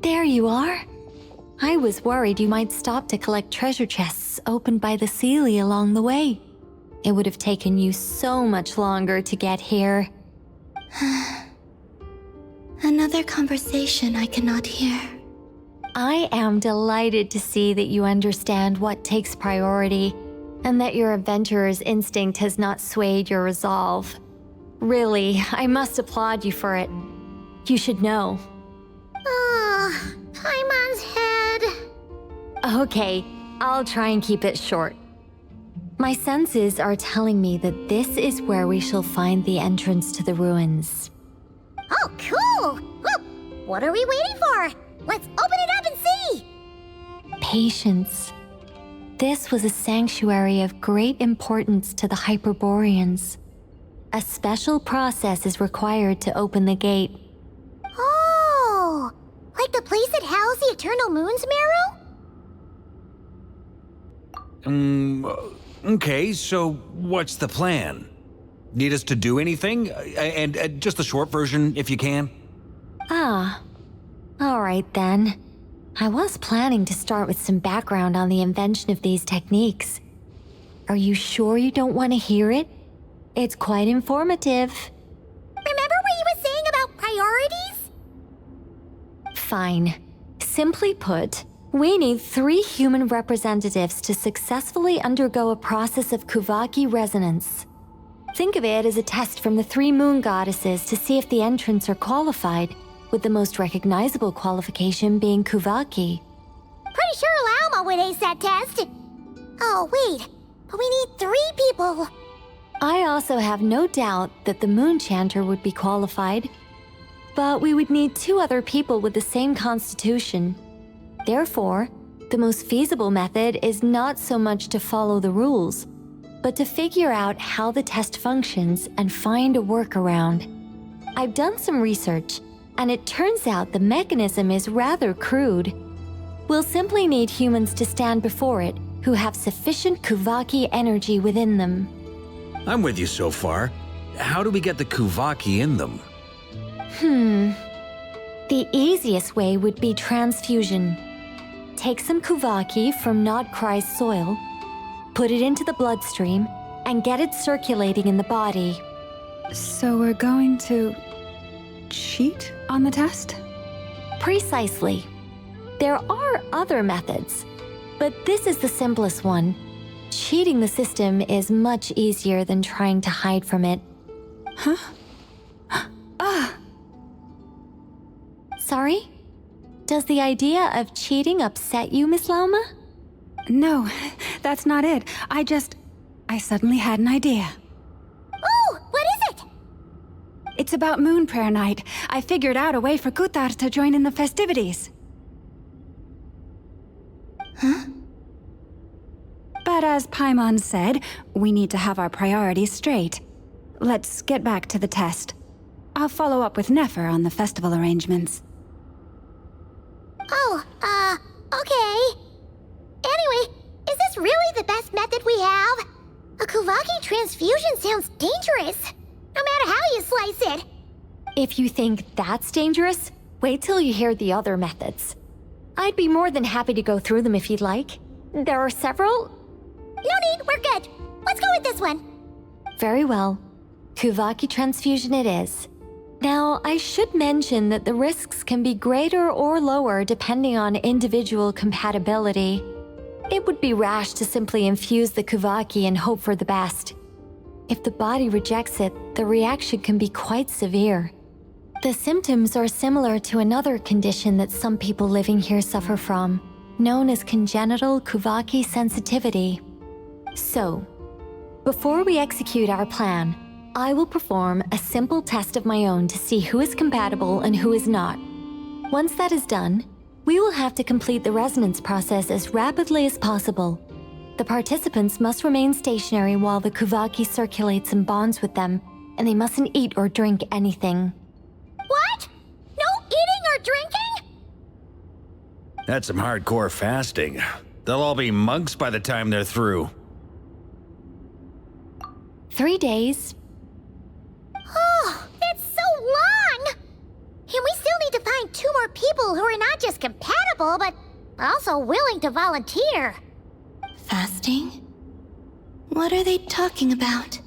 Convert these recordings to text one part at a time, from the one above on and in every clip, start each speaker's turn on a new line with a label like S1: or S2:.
S1: There you are. I was worried you might stop to collect treasure chests opened by the Seelie along the way. It would have taken you so much longer to get here.
S2: Another conversation I cannot hear.
S1: I am delighted to see that you understand what takes priority and that your adventurer's instinct has not swayed your resolve. Really, I must applaud you for it. You should know.
S3: Paimon's head.
S1: Okay, I'll try and keep it short. My senses are telling me that this is where we shall find the entrance to the ruins.
S3: Oh, cool! Well, what are we waiting for? Let's open it up and see!
S1: Patience. This was a sanctuary of great importance to the Hyperboreans. A special process is required to open the gate.
S3: Oh! Like the place that housed the Eternal Moon's marrow?
S4: Okay, so what's the plan? Need us to do anything? And just the short version, if you can.
S1: Ah, all right then. I was planning to start with some background on the invention of these techniques. Are you sure you don't want to hear it? It's quite informative.
S3: Remember what you were saying about priorities?
S1: Fine. Simply put, we need 3 human representatives to successfully undergo a process of Kuvaki resonance. Think of it as a test from the 3 moon goddesses to see if the entrants are qualified, with the most recognizable qualification being Kuvaki.
S3: Pretty sure Lauma would ace that test. Oh, wait. But we need 3 people.
S1: I also have no doubt that the Moon Chanter would be qualified. But we would need 2 other people with the same constitution. Therefore, the most feasible method is not so much to follow the rules, but to figure out how the test functions and find a workaround. I've done some research, and it turns out the mechanism is rather crude. We'll simply need humans to stand before it who have sufficient Kuvaki energy within them.
S4: I'm with you so far. How do we get the Kuvaki in them?
S1: The easiest way would be transfusion. Take some Kuvaki from Nodkrai's soil, put it into the bloodstream, and get it circulating in the body.
S5: So we're going to cheat on the test?
S1: Precisely. There are other methods, but this is the simplest one. Cheating the system is much easier than trying to hide from it.
S5: Huh?
S1: Sorry? Does the idea of cheating upset you, Miss Lauma?
S5: No, that's not it. I suddenly had an idea.
S3: Oh, what is it?
S5: It's about Moon Prayer Night. I figured out a way for Kutar to join in the festivities.
S2: Huh?
S5: But as Paimon said, we need to have our priorities straight. Let's get back to the test. I'll follow up with Nefer on the festival arrangements.
S3: Oh, okay. Anyway, is this really the best method we have? A Kuvaki transfusion sounds dangerous, no matter how you slice it.
S1: If you think that's dangerous, wait till you hear the other methods. I'd be more than happy to go through them if you'd like. There are several.
S3: No need, we're good. Let's go with this one.
S1: Very well. Kuvaki transfusion it is. Now, I should mention that the risks can be greater or lower depending on individual compatibility. It would be rash to simply infuse the Kuvaki and hope for the best. If the body rejects it, the reaction can be quite severe. The symptoms are similar to another condition that some people living here suffer from, known as congenital Kuvaki sensitivity. So, before we execute our plan, I will perform a simple test of my own to see who is compatible and who is not. Once that is done, we will have to complete the resonance process as rapidly as possible. The participants must remain stationary while the Kuvaki circulates and bonds with them, and they mustn't eat or drink anything.
S3: What? No eating or drinking?
S4: That's some hardcore fasting. They'll all be monks by the time they're through.
S1: 3 days.
S3: Oh, that's so long! And we still need to find 2 more people who are not just compatible, but also willing to volunteer.
S2: Fasting? What are they talking about?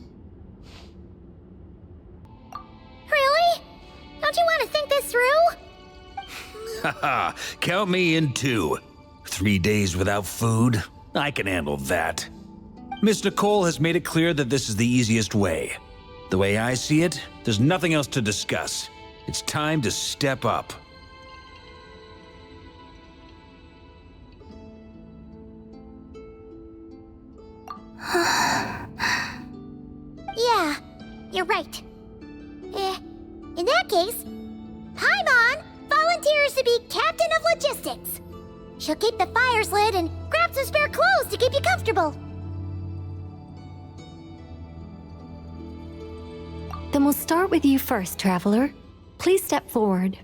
S3: Really? Don't you want to think this through?
S4: Haha, count me in too. 3 days without food? I can handle that. Miss Nicole has made it clear that this is the easiest way. The way I see it, there's nothing else to discuss. It's time to step up.
S3: Yeah, you're right. In that case, Paimon volunteers to be captain of logistics. She'll keep the fires lit and grab some spare clothes to keep you comfortable.
S1: Then we'll start with you first, Traveler. Please step forward.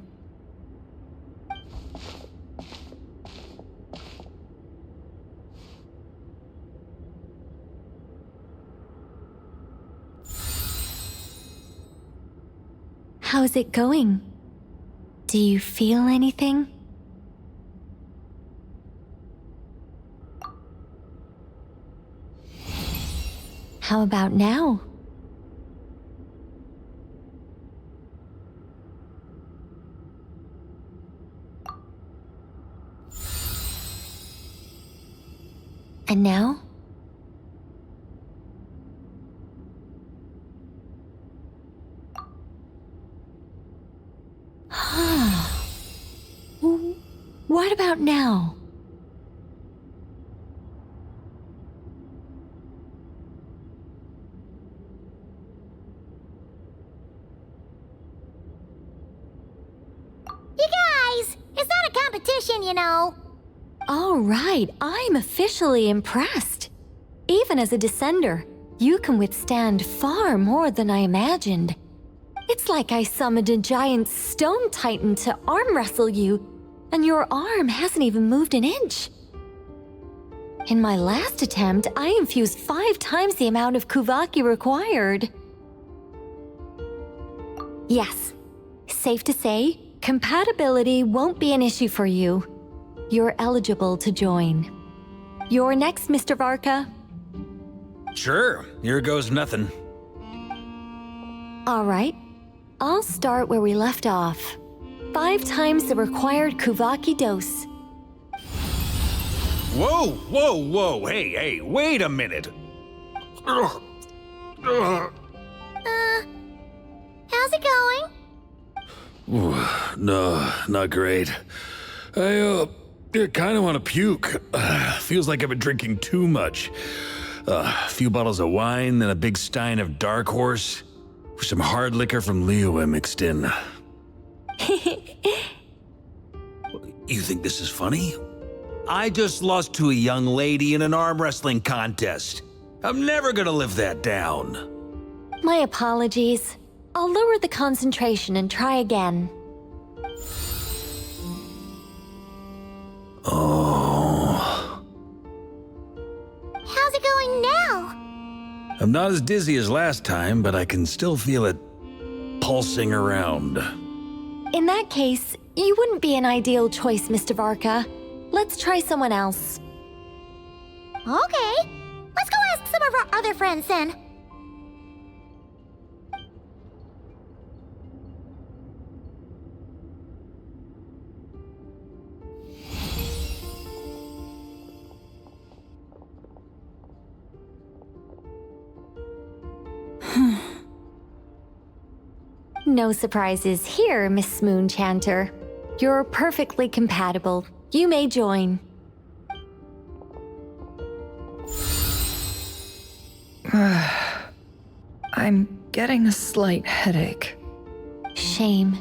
S1: How's it going? Do you feel anything? How about now? And now? What about now?
S3: You guys, it's not a competition, you know.
S1: All right, I'm officially impressed. Even as a descender, you can withstand far more than I imagined. It's like I summoned a giant stone titan to arm wrestle you, and your arm hasn't even moved an inch. In my last attempt, I infused 5 times the amount of Kuvaki required. Yes, safe to say, compatibility won't be an issue for you. You're eligible to join. You're next, Mr. Varka.
S4: Sure, here goes nothing.
S1: All right, I'll start where we left off. 5 times the required Kuvaki dose.
S4: Whoa, whoa, whoa, hey, wait a minute.
S3: How's it going?
S4: No, not great. I kind of want to puke. Feels like I've been drinking too much. A few bottles of wine, then a big stein of Dark Horse, with some hard liquor from Liyue mixed in. You think this is funny? I just lost to a young lady in an arm wrestling contest. I'm never gonna live that down.
S1: My apologies. I'll lower the concentration and try again.
S4: Oh.
S3: How's it going now?
S4: I'm not as dizzy as last time, but I can still feel it pulsing around.
S1: In that case, you wouldn't be an ideal choice, Mr. Varka. Let's try someone else.
S3: Okay, let's go ask some of our other friends then.
S1: No surprises here, Miss Moonchanter. You're perfectly compatible. You may join.
S6: I'm getting a slight headache.
S1: Shame.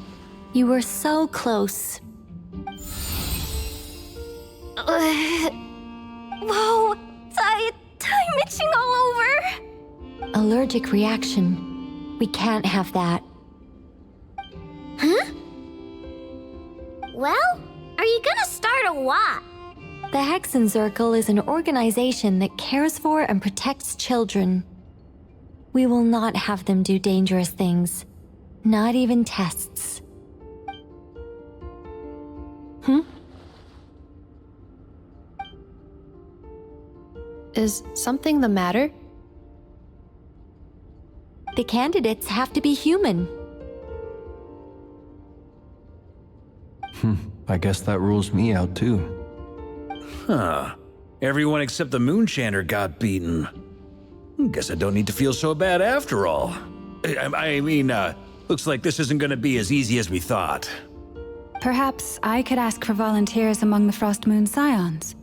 S1: You were so close.
S3: Whoa, I'm itching all over.
S1: Allergic reaction. We can't have that.
S3: Huh? Well, are you gonna start a what?
S1: The Hexen Circle is an organization that cares for and protects children. We will not have them do dangerous things. Not even tests.
S7: Is something the matter?
S1: The candidates have to be human.
S8: I guess that rules me out too.
S4: Huh. Everyone except the Moonchander got beaten. Guess I don't need to feel so bad after all. I mean, looks like this isn't gonna be as easy as we thought.
S5: Perhaps I could ask for volunteers among the Frost Moon Scions.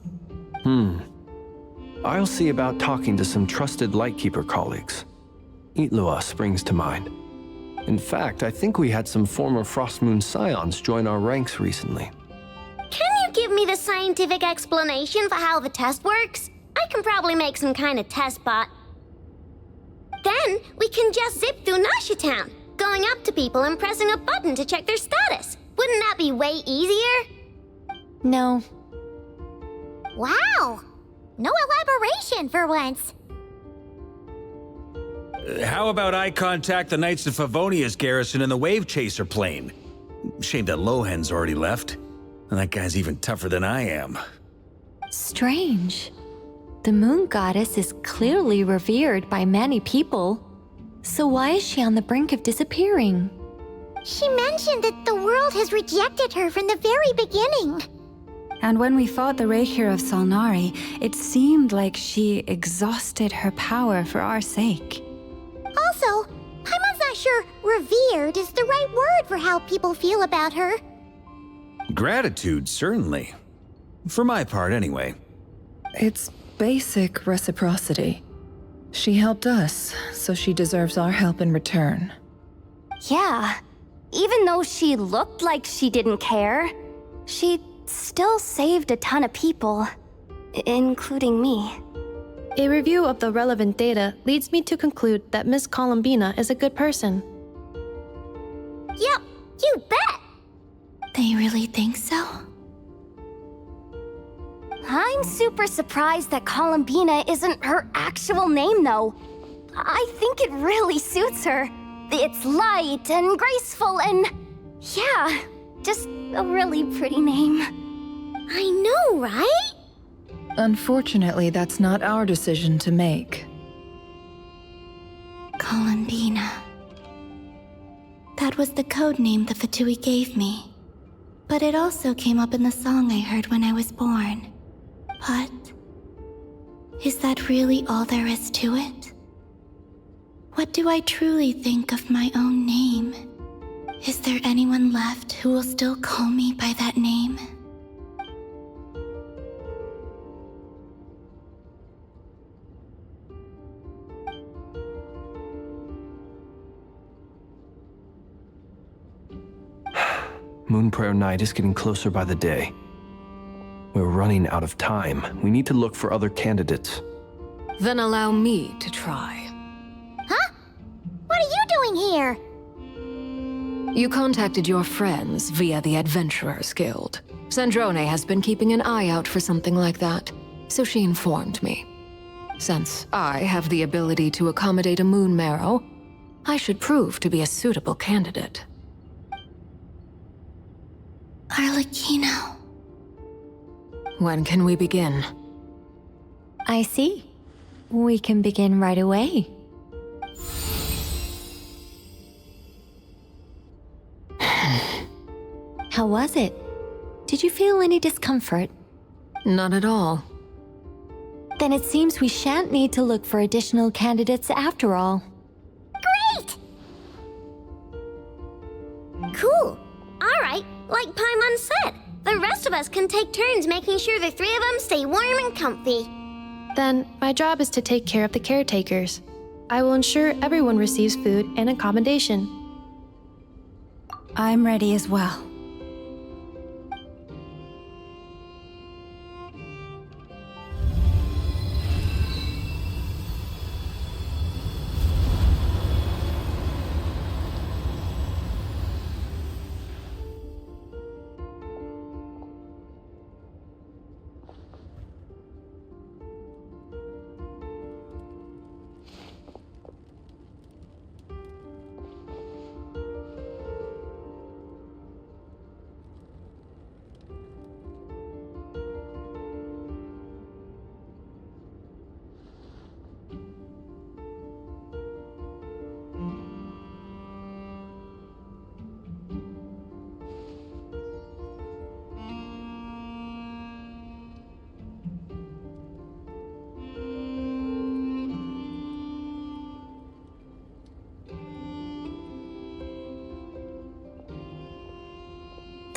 S8: I'll see about talking to some trusted Lightkeeper colleagues. Itlua springs to mind. In fact, I think we had some former Frost Moon Scions join our ranks recently.
S3: Can you give me the scientific explanation for how the test works? I can probably make some kind of test bot. Then we can just zip through Nasha Town, going up to people and pressing a button to check their status. Wouldn't that be way easier?
S1: No.
S3: Wow! No elaboration for once.
S4: How about I contact the Knights of Favonia's garrison in the Wave Chaser plane? Shame that Lohan's already left. And that guy's even tougher than I am.
S1: Strange. The moon goddess is clearly revered by many people. So why is she on the brink of disappearing?
S3: She mentioned that the world has rejected her from the very beginning.
S5: And when we fought the Reikir of Salnari, it seemed like she exhausted her power for our sake.
S3: Also, Paimon's not sure revered is the right word for how people feel about her.
S4: Gratitude, certainly. For my part, anyway.
S6: It's basic reciprocity. She helped us, so she deserves our help in return.
S9: Yeah. Even though she looked like she didn't care, she still saved a ton of people, including me.
S7: A review of the relevant data leads me to conclude that Miss Columbina is a good person.
S3: Yep, you bet!
S2: They really think so?
S9: I'm super surprised that Columbina isn't her actual name, though. I think it really suits her. It's light and graceful and... yeah, just a really pretty name.
S3: I know, right?
S6: Unfortunately, that's not our decision to make.
S2: Columbina. That was the code name the Fatui gave me. But it also came up in the song I heard when I was born. But... is that really all there is to it? What do I truly think of my own name? Is there anyone left who will still call me by that name?
S8: Moon Prayer Night is getting closer by the day. We're running out of time. We need to look for other candidates.
S10: Then allow me to try.
S3: Huh? What are you doing here?
S10: You contacted your friends via the Adventurers Guild. Sandrone has been keeping an eye out for something like that, so she informed me. Since I have the ability to accommodate a moon marrow, I should prove to be a suitable candidate.
S2: Arlecchino.
S10: When can we begin?
S1: I see. We can begin right away. How was it? Did you feel any discomfort?
S10: Not at all.
S1: Then it seems we shan't need to look for additional candidates after all.
S3: Great! Cool. Alright, like Paimon said, the rest of us can take turns making sure the three of them stay warm and comfy.
S7: Then, my job is to take care of the caretakers. I will ensure everyone receives food and accommodation.
S5: I'm ready as well.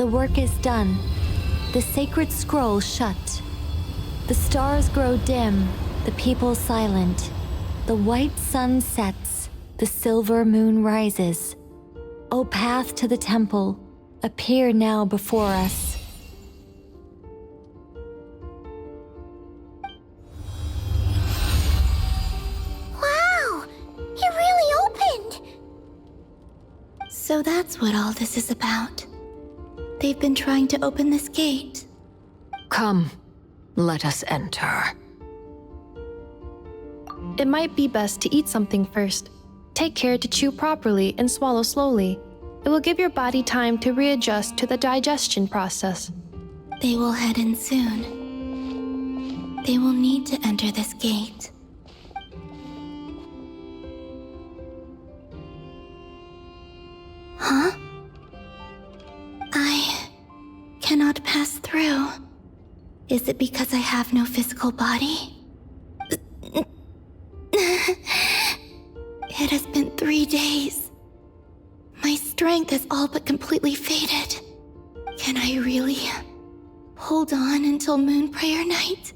S1: The work is done. The sacred scroll shut. The stars grow dim, the people silent. The white sun sets, the silver moon rises. O path to the temple, appear now before us.
S3: Wow! It really opened!
S2: So that's what all this is about. They've been trying to open this gate.
S10: Come, let us enter.
S7: It might be best to eat something first. Take care to chew properly and swallow slowly. It will give your body time to readjust to the digestion process.
S2: They will head in soon. They will need to enter this gate. Huh? I cannot pass through. Is it because I have no physical body? It has been 3 days. My strength has all but completely faded. Can I really hold on until Moon Prayer Night?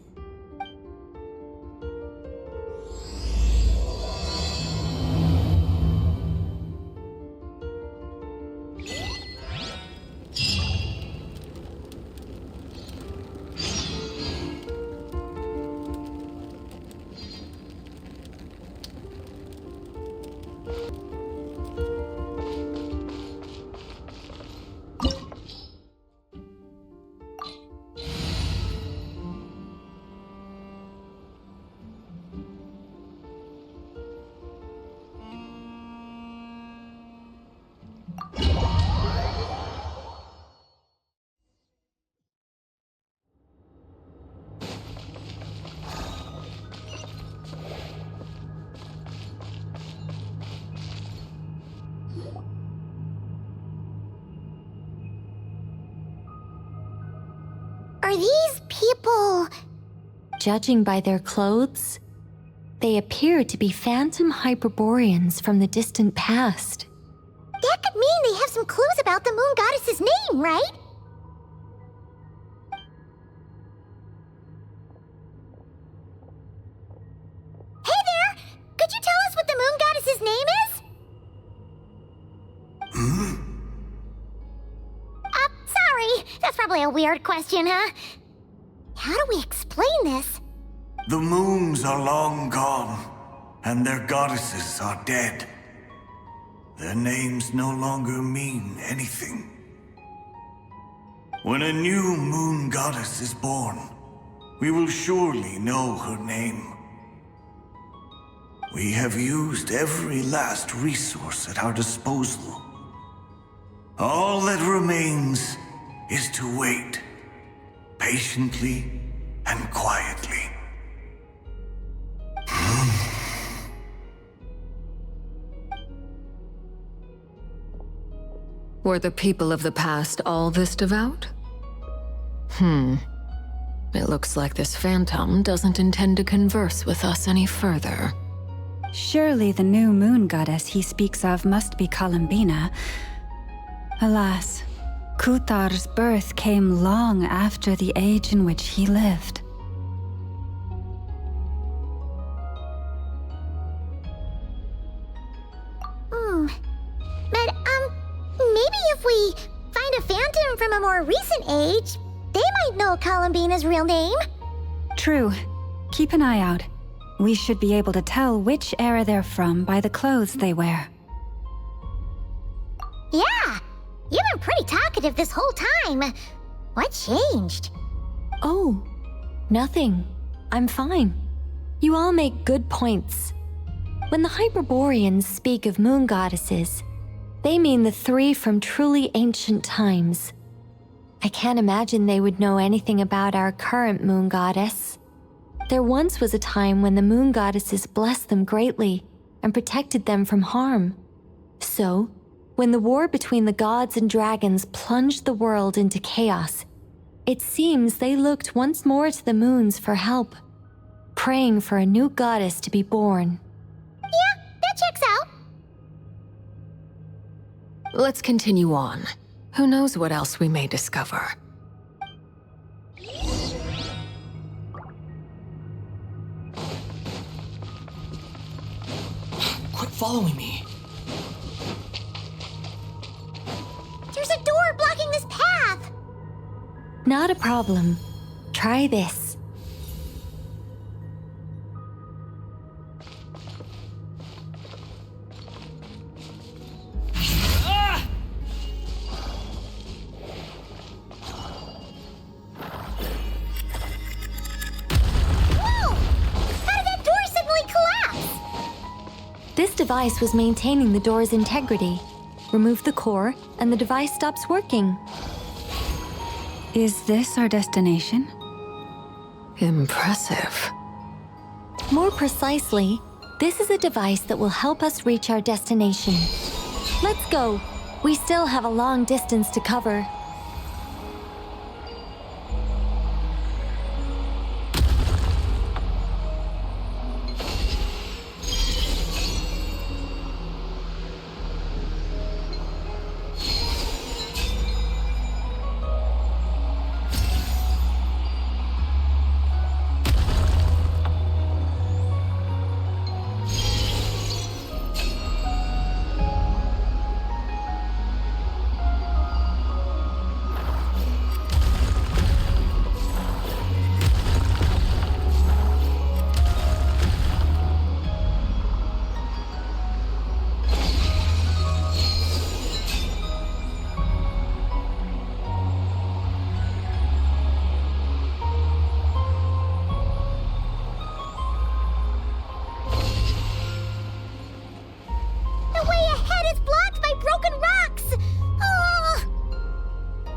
S3: Are these people...
S1: Judging by their clothes, they appear to be phantom Hyperboreans from the distant past.
S3: That could mean they have some clues about the moon goddess's name, right? Hey there! Could you tell us what the moon goddess's name is? Sorry. That's probably a weird question, huh? How do we explain this?
S11: The moons are long gone, and their goddesses are dead. Their names no longer mean anything. When a new moon goddess is born, we will surely know her name. We have used every last resource at our disposal. All that remains is to wait, patiently and quietly.
S10: Were the people of the past all this devout? It looks like this phantom doesn't intend to converse with us any further.
S5: Surely the new moon goddess he speaks of must be Columbina. Alas, Kuthar's birth came long after the age in which he lived.
S3: But, maybe if we find a phantom from a more recent age, they might know Columbina's real name.
S5: True. Keep an eye out. We should be able to tell which era they're from by the clothes they wear.
S3: Yeah! You've been pretty talkative this whole time. What changed?
S1: Oh, nothing. I'm fine. You all make good points. When the Hyperboreans speak of moon goddesses, they mean the three from truly ancient times. I can't imagine they would know anything about our current moon goddess. There once was a time when the moon goddesses blessed them greatly and protected them from harm. So, when the war between the gods and dragons plunged the world into chaos, it seems they looked once more to the moons for help, praying for a new goddess to be born.
S3: Yeah, that checks out.
S10: Let's continue on. Who knows what else we may discover?
S12: Quit following me.
S3: There's a door blocking this path!
S1: Not a problem. Try this. This device was maintaining the door's integrity. Remove the core, and the device stops working.
S5: Is this our destination?
S10: Impressive.
S1: More precisely, this is a device that will help us reach our destination. Let's go. We still have a long distance to cover.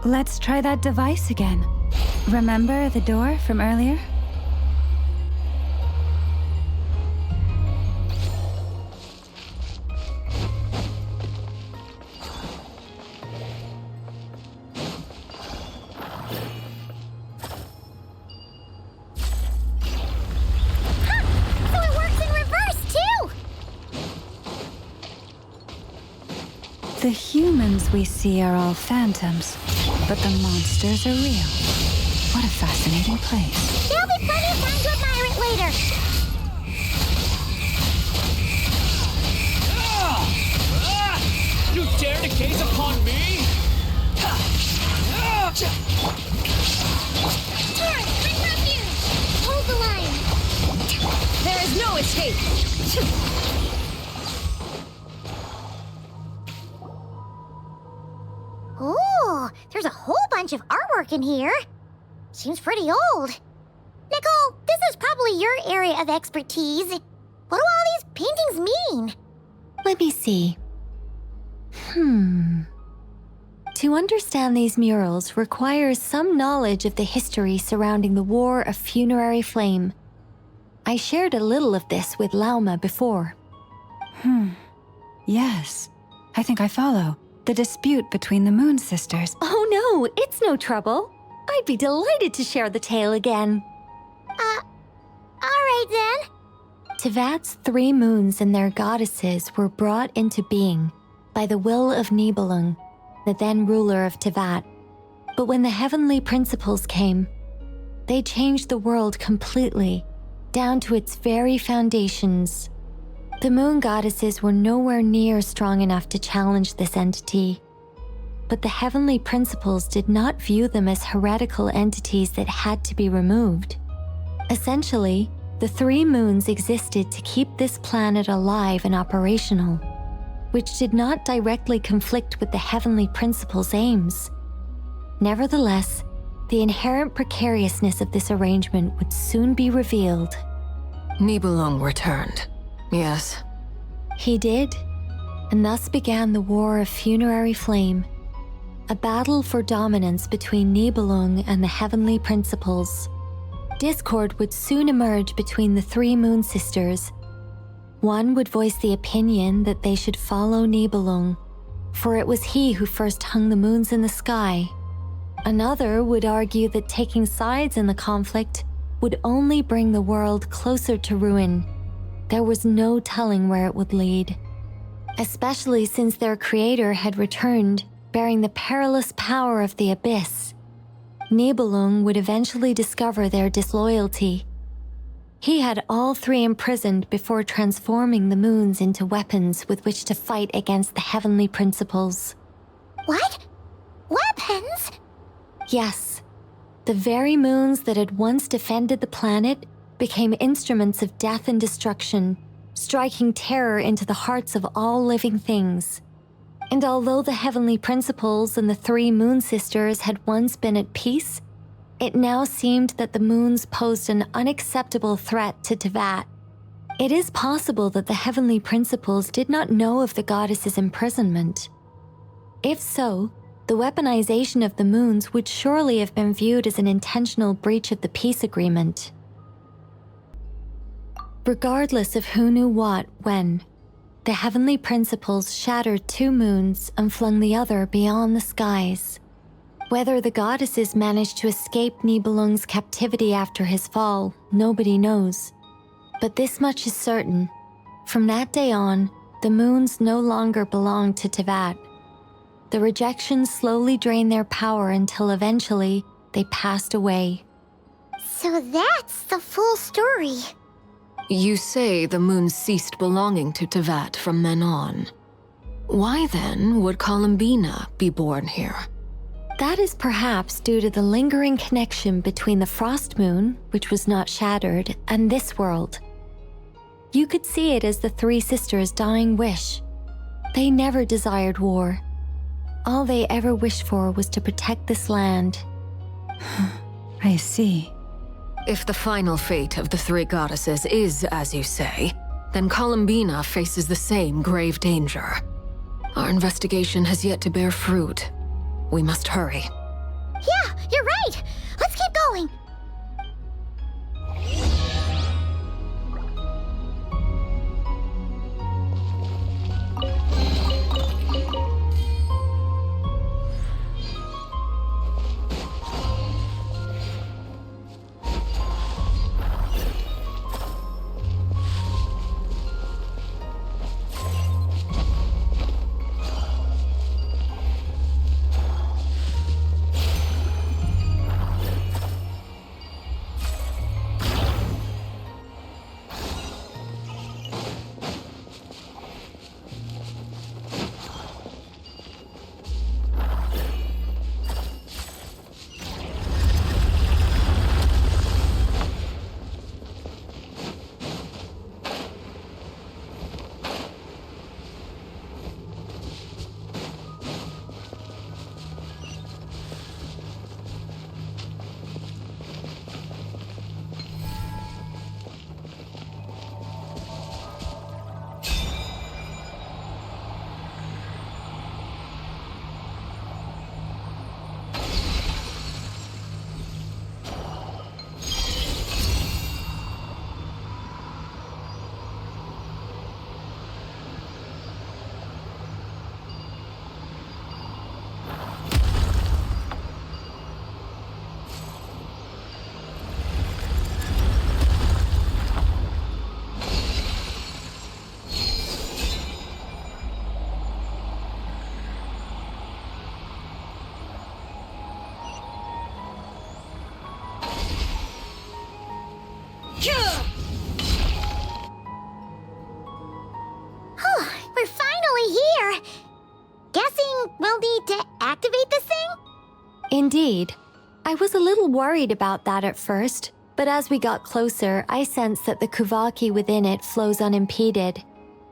S5: Let's try that device again. Remember the door from earlier? The humans we see are all phantoms, but the monsters are real. What a fascinating place.
S3: There'll be plenty of time to admire it later.
S12: You dare to gaze upon me?
S3: Turret, bring refuge! Hold the line.
S10: There is no escape!
S3: Ooh, there's a whole bunch of artwork in here. Seems pretty old. Nicole, this is probably your area of expertise. What do all these paintings mean?
S1: Let me see. To understand these murals requires some knowledge of the history surrounding the War of Funerary Flame. I shared a little of this with Lauma before.
S5: Yes, I think I follow. The dispute between the Moon Sisters.
S1: Oh no, it's no trouble. I'd be delighted to share the tale again.
S3: Alright then.
S1: Tevat's 3 moons and their goddesses were brought into being by the will of Nibelung, the then ruler of Tevat. But when the heavenly principles came, they changed the world completely, down to its very foundations. The moon goddesses were nowhere near strong enough to challenge this entity, but the heavenly principles did not view them as heretical entities that had to be removed. Essentially, the 3 moons existed to keep this planet alive and operational, which did not directly conflict with the heavenly principles' aims. Nevertheless, the inherent precariousness of this arrangement would soon be revealed.
S10: Nibelung returned. Yes.
S1: He did, and thus began the War of Funerary Flame, a battle for dominance between Nibelung and the heavenly principles. Discord would soon emerge between the 3 moon sisters. One would voice the opinion that they should follow Nibelung, for it was he who first hung the moons in the sky. Another would argue that taking sides in the conflict would only bring the world closer to ruin. There was no telling where it would lead. Especially since their creator had returned, bearing the perilous power of the abyss. Nibelung would eventually discover their disloyalty. He had all three imprisoned before transforming the moons into weapons with which to fight against the heavenly principles.
S3: What? Weapons?
S1: Yes. The very moons that had once defended the planet became instruments of death and destruction, striking terror into the hearts of all living things. And although the heavenly principles and the three moon sisters had once been at peace, it now seemed that the moons posed an unacceptable threat to Teyvat. It is possible that the heavenly principles did not know of the goddess's imprisonment. If so, the weaponization of the moons would surely have been viewed as an intentional breach of the peace agreement. Regardless of who knew what when, the heavenly principles shattered two moons and flung the other beyond the skies. Whether the goddesses managed to escape Nibelung's captivity after his fall, nobody knows. But this much is certain. From that day on, the moons no longer belonged to Teyvat. The rejection slowly drained their power until eventually they passed away.
S3: So that's the full story.
S10: You say the moons ceased belonging to Teyvat from then on. Why then would Columbina be born here?
S1: That is perhaps due to the lingering connection between the Frost Moon, which was not shattered, and this world. You could see it as the three sisters' dying wish. They never desired war. All they ever wished for was to protect this land.
S5: I see.
S10: If the final fate of the three goddesses is as you say, then Columbina faces the same grave danger. Our investigation has yet to bear fruit. We must hurry.
S3: Yeah, you're right. Let's keep going. We're finally here. Guessing we'll need to activate this thing?
S1: Indeed. I was a little worried about that at first, but as we got closer, I sensed that the Kuvaki within it flows unimpeded.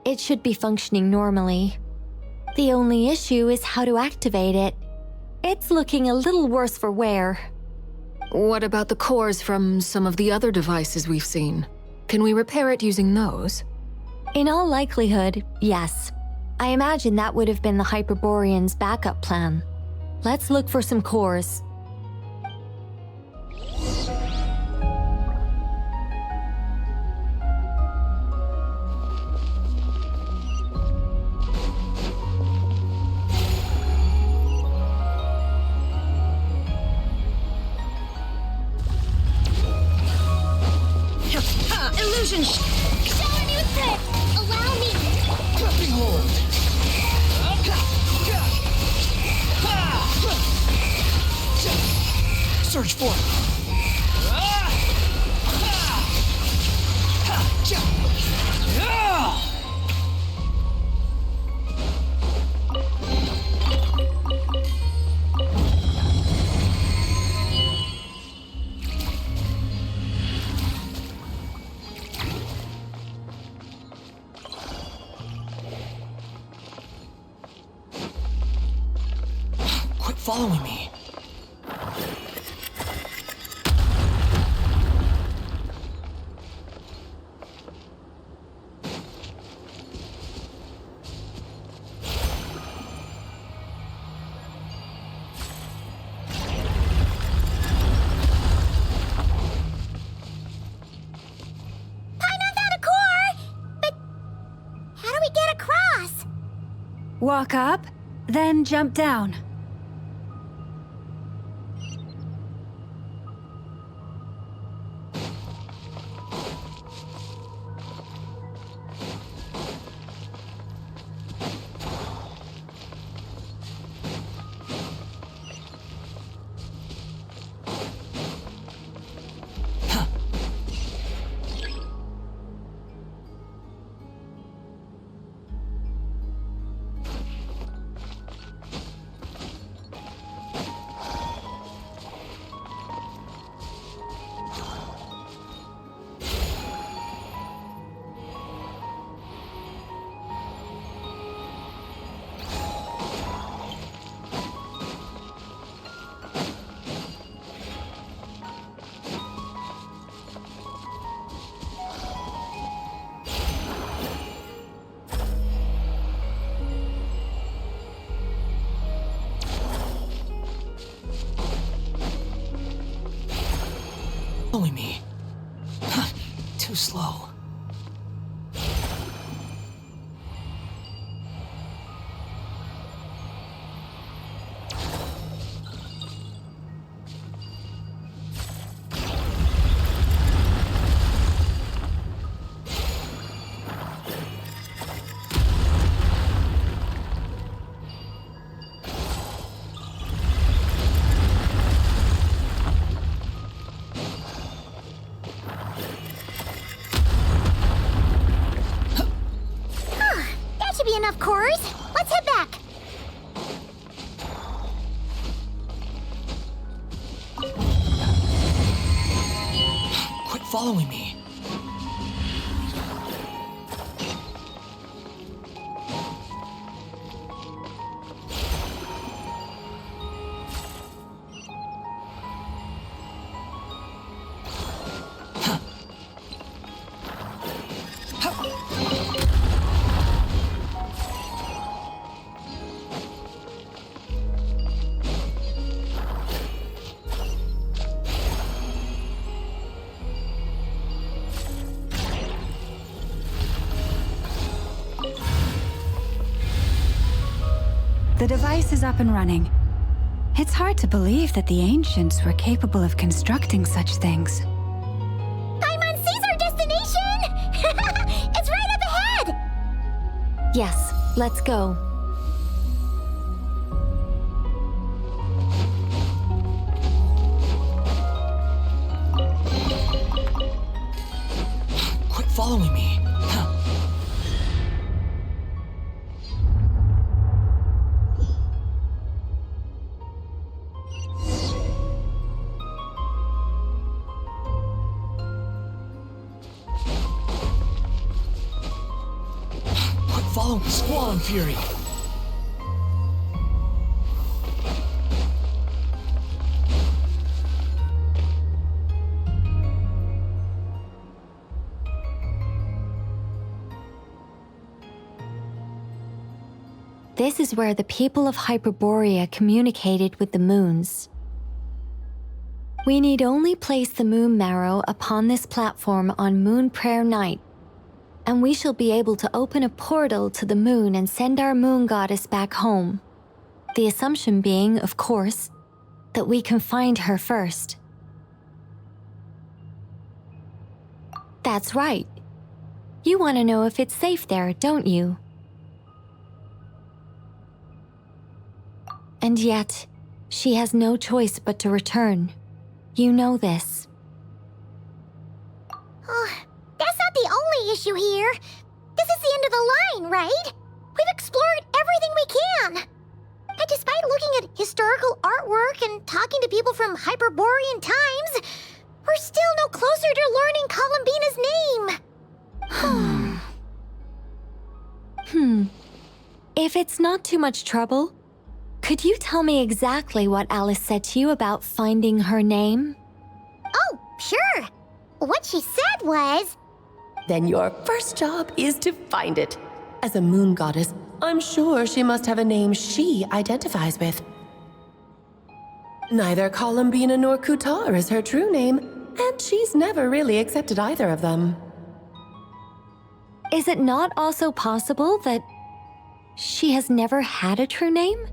S1: It should be functioning normally. The only issue is how to activate it. It's looking a little worse for wear.
S10: What about the cores from some of the other devices we've seen? Can we repair it using those?
S1: In all likelihood, yes. I imagine that would have been the Hyperborean's backup plan. Let's look for some cores.
S3: Illusion! Show a new trick! Allow me!
S12: Gripping hold. Search for it. Ah! Ah! Ha! Cha! Ah! Quit following me.
S5: Walk up, then jump down. Following me. Too slow.
S3: Enough cores. Let's head back.
S12: Quit following me.
S5: The device is up and running. It's hard to believe that the ancients were capable of constructing such things.
S3: Paimon sees our destination! It's right up ahead!
S1: Yes, let's go.
S12: Quit following me. Follow Squall Fury.
S1: This is where the people of Hyperborea communicated with the moons. We need only place the moon marrow upon this platform on Moon Prayer Night, and we shall be able to open a portal to the moon and send our moon goddess back home. The assumption being, of course, that we can find her first. That's right. You want to know if it's safe there, don't you? And yet, she has no choice but to return. You know this.
S3: Oh, that's not the only issue here. This is the end of the line, right? We've explored everything we can. And despite looking at historical artwork and talking to people from Hyperborean times, we're still no closer to learning Columbina's name.
S1: If it's not too much trouble, could you tell me exactly what Alice said to you about finding her name?
S3: Oh, sure. What she said was...
S13: Then your first job is to find it. As a moon goddess, I'm sure she must have a name she identifies with. Neither Columbina nor Kutar is her true name, and she's never really accepted either of them.
S1: Is it not also possible that she has never had a true name?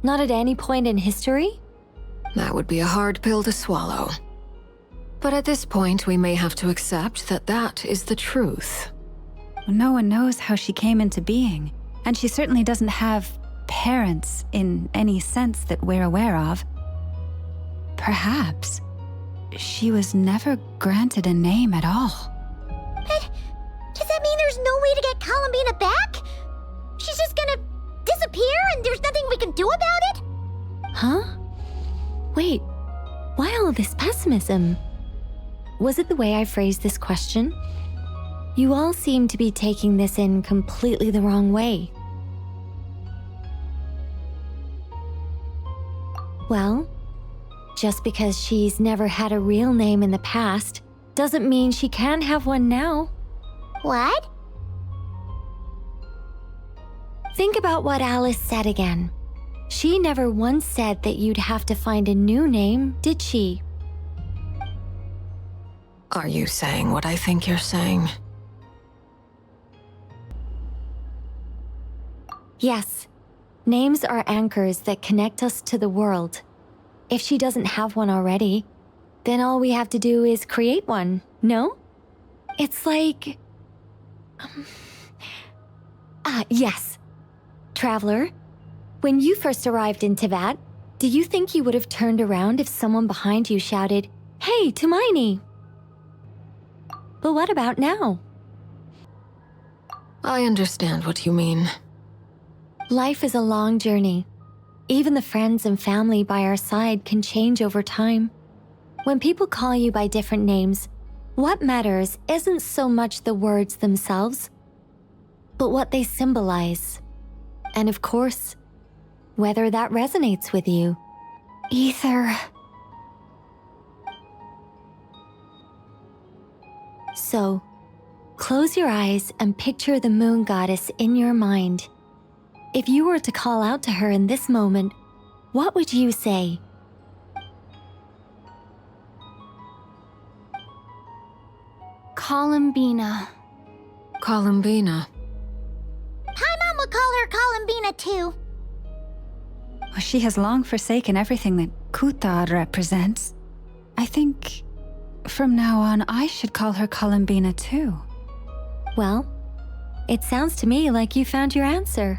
S1: Not at any point in history?
S10: That would be a hard pill to swallow. But at this point, we may have to accept that that is the truth.
S5: No one knows how she came into being, and she certainly doesn't have parents in any sense that we're aware of. Perhaps she was never granted a name at all.
S3: But does that mean there's no way to get Columbina back? She's just gonna disappear and there's nothing we can do about it?
S1: Huh? Wait, why all this pessimism? Was it the way I phrased this question? You all seem to be taking this in completely the wrong way. Well, just because she's never had a real name in the past doesn't mean she can have one now.
S3: What?
S1: Think about what Alice said again. She never once said that you'd have to find a new name, did she?
S10: Are you saying what I think you're saying?
S1: Yes. Names are anchors that connect us to the world. If she doesn't have one already, then all we have to do is create one, no? It's like... yes. Traveler, when you first arrived in Teyvat, do you think you would have turned around if someone behind you shouted, "Hey, Tumaini"? But what about now?
S10: I understand what you mean.
S1: Life is a long journey. Even the friends and family by our side can change over time. When people call you by different names, what matters isn't so much the words themselves, but what they symbolize. And of course, whether that resonates with you. Ether. So, close your eyes and picture the moon goddess in your mind. If you were to call out to her in this moment, what would you say?
S2: Columbina.
S10: Columbina.
S3: Paimon would call her Columbina too.
S5: She has long forsaken everything that Kutar represents. I think from now on I should call her Columbina too.
S1: Well, it sounds to me like you found your answer.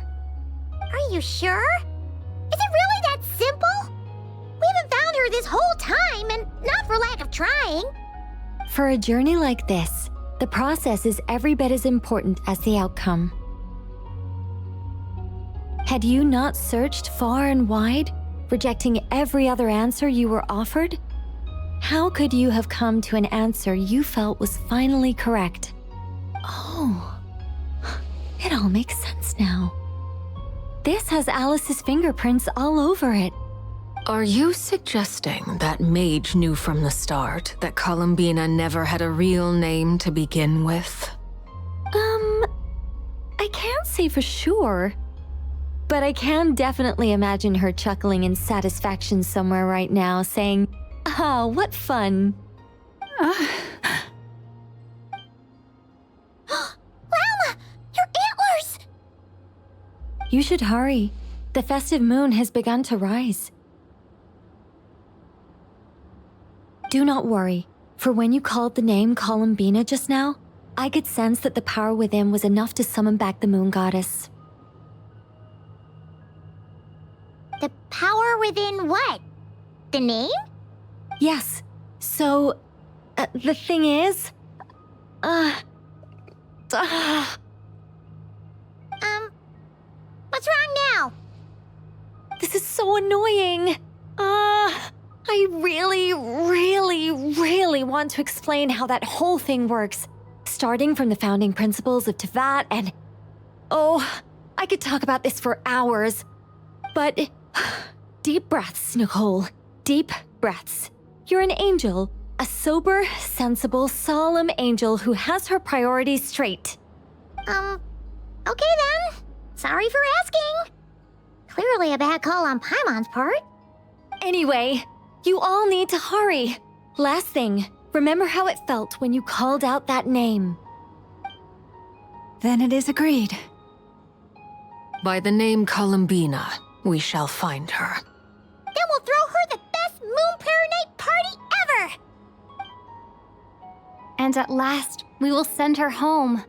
S3: Are you sure? Is it really that simple? We haven't found her this whole time, and not for lack of trying.
S1: For a journey like this, the process is every bit as important as the outcome. Had you not searched far and wide, rejecting every other answer you were offered? How could you have come to an answer you felt was finally correct? Oh, it all makes sense now. This has Alice's fingerprints all over it.
S10: Are you suggesting that Mage knew from the start that Columbina never had a real name to begin with?
S1: I can't say for sure, but I can definitely imagine her chuckling in satisfaction somewhere right now, saying, "Ah, what fun."
S3: Llama, your antlers!
S1: You should hurry. The festive moon has begun to rise. Do not worry, for when you called the name Columbina just now, I could sense that the power within was enough to summon back the moon goddess.
S3: The power within what? The name?
S1: Yes. So, the thing is...
S3: What's wrong now?
S1: This is so annoying. I really want to explain how that whole thing works. Starting from the founding principles of Tevat and... Oh, I could talk about this for hours. But... Deep breaths, Nicole. Deep breaths. You're an angel. A sober, sensible, solemn angel who has her priorities straight.
S3: Okay then. Sorry for asking. Clearly a bad call on Paimon's part.
S1: Anyway, you all need to hurry. Last thing, remember how it felt when you called out that name.
S5: Then it is agreed.
S10: By the name Columbina, we shall find her.
S3: Then we'll throw her the best Moon Night party ever!
S9: And at last, we will send her home.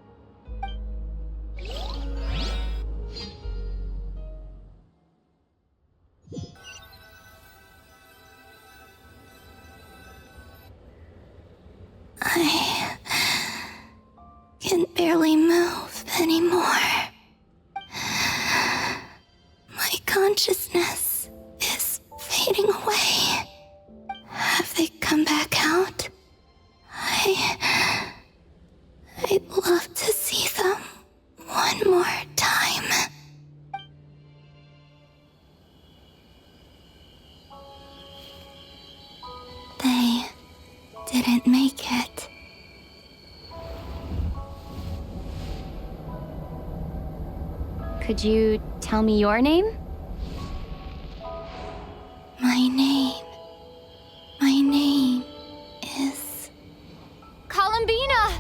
S2: I can barely move anymore. My consciousness is fading away. Have they come back out? I'd love to see them one more time. They didn't make it.
S9: Could you tell me your name?
S2: My name is...
S9: Columbina!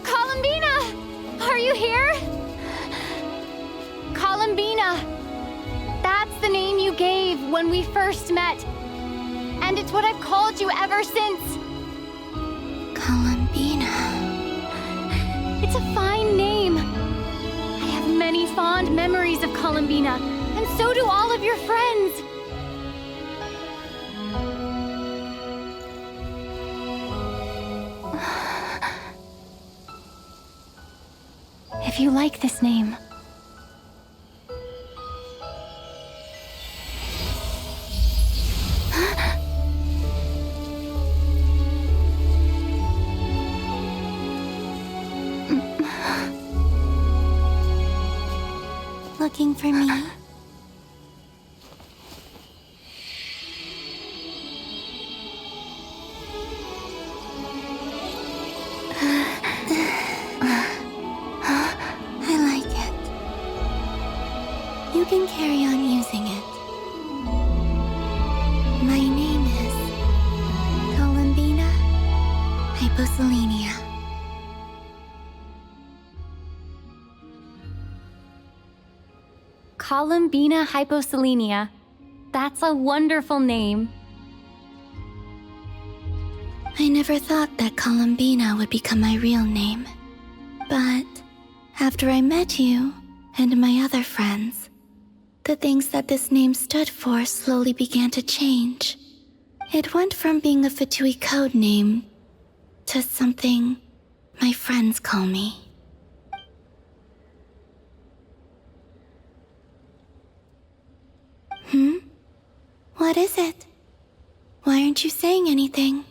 S9: Columbina! Are you here? Columbina! That's the name you gave when we first met. And it's what I've called you ever since.
S2: Columbina.
S9: It's a fine name. I have many fond memories of Columbina, and so do all of your friends. If you like this name,
S2: looking for me? I like it. You can carry on using it. My name is Columbina Hyposelenia.
S9: Columbina Hyposelenia. That's a wonderful name.
S2: I never thought that Columbina would become my real name. But after I met you and my other friends, the things that this name stood for slowly began to change. It went from being a Fatui code name to something my friends call me. What is it? Why aren't you saying anything?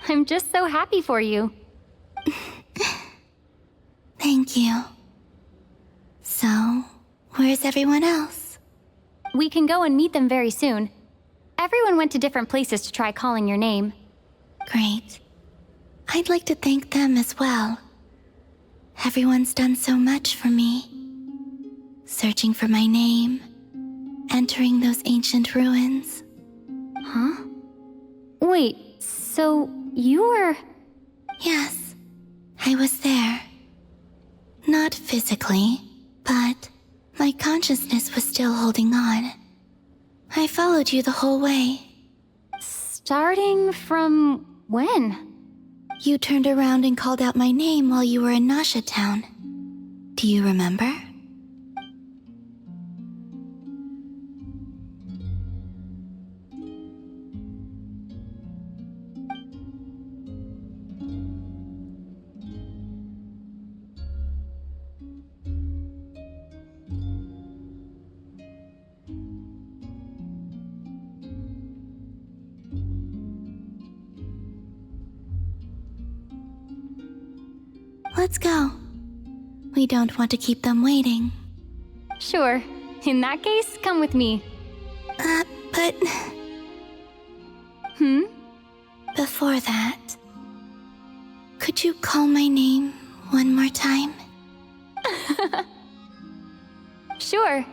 S9: I'm just so happy for you.
S2: Thank you. So, where's everyone else?
S9: We can go and meet them very soon. Everyone went to different places to try calling your name.
S2: Great. I'd like to thank them as well. Everyone's done so much for me. Searching for my name, entering those ancient ruins.
S9: Huh? Wait, so you were...
S2: Yes, I was there. Not physically, but my consciousness was still holding on. I followed you the whole way.
S9: Starting from when?
S2: You turned around and called out my name while you were in Nasha Town. Do you remember? Let's go. We don't want to keep them waiting.
S9: Sure. In that case, come with me.
S2: But... Before that, could you call my name one more time?
S9: Sure.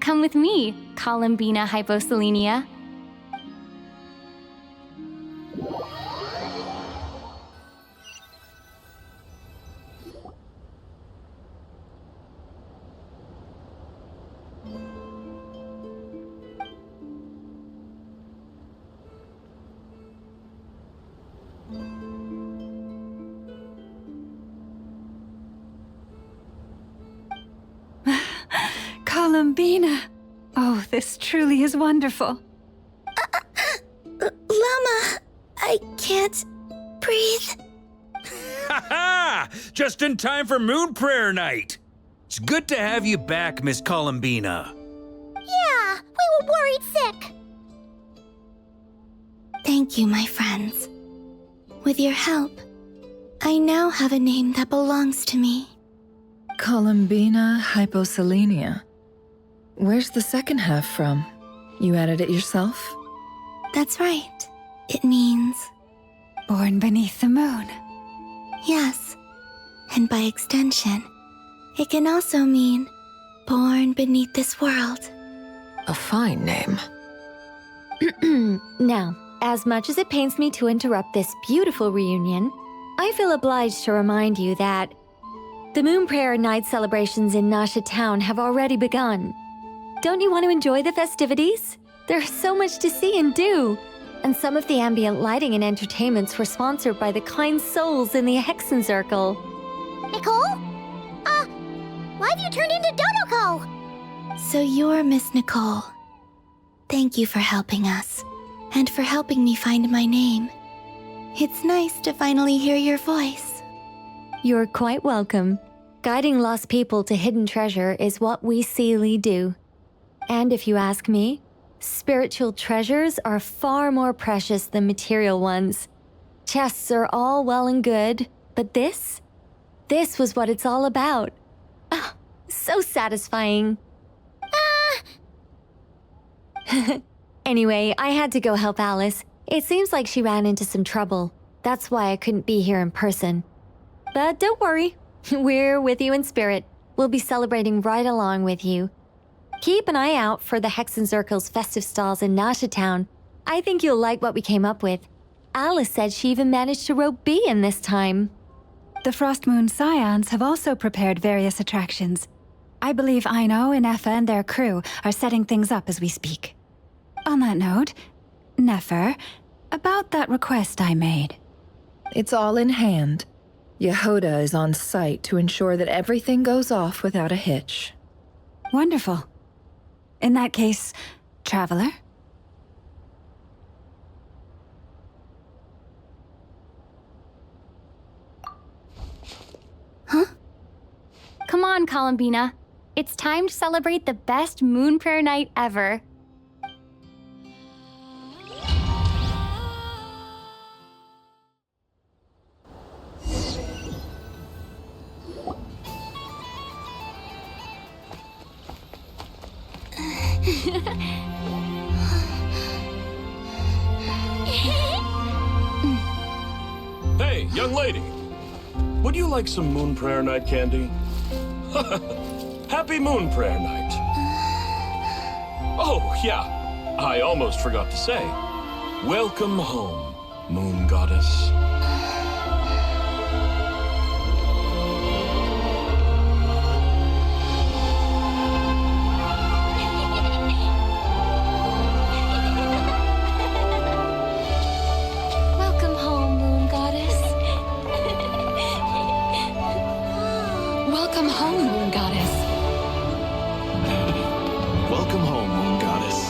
S9: Come with me, Columbina Hyposelenia.
S5: Columbina! Oh, this truly is wonderful.
S2: Llama, I can't breathe.
S4: Ha ha! Just in time for Moon Prayer Night! It's good to have you back, Miss Columbina.
S3: Yeah, we were worried sick.
S2: Thank you, my friends. With your help, I now have a name that belongs to me.
S6: Columbina Hyposelenia. Where's the second half from? You added it yourself?
S2: That's right. It means...
S5: Born beneath the moon.
S2: Yes. And by extension, it can also mean born beneath this world.
S10: A fine name.
S1: Now, as much as it pains me to interrupt this beautiful reunion, I feel obliged to remind you that the Moon Prayer Night celebrations in Nasha Town have already begun. Don't you want to enjoy the festivities? There's so much to see and do. And some of the ambient lighting and entertainments were sponsored by the kind souls in the Hexen Circle.
S3: Nicole? Why have you turned into Dodoko?
S2: So you're Miss Nicole. Thank you for helping us, and for helping me find my name. It's nice to finally hear your voice.
S1: You're quite welcome. Guiding lost people to hidden treasure is what we Seelie do. And if you ask me, spiritual treasures are far more precious than material ones. Chests are all well and good, but this was what it's all about. Ah, so satisfying. Anyway, I had to go help Alice. It seems like she ran into some trouble. That's why I couldn't be here in person. But don't worry, we're with you in spirit. We'll be celebrating right along with you. Keep an eye out for the Hexen Circle's festive stalls in Nasha Town. I think you'll like what we came up with. Alice said she even managed to rope B in this time.
S5: The Frost Moon Scions have also prepared various attractions. I believe Aino, Ineffa, and their crew are setting things up as we speak. On that note, Nefer, about that request I made.
S6: It's all in hand. Yehoda is on site to ensure that everything goes off without a hitch.
S5: Wonderful. In that case, Traveler?
S2: Huh?
S9: Come on, Columbina. It's time to celebrate the best Moon Prayer Night ever.
S14: Hey, young lady. Would you like some Moon Prayer Night candy? Happy Moon Prayer Night. Oh, yeah. I almost forgot to say. Welcome home, Moon Goddess.
S1: Welcome home, Moon Goddess.
S10: Welcome home, Moon Goddess.
S14: Welcome home, Moon Goddess.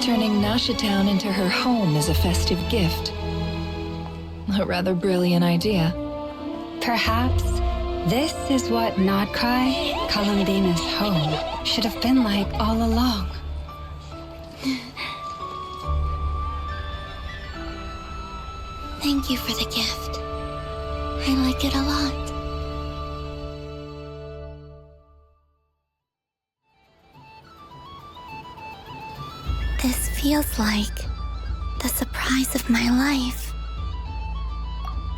S6: Turning Nasha Town into her home is a festive gift. A rather brilliant idea.
S5: Perhaps this is what Nodcry, Columbina's home, should have been like all along.
S2: Thank you for the gift. I like it a lot. This feels like the surprise of my life.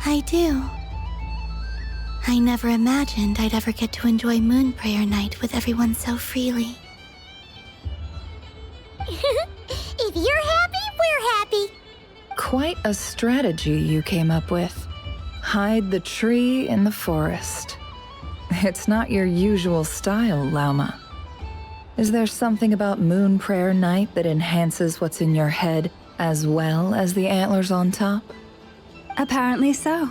S2: I do. I never imagined I'd ever get to enjoy Moon Prayer Night with everyone so freely.
S3: If you're happy, we're happy.
S6: Quite a strategy you came up with. Hide the tree in the forest. It's not your usual style, Lauma. Is there something about Moon Prayer Night that enhances what's in your head as well as the antlers on top?
S5: Apparently so.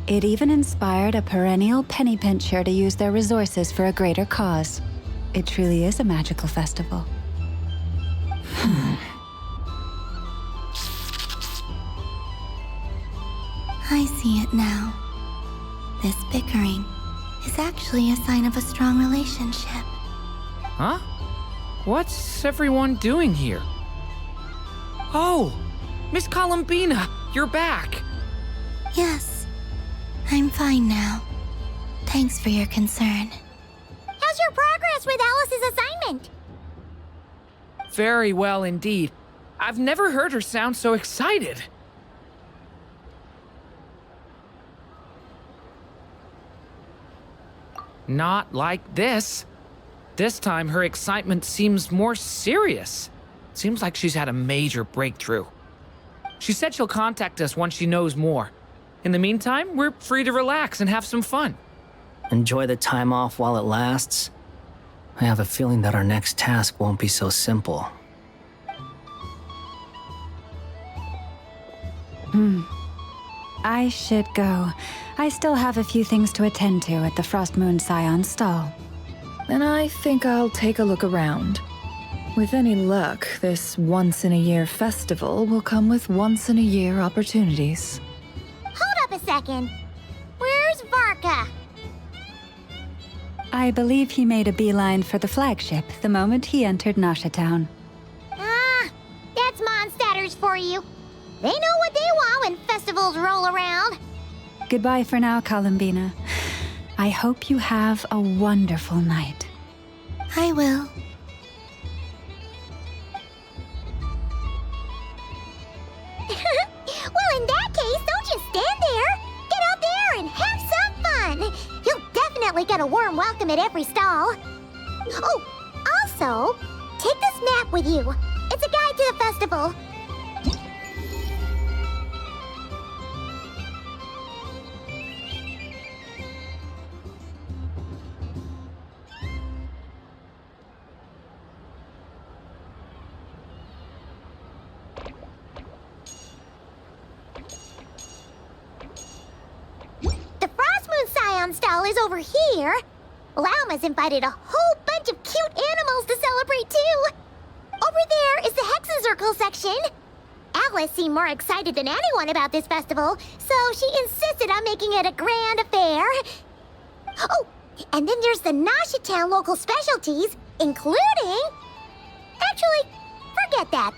S5: It even inspired a perennial penny pincher to use their resources for a greater cause. It truly is a magical festival.
S2: I see it now. This bickering is actually a sign of a strong relationship.
S15: Huh? What's everyone doing here? Oh! Miss Columbina, you're back!
S2: Yes, I'm fine now. Thanks for your concern.
S3: How's your progress with Alice's assignment?
S15: Very well indeed. I've never heard her sound so excited. Not like this. This time, her excitement seems more serious. Seems like she's had a major breakthrough. She said she'll contact us once she knows more. In the meantime, we're free to relax and have some fun.
S16: Enjoy the time off while it lasts. I have a feeling that our next task won't be so simple.
S5: I should go. I still have a few things to attend to at the Frost Moon Scion stall.
S6: And I think I'll take a look around. With any luck, this once-in-a-year festival will come with once-in-a-year opportunities.
S3: Hold up a second. Where's Varka?
S5: I believe he made a beeline for the flagship the moment he entered Nasha Town.
S3: Ah, that's Mondstadters for you. They know what they want when festivals roll around.
S5: Goodbye for now, Columbina. I hope you have a wonderful night.
S2: I will.
S3: Well, in that case, don't just stand there. Get out there and have some fun. You'll definitely get a warm welcome at every stall. Oh, also, take this map with you. It's a guide to the festival. Stall is over here. Lauma's invited a whole bunch of cute animals to celebrate too. Over there is the Hexencircle section. Alice seemed more excited than anyone about this festival, so she insisted on making it a grand affair. Oh, and then there's the Nasha Town local specialties, including... Actually, forget that.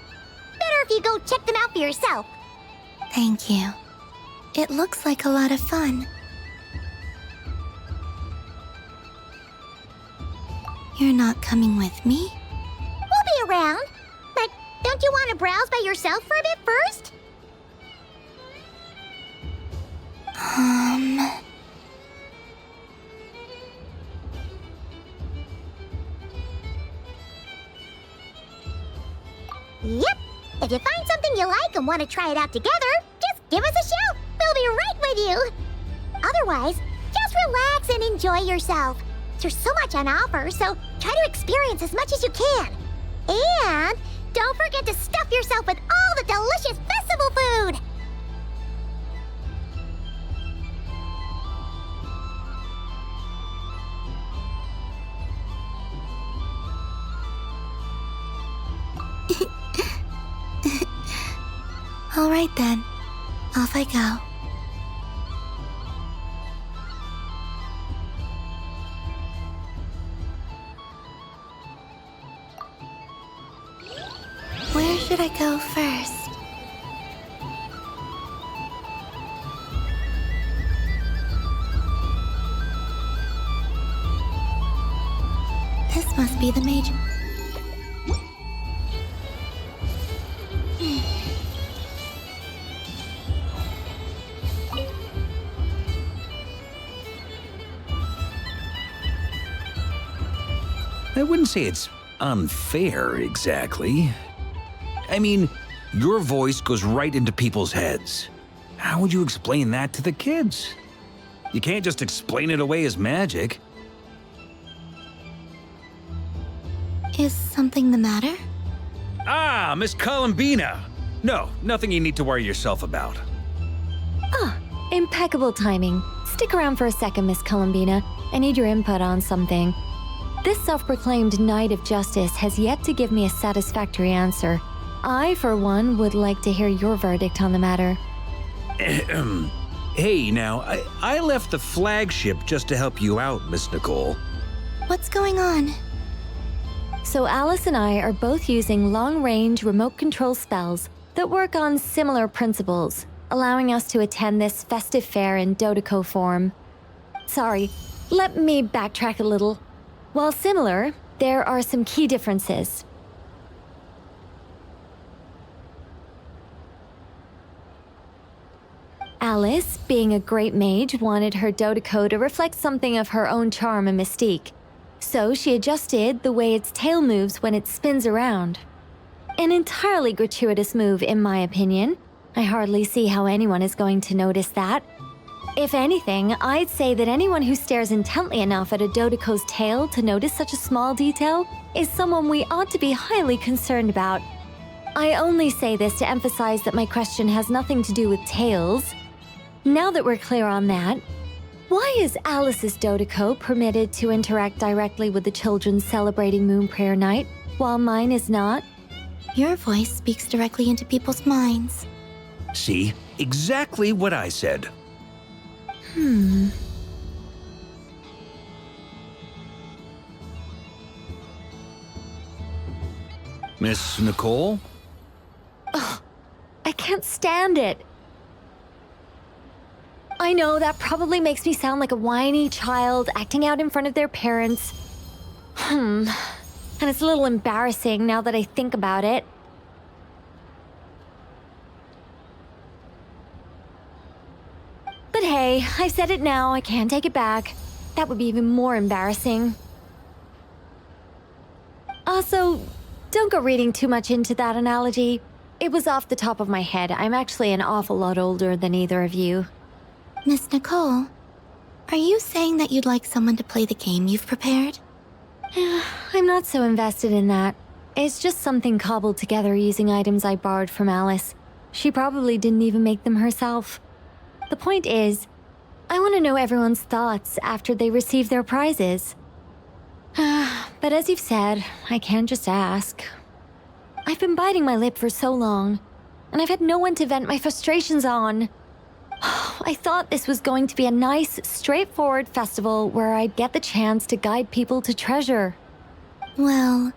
S3: Better if you go check them out for yourself.
S2: Thank you. It looks like a lot of fun. You're not coming with me?
S3: We'll be around. But don't you want to browse by yourself for a bit first? Yep. If you find something you like and want to try it out together, just give us a shout. We'll be right with you. Otherwise, just relax and enjoy yourself. There's so much on offer, so try to experience as much as you can. And don't forget to stuff yourself with all the delicious festival food!
S2: All right then, off I go. Where should I go first? Must be the mage.
S4: I wouldn't say it's unfair, exactly. I mean, your voice goes right into people's heads. How would you explain that to the kids? You can't just explain it away as magic.
S2: Is something the matter?
S4: Ah, Miss Columbina! No, nothing you need to worry yourself about.
S1: Impeccable timing. Stick around for a second, Miss Columbina. I need your input on something. This self-proclaimed Knight of Justice has yet to give me a satisfactory answer. I, for one, would like to hear your verdict on the matter.
S4: Hey, now, I left the flagship just to help you out, Miss Nicole.
S2: What's going on?
S1: So Alice and I are both using long-range remote control spells that work on similar principles, allowing us to attend this festive fair in Dodoco form. Sorry, let me backtrack a little. While similar, there are some key differences. Alice, being a great mage, wanted her Dodoco to reflect something of her own charm and mystique. So she adjusted the way its tail moves when it spins around. An entirely gratuitous move, in my opinion. I hardly see how anyone is going to notice that. If anything, I'd say that anyone who stares intently enough at a Dodoco's tail to notice such a small detail is someone we ought to be highly concerned about. I only say this to emphasize that my question has nothing to do with tails. Now that we're clear on that, why is Alice's Dodoco permitted to interact directly with the children celebrating Moon Prayer Night, while mine is not?
S2: Your voice speaks directly into people's minds.
S4: See? Exactly what I said. Miss Nicole?
S1: I can't stand it. I know that probably makes me sound like a whiny child acting out in front of their parents. And it's a little embarrassing now that I think about it. But hey, I've said it now, I can't take it back. That would be even more embarrassing. Also, don't go reading too much into that analogy. It was off the top of my head. I'm actually an awful lot older than either of you.
S2: Miss Nicole, are you saying that you'd like someone to play the game you've prepared?
S1: I'm not so invested in that. It's just something cobbled together using items I borrowed from Alice. She probably didn't even make them herself. The point is, I want to know everyone's thoughts after they receive their prizes. But as you've said, I can't just ask. I've been biting my lip for so long, and I've had no one to vent my frustrations on. I thought this was going to be a nice, straightforward festival where I'd get the chance to guide people to treasure.
S2: Well,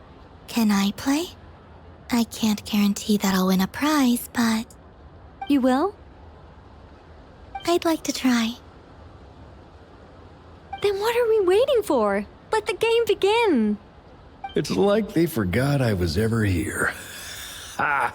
S2: can I play? I can't guarantee that I'll win a prize, but...
S1: You will?
S2: I'd like to try.
S1: Then what are we waiting for? Let the game begin!
S17: It's like they forgot I was ever here. Ha!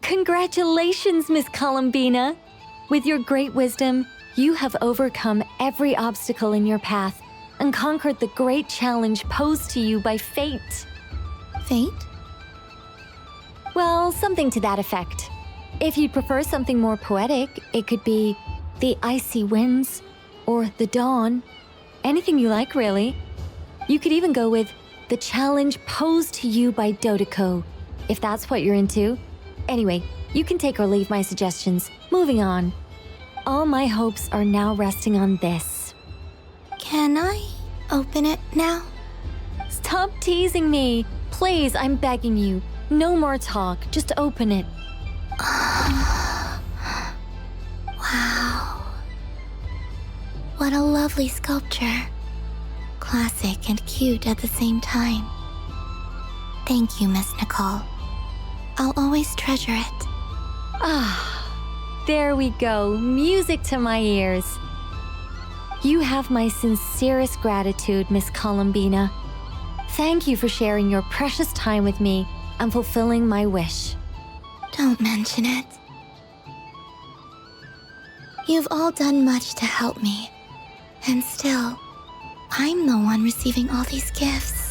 S1: Congratulations, Miss Columbina! With your great wisdom, you have overcome every obstacle in your path and conquered the great challenge posed to you by fate.
S2: Fate?
S1: Well, something to that effect. If you'd prefer something more poetic, it could be the icy winds or the dawn. Anything you like, really. You could even go with the challenge posed to you by Dodoko, if that's what you're into. Anyway, you can take or leave my suggestions. Moving on. All my hopes are now resting on this.
S2: Can I open it now?
S1: Stop teasing me. Please, I'm begging you. No more talk. Just open it.
S2: Wow. What a lovely sculpture. Classic and cute at the same time. Thank you, Miss Nicole. I'll always treasure it.
S1: Ah, there we go. Music to my ears. You have my sincerest gratitude, Miss Columbina. Thank you for sharing your precious time with me and fulfilling my wish.
S2: Don't mention it. You've all done much to help me, and still, I'm the one receiving all these gifts.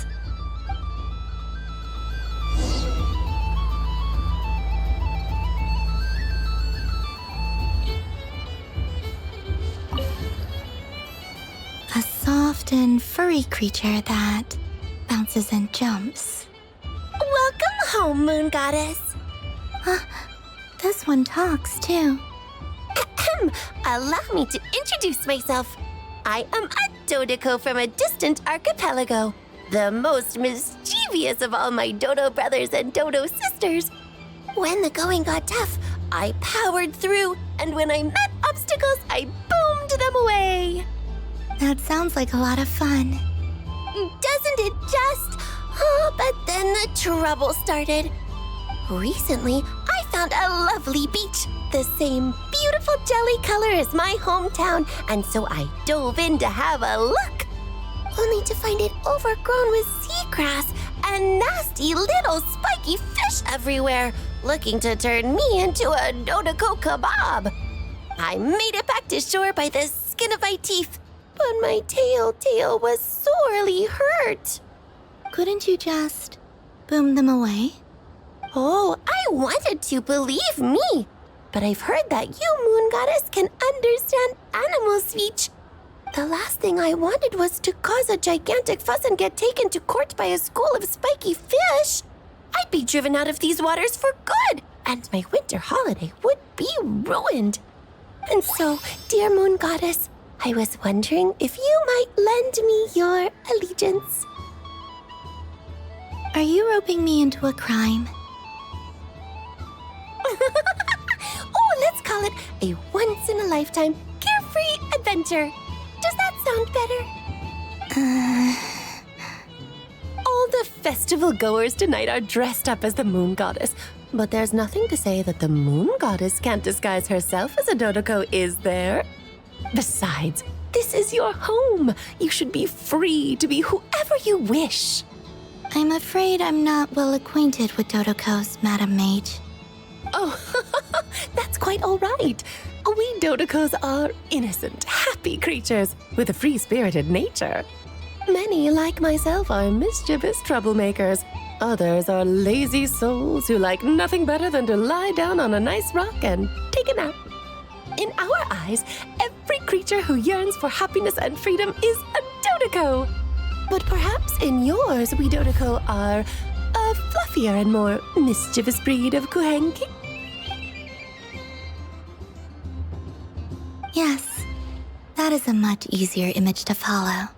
S2: A soft and furry creature that bounces and jumps.
S3: Welcome home, Moon Goddess.
S2: This one talks too.
S3: Allow me to introduce myself. I am a Dodoko from a distant archipelago, the most mischievous of all my Dodo brothers and Dodo sisters. When the going got tough, I powered through, and when I met obstacles, I boomed them away.
S2: That sounds like a lot of fun.
S3: Doesn't it just? Oh, but then the trouble started. Recently, I found a lovely beach, the same beautiful jelly color as my hometown, and so I dove in to have a look. Only to find it overgrown with seagrass and nasty little spiky fish everywhere, looking to turn me into a Dodoko kebab. I made it back to shore by the skin of my teeth, but my tail was sorely hurt.
S2: Couldn't you just boom them away?
S3: Oh, I wanted to, believe me. But I've heard that you, Moon Goddess, can understand animal speech. The last thing I wanted was to cause a gigantic fuss and get taken to court by a school of spiky fish. I'd be driven out of these waters for good, and my winter holiday would be ruined. And so, dear Moon Goddess, I was wondering if you might lend me your allegiance.
S2: Are you roping me into a crime?
S3: Oh, let's call it a once-in-a-lifetime carefree adventure. Does that sound better? All the festival goers tonight are dressed up as the Moon Goddess, but there's nothing to say that the Moon Goddess can't disguise herself as a Dodoko, is there? Besides, this is your home. You should be free to be whoever you wish.
S2: I'm afraid I'm not well acquainted with Dodokos, Madam Mage.
S3: Oh, that's quite all right. We Dodokos are innocent, happy creatures with a free-spirited nature. Many, like myself, are mischievous troublemakers. Others are lazy souls who like nothing better than to lie down on a nice rock and take a nap. In our eyes, every creature who yearns for happiness and freedom is a Dodoko. But perhaps in yours, we Dodoko are a fluffier and more mischievous breed of Kuhenki.
S2: Yes, that is a much easier image to follow.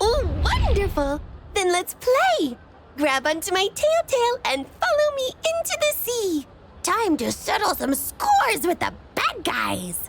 S3: Oh, wonderful! Then let's play! Grab onto my tail and follow me into the sea! Time to settle some scores with the bad guys!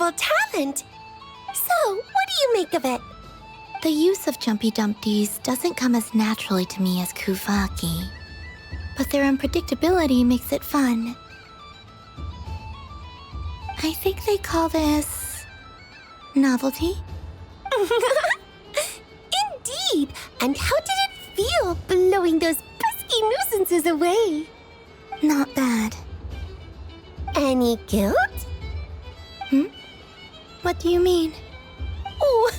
S2: wonderful talent! So, what do you make of it? The use of Jumpy Dumpties doesn't come as naturally to me as Kuvaki, but their unpredictability makes it fun. I think they call this... novelty? Indeed! And how did it feel blowing those pesky nuisances away? Not bad. Any guilt? What do you mean? Oh,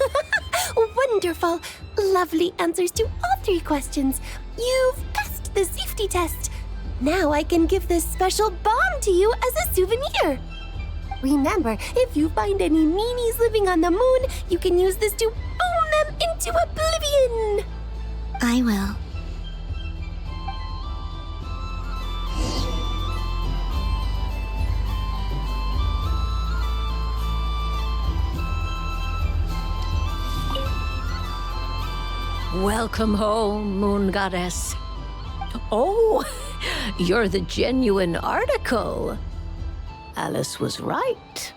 S2: wonderful! Lovely answers to all 3 questions. You've passed the safety test. Now I can give this special bomb to you as a souvenir. Remember, if you find any meanies living on the moon, you can use this to boom them into oblivion. I will.
S18: Welcome home, Moon Goddess. Oh, you're the genuine article. Alice was right.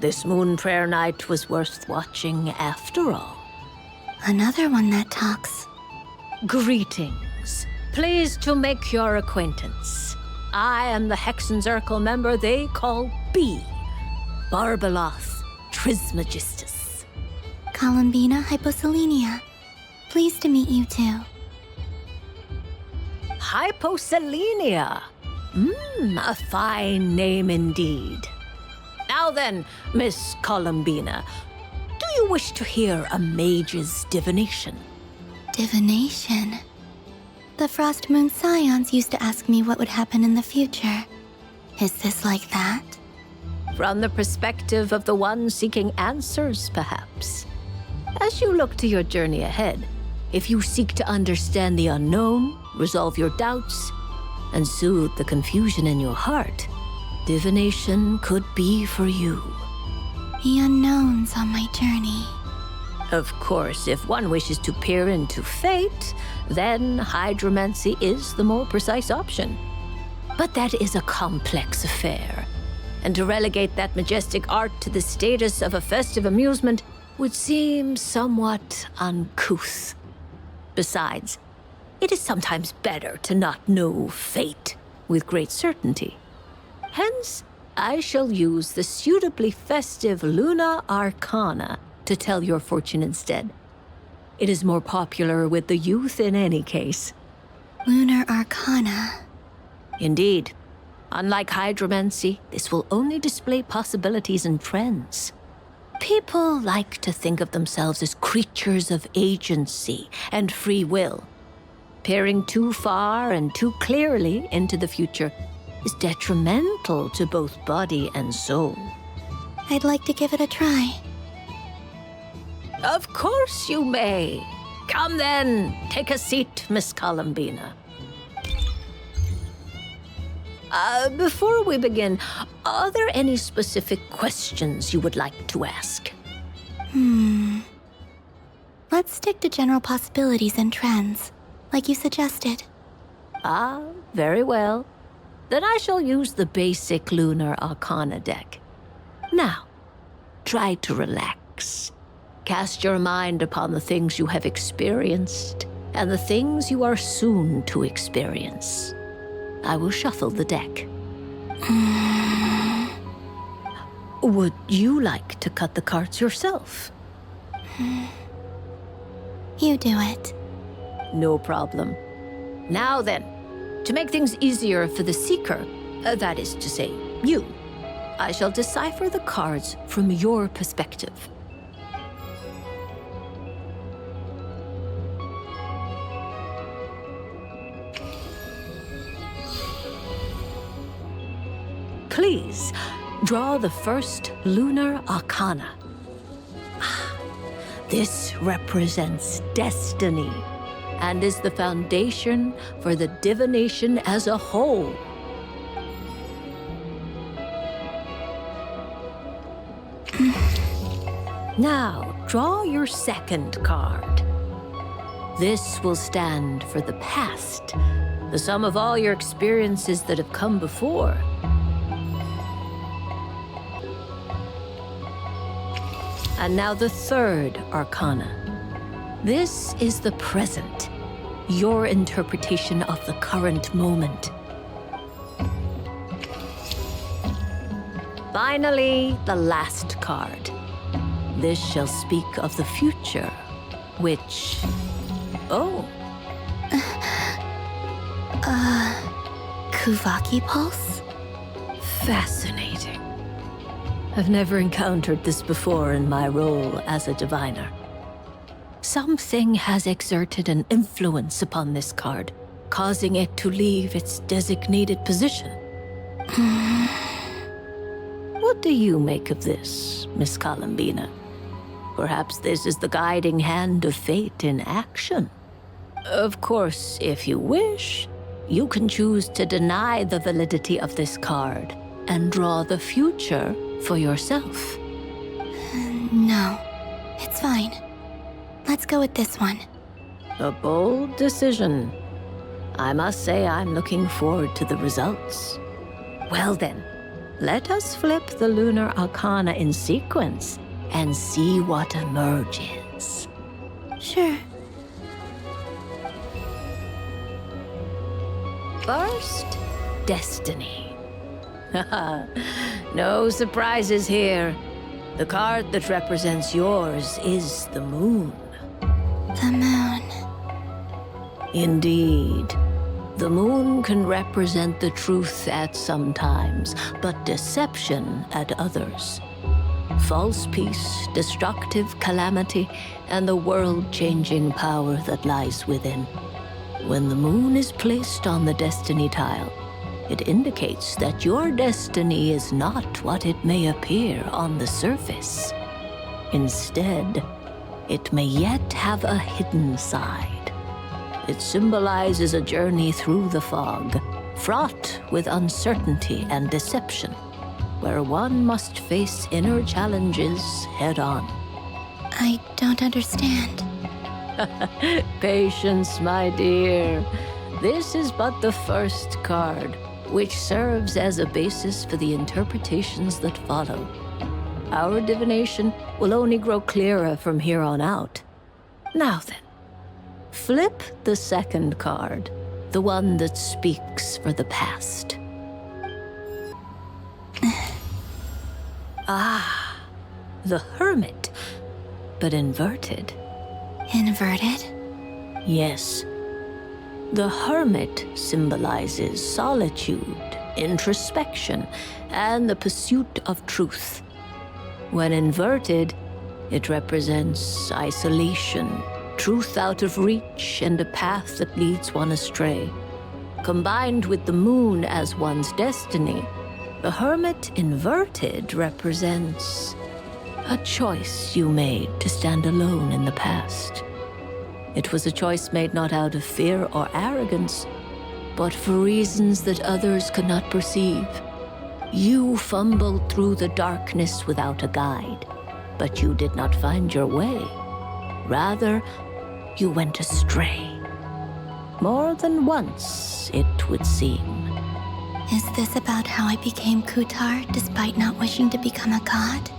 S18: This moon prayer night was worth watching after all.
S2: Another one that talks.
S18: Greetings. Pleased to make your acquaintance. I am the Hexenzirkel member they call B. Barbeloth Trismegistus.
S2: Columbina Hyposelenia. Pleased to meet you too.
S18: Hyposelenia. A fine name indeed. Now then, Miss Columbina, do you wish to hear a mage's divination?
S2: Divination? The Frost Moon Scions used to ask me what would happen in the future. Is this like that?
S18: From the perspective of the one seeking answers, perhaps. As you look to your journey ahead, if you seek to understand the unknown, resolve your doubts, and soothe the confusion in your heart, divination could be for you.
S2: The unknowns on my journey.
S18: Of course, if one wishes to peer into fate, then hydromancy is the more precise option. But that is a complex affair, and to relegate that majestic art to the status of a festive amusement would seem somewhat uncouth. Besides, it is sometimes better to not know fate with great certainty. Hence, I shall use the suitably festive Luna Arcana to tell your fortune instead. It is more popular with the youth in any case.
S2: Lunar Arcana.
S18: Indeed. Unlike hydromancy, this will only display possibilities and trends. People like to think of themselves as creatures of agency and free will. Peering too far and too clearly into the future is detrimental to both body and soul.
S2: I'd like to give it a try.
S18: Of course you may. Come then, take a seat, Miss Columbina. Before we begin, are there any specific questions you would like to ask?
S2: Let's stick to general possibilities and trends, like you suggested.
S18: Ah, very well. Then I shall use the basic Lunar Arcana deck. Now, try to relax. Cast your mind upon the things you have experienced and the things you are soon to experience. I will shuffle the deck. Would you like to cut the cards yourself?
S2: You do it.
S18: No problem. Now then, to make things easier for the seeker, that is to say, you, I shall decipher the cards from your perspective. Please, draw the first Lunar Arcana. This represents destiny and is the foundation for the divination as a whole. Now, draw your second card. This will stand for the past, the sum of all your experiences that have come before. And now the third arcana. This is the present, your interpretation of the current moment. Finally, the last card. This shall speak of the future, which... Oh.
S2: Kuvaki Pulse?
S18: Fascinating. I've never encountered this before in my role as a diviner. Something has exerted an influence upon this card, causing it to leave its designated position. What do you make of this, Miss Columbina? Perhaps this is the guiding hand of fate in action. Of course, if you wish, you can choose to deny the validity of this card and draw the future for yourself.
S2: No, it's fine. Let's go with this one.
S18: A bold decision. I must say I'm looking forward to the results. Well then, let us flip the Lunar Arcana in sequence and see what emerges.
S2: Sure.
S18: First, Destiny. No surprises here. The card that represents yours is the moon.
S2: The moon.
S18: Indeed. The moon can represent the truth at some times, but deception at others. False peace, destructive calamity, and the world-changing power that lies within. When the moon is placed on the destiny tile, it indicates that your destiny is not what it may appear on the surface. Instead, it may yet have a hidden side. It symbolizes a journey through the fog, fraught with uncertainty and deception, where one must face inner challenges head-on.
S2: I don't understand.
S18: Patience, my dear. This is but the first card, which serves as a basis for the interpretations that follow. Our divination will only grow clearer from here on out. Now then, flip the second card, the one that speaks for the past. The Hermit, but inverted.
S2: Inverted?
S18: Yes. The Hermit symbolizes solitude, introspection, and the pursuit of truth. When inverted, it represents isolation, truth out of reach, and a path that leads one astray. Combined with the moon as one's destiny, the Hermit inverted represents a choice you made to stand alone in the past. It was a choice made not out of fear or arrogance, but for reasons that others could not perceive. You fumbled through the darkness without a guide, but you did not find your way. Rather, you went astray. More than once, it would seem.
S2: Is this about how I became Kutar despite not wishing to become a god?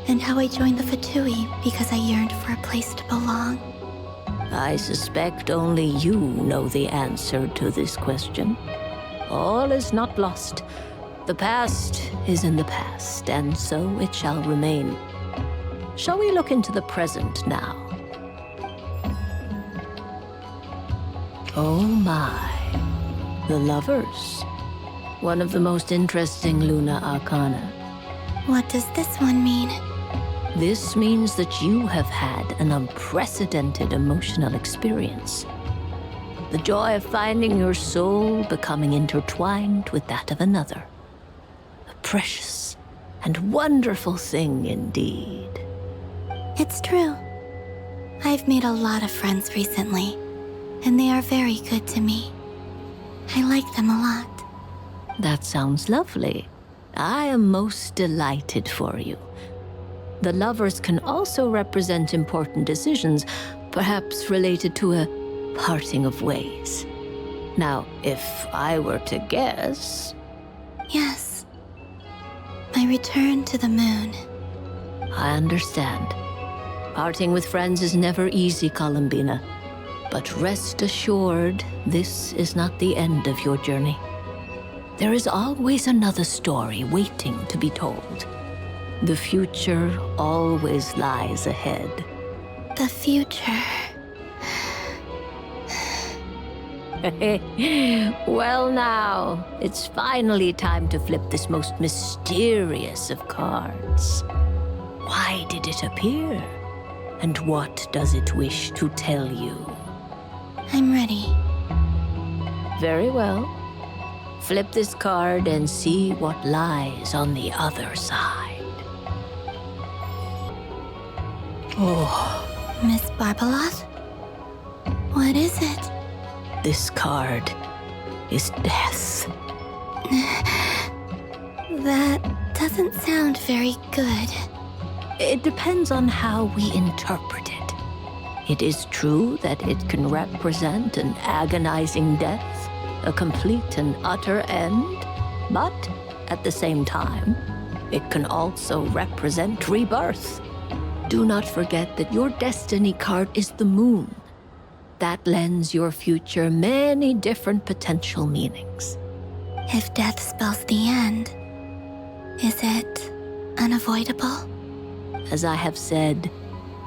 S2: And how I joined the Fatui because I yearned for a place to belong?
S18: I suspect only you know the answer to this question. All is not lost. The past is in the past, and so it shall remain. Shall we look into the present now? Oh my. The Lovers. One of the most interesting Luna Arcana.
S2: What does this one mean?
S18: This means that you have had an unprecedented emotional experience. The joy of finding your soul becoming intertwined with that of another. A precious and wonderful thing indeed.
S2: It's true. I've made a lot of friends recently, and they are very good to me. I like them a lot.
S18: That sounds lovely. I am most delighted for you. The Lovers can also represent important decisions, perhaps related to a parting of ways. Now, if I were to guess...
S2: Yes. My return to the moon.
S18: I understand. Parting with friends is never easy, Columbina. But rest assured, this is not the end of your journey. There is always another story waiting to be told. The future always lies ahead.
S2: The future.
S18: Well now, it's finally time to flip this most mysterious of cards. Why did it appear? And what does it wish to tell you?
S2: I'm ready.
S18: Very well. Flip this card and see what lies on the other side.
S2: Oh. Miss Barbeloth? What is it?
S18: This card is death.
S2: That doesn't sound very good.
S18: It depends on how we interpret it. It is true that it can represent an agonizing death, a complete and utter end, but at the same time, it can also represent rebirth. Do not forget that your destiny card is the moon. That lends your future many different potential meanings.
S2: If death spells the end, is it unavoidable?
S18: As I have said,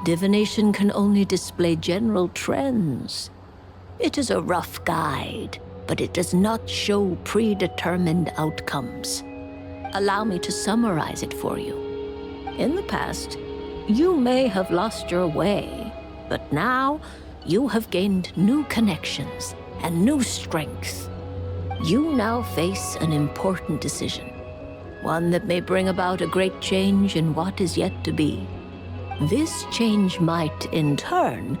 S18: divination can only display general trends. It is a rough guide, but it does not show predetermined outcomes. Allow me to summarize it for you. In the past, you may have lost your way, but now you have gained new connections and new strength. You now face an important decision, one that may bring about a great change in what is yet to be. This change might, in turn,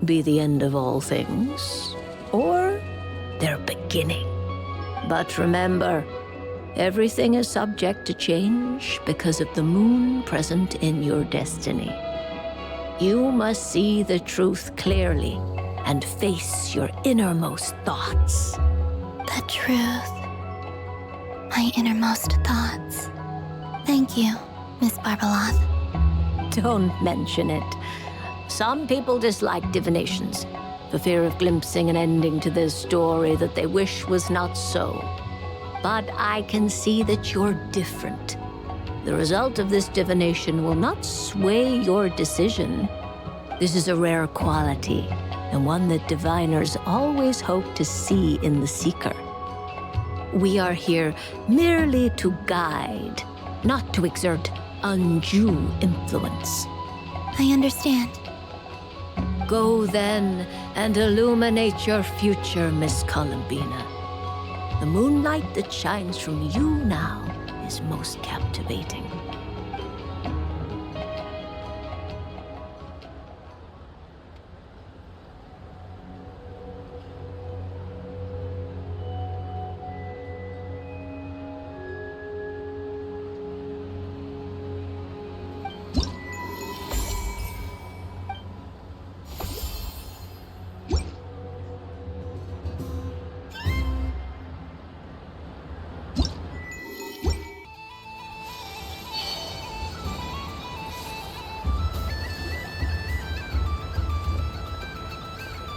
S18: be the end of all things, or their beginning. But remember, everything is subject to change because of the moon present in your destiny. You must see the truth clearly and face your innermost thoughts.
S2: The truth. My innermost thoughts. Thank you, Miss Barbeloth.
S18: Don't mention it. Some people dislike divinations, for fear of glimpsing an ending to their story that they wish was not so. But I can see that you're different. The result of this divination will not sway your decision. This is a rare quality, and one that diviners always hope to see in the seeker. We are here merely to guide, not to exert undue influence.
S2: I understand.
S18: Go then and illuminate your future, Miss Columbina. The moonlight that shines from you now is most captivating.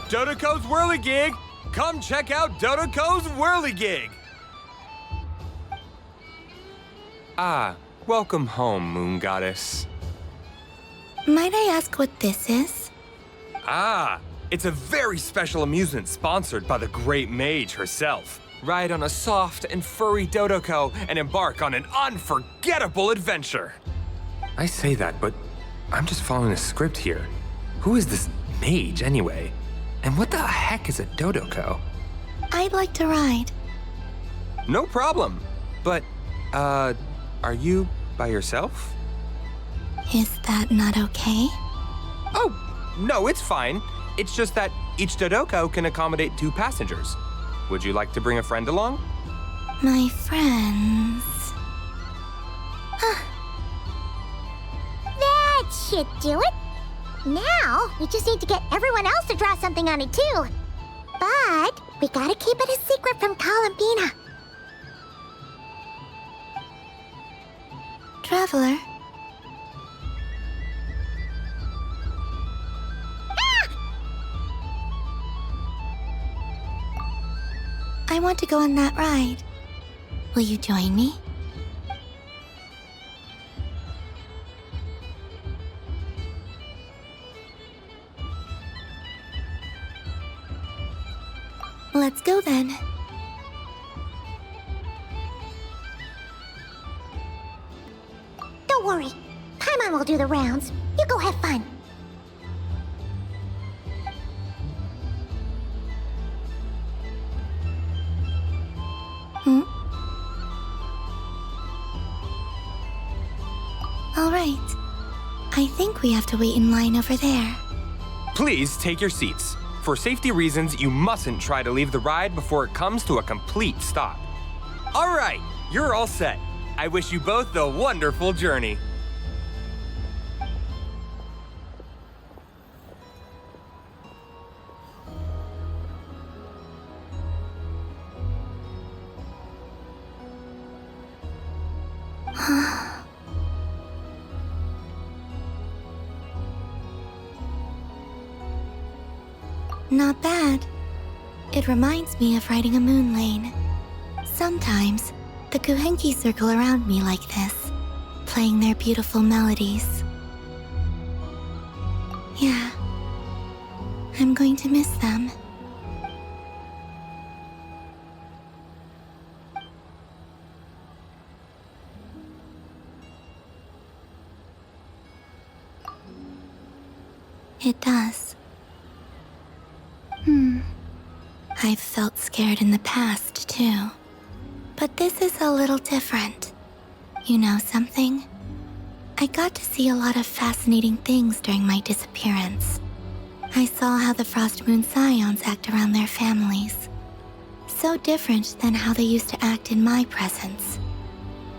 S19: Dodoco's Whirligig! Come check out Dodoco's Whirligig!
S20: Ah, welcome home, Moon Goddess.
S2: Might I ask what this is?
S20: Ah, it's a very special amusement sponsored by the great mage herself. Ride on a soft and furry Dodoco and embark on an unforgettable adventure. I say that, but I'm just following a script here. Who is this mage, anyway? And what the heck is a Dodoco?
S2: I'd like to ride.
S20: No problem. But, are you by yourself?
S2: Is that not okay?
S20: Oh, no, it's fine. It's just that each Dodoco can accommodate 2 passengers. Would you like to bring a friend along?
S2: My friends...
S3: That should do it. Now, we just need to get everyone else to draw something on it too. But we gotta keep it a secret from Columbina.
S2: Traveler, I want to go on that ride. Will you join me? Let's go then.
S3: Don't worry. Paimon will do the rounds. You go have fun.
S2: All right. I think we have to wait in line over there.
S20: Please take your seats. For safety reasons, you mustn't try to leave the ride before it comes to a complete stop. All right, you're all set. I wish you both a wonderful journey.
S2: Not bad. It reminds me of riding a moon lane. Sometimes, the Kuhenki circle around me like this, playing their beautiful melodies. Yeah, I'm going to miss them. It does. I've felt scared in the past, too. But this is a little different. You know something? I got to see a lot of fascinating things during my disappearance. I saw how the Frost Moon Scions act around their families. So different than how they used to act in my presence.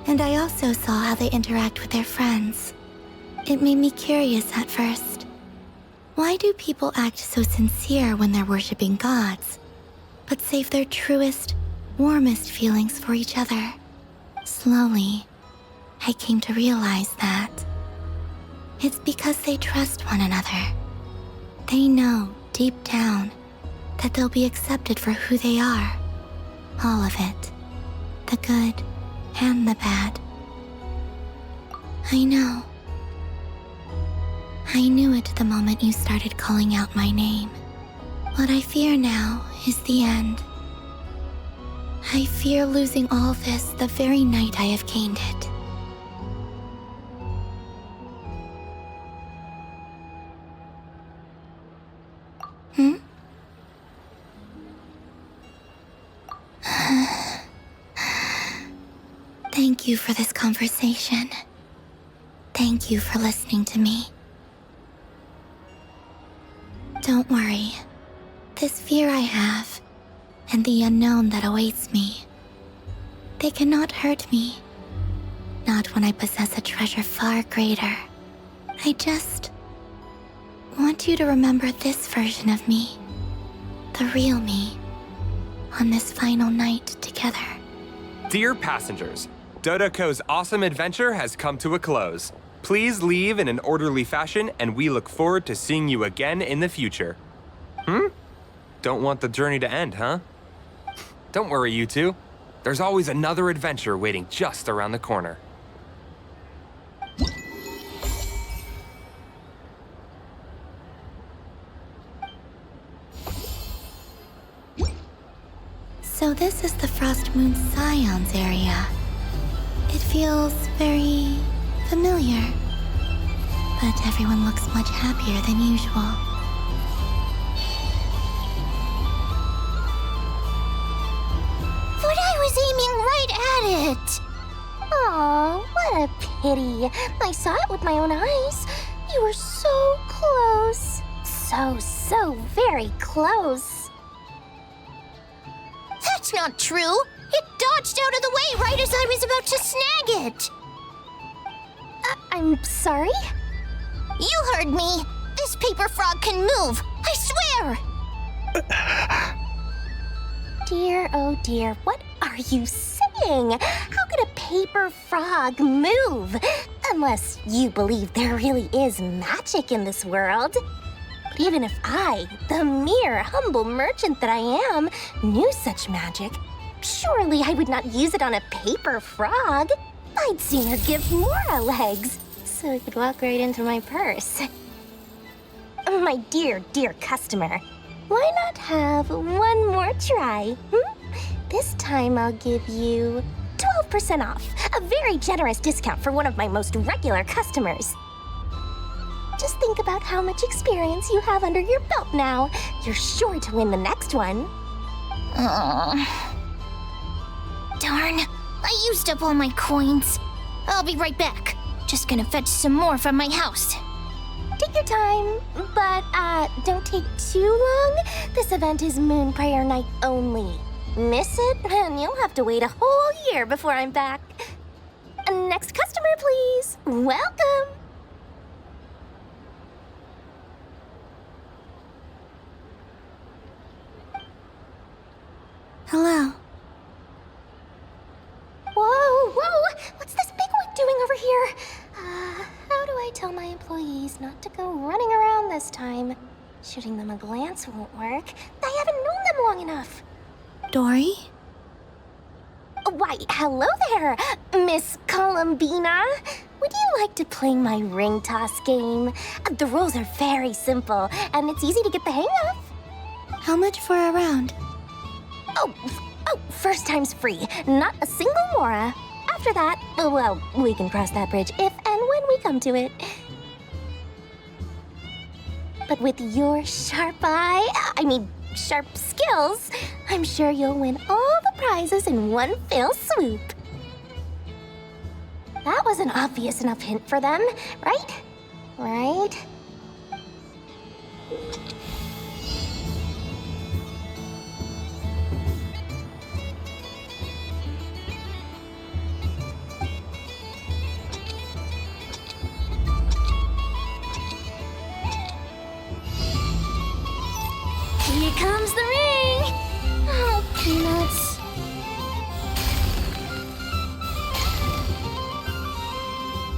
S2: And I also saw how they interact with their friends. It made me curious at first. Why do people act so sincere when they're worshipping gods, but save their truest, warmest feelings for each other? Slowly, I came to realize that it's because they trust one another. They know, deep down, that they'll be accepted for who they are. All of it. The good and the bad. I know. I knew it the moment you started calling out my name. What I fear now is the end. I fear losing all this the very night I have gained it. Thank you for this conversation. Thank you for listening to me. Don't worry. This fear I have, and the unknown that awaits me, they cannot hurt me. Not when I possess a treasure far greater. I just want you to remember this version of me, the real me, on this final night together.
S20: Dear passengers, Dodoko's awesome adventure has come to a close. Please leave in an orderly fashion, and we look forward to seeing you again in the future. Don't want the journey to end, huh? Don't worry, you two. There's always another adventure waiting just around the corner.
S2: So this is the Frost Moon Scions area. It feels very familiar. But everyone looks much happier than usual.
S3: But I was aiming right at it! Aw, what a pity. I saw it with my own eyes. You were so close. So very close. That's not true! It dodged out of the way right as I was about to snag it!
S9: I'm sorry?
S3: You heard me! This paper frog can move! I swear!
S9: Dear, oh dear, what are you saying? How could a paper frog move? Unless you believe there really is magic in this world.
S3: Even if I, the mere humble merchant that I am, knew such magic, surely I would not use it on a paper frog. I'd sooner give Mora legs, so it could walk right into my purse. My dear, dear customer, why not have one more try? This time I'll give you 12% off, a very generous discount for one of my most regular customers. Just think about how much experience you have under your belt now. You're sure to win the next one.
S21: Darn, I used up all my coins. I'll be right back. Just gonna fetch some more from my house.
S3: Take your time, but don't take too long. This event is Moon Prayer Night only. Miss it, and you'll have to wait a whole year before I'm back. Next customer, please. Welcome.
S2: Hello.
S3: Whoa! What's this bigwig doing over here? How do I tell my employees not to go running around this time? Shooting them a glance won't work. I haven't known them long enough.
S2: Dory?
S3: Why, hello there, Miss Columbina. Would you like to play my ring toss game? The rules are very simple, and it's easy to get the hang of.
S2: How much for a round?
S3: Oh, first time's free. Not a single mora. After that, well, we can cross that bridge if and when we come to it. But with your sharp skills, I'm sure you'll win all the prizes in one fell swoop. That was an obvious enough hint for them, right? Right? Here comes the ring! Oh, peanuts.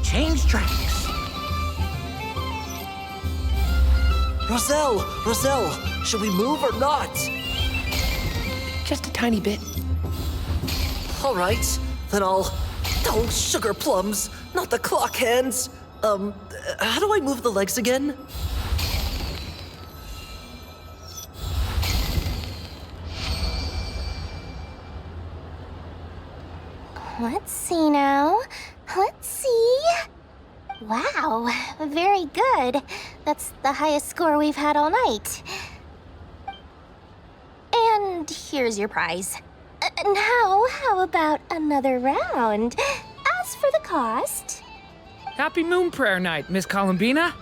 S12: Change tracks. Roselle, should we move or not?
S13: Just a tiny bit.
S12: All right, then I'll... Oh, sugar plums, not the clock hands. How do I move the legs again?
S3: Let's see now. Let's see. Wow, very good. That's the highest score we've had all night. And here's your prize. Now, how about another round? As for the cost...
S15: Happy Moon Prayer Night, Miss Columbina.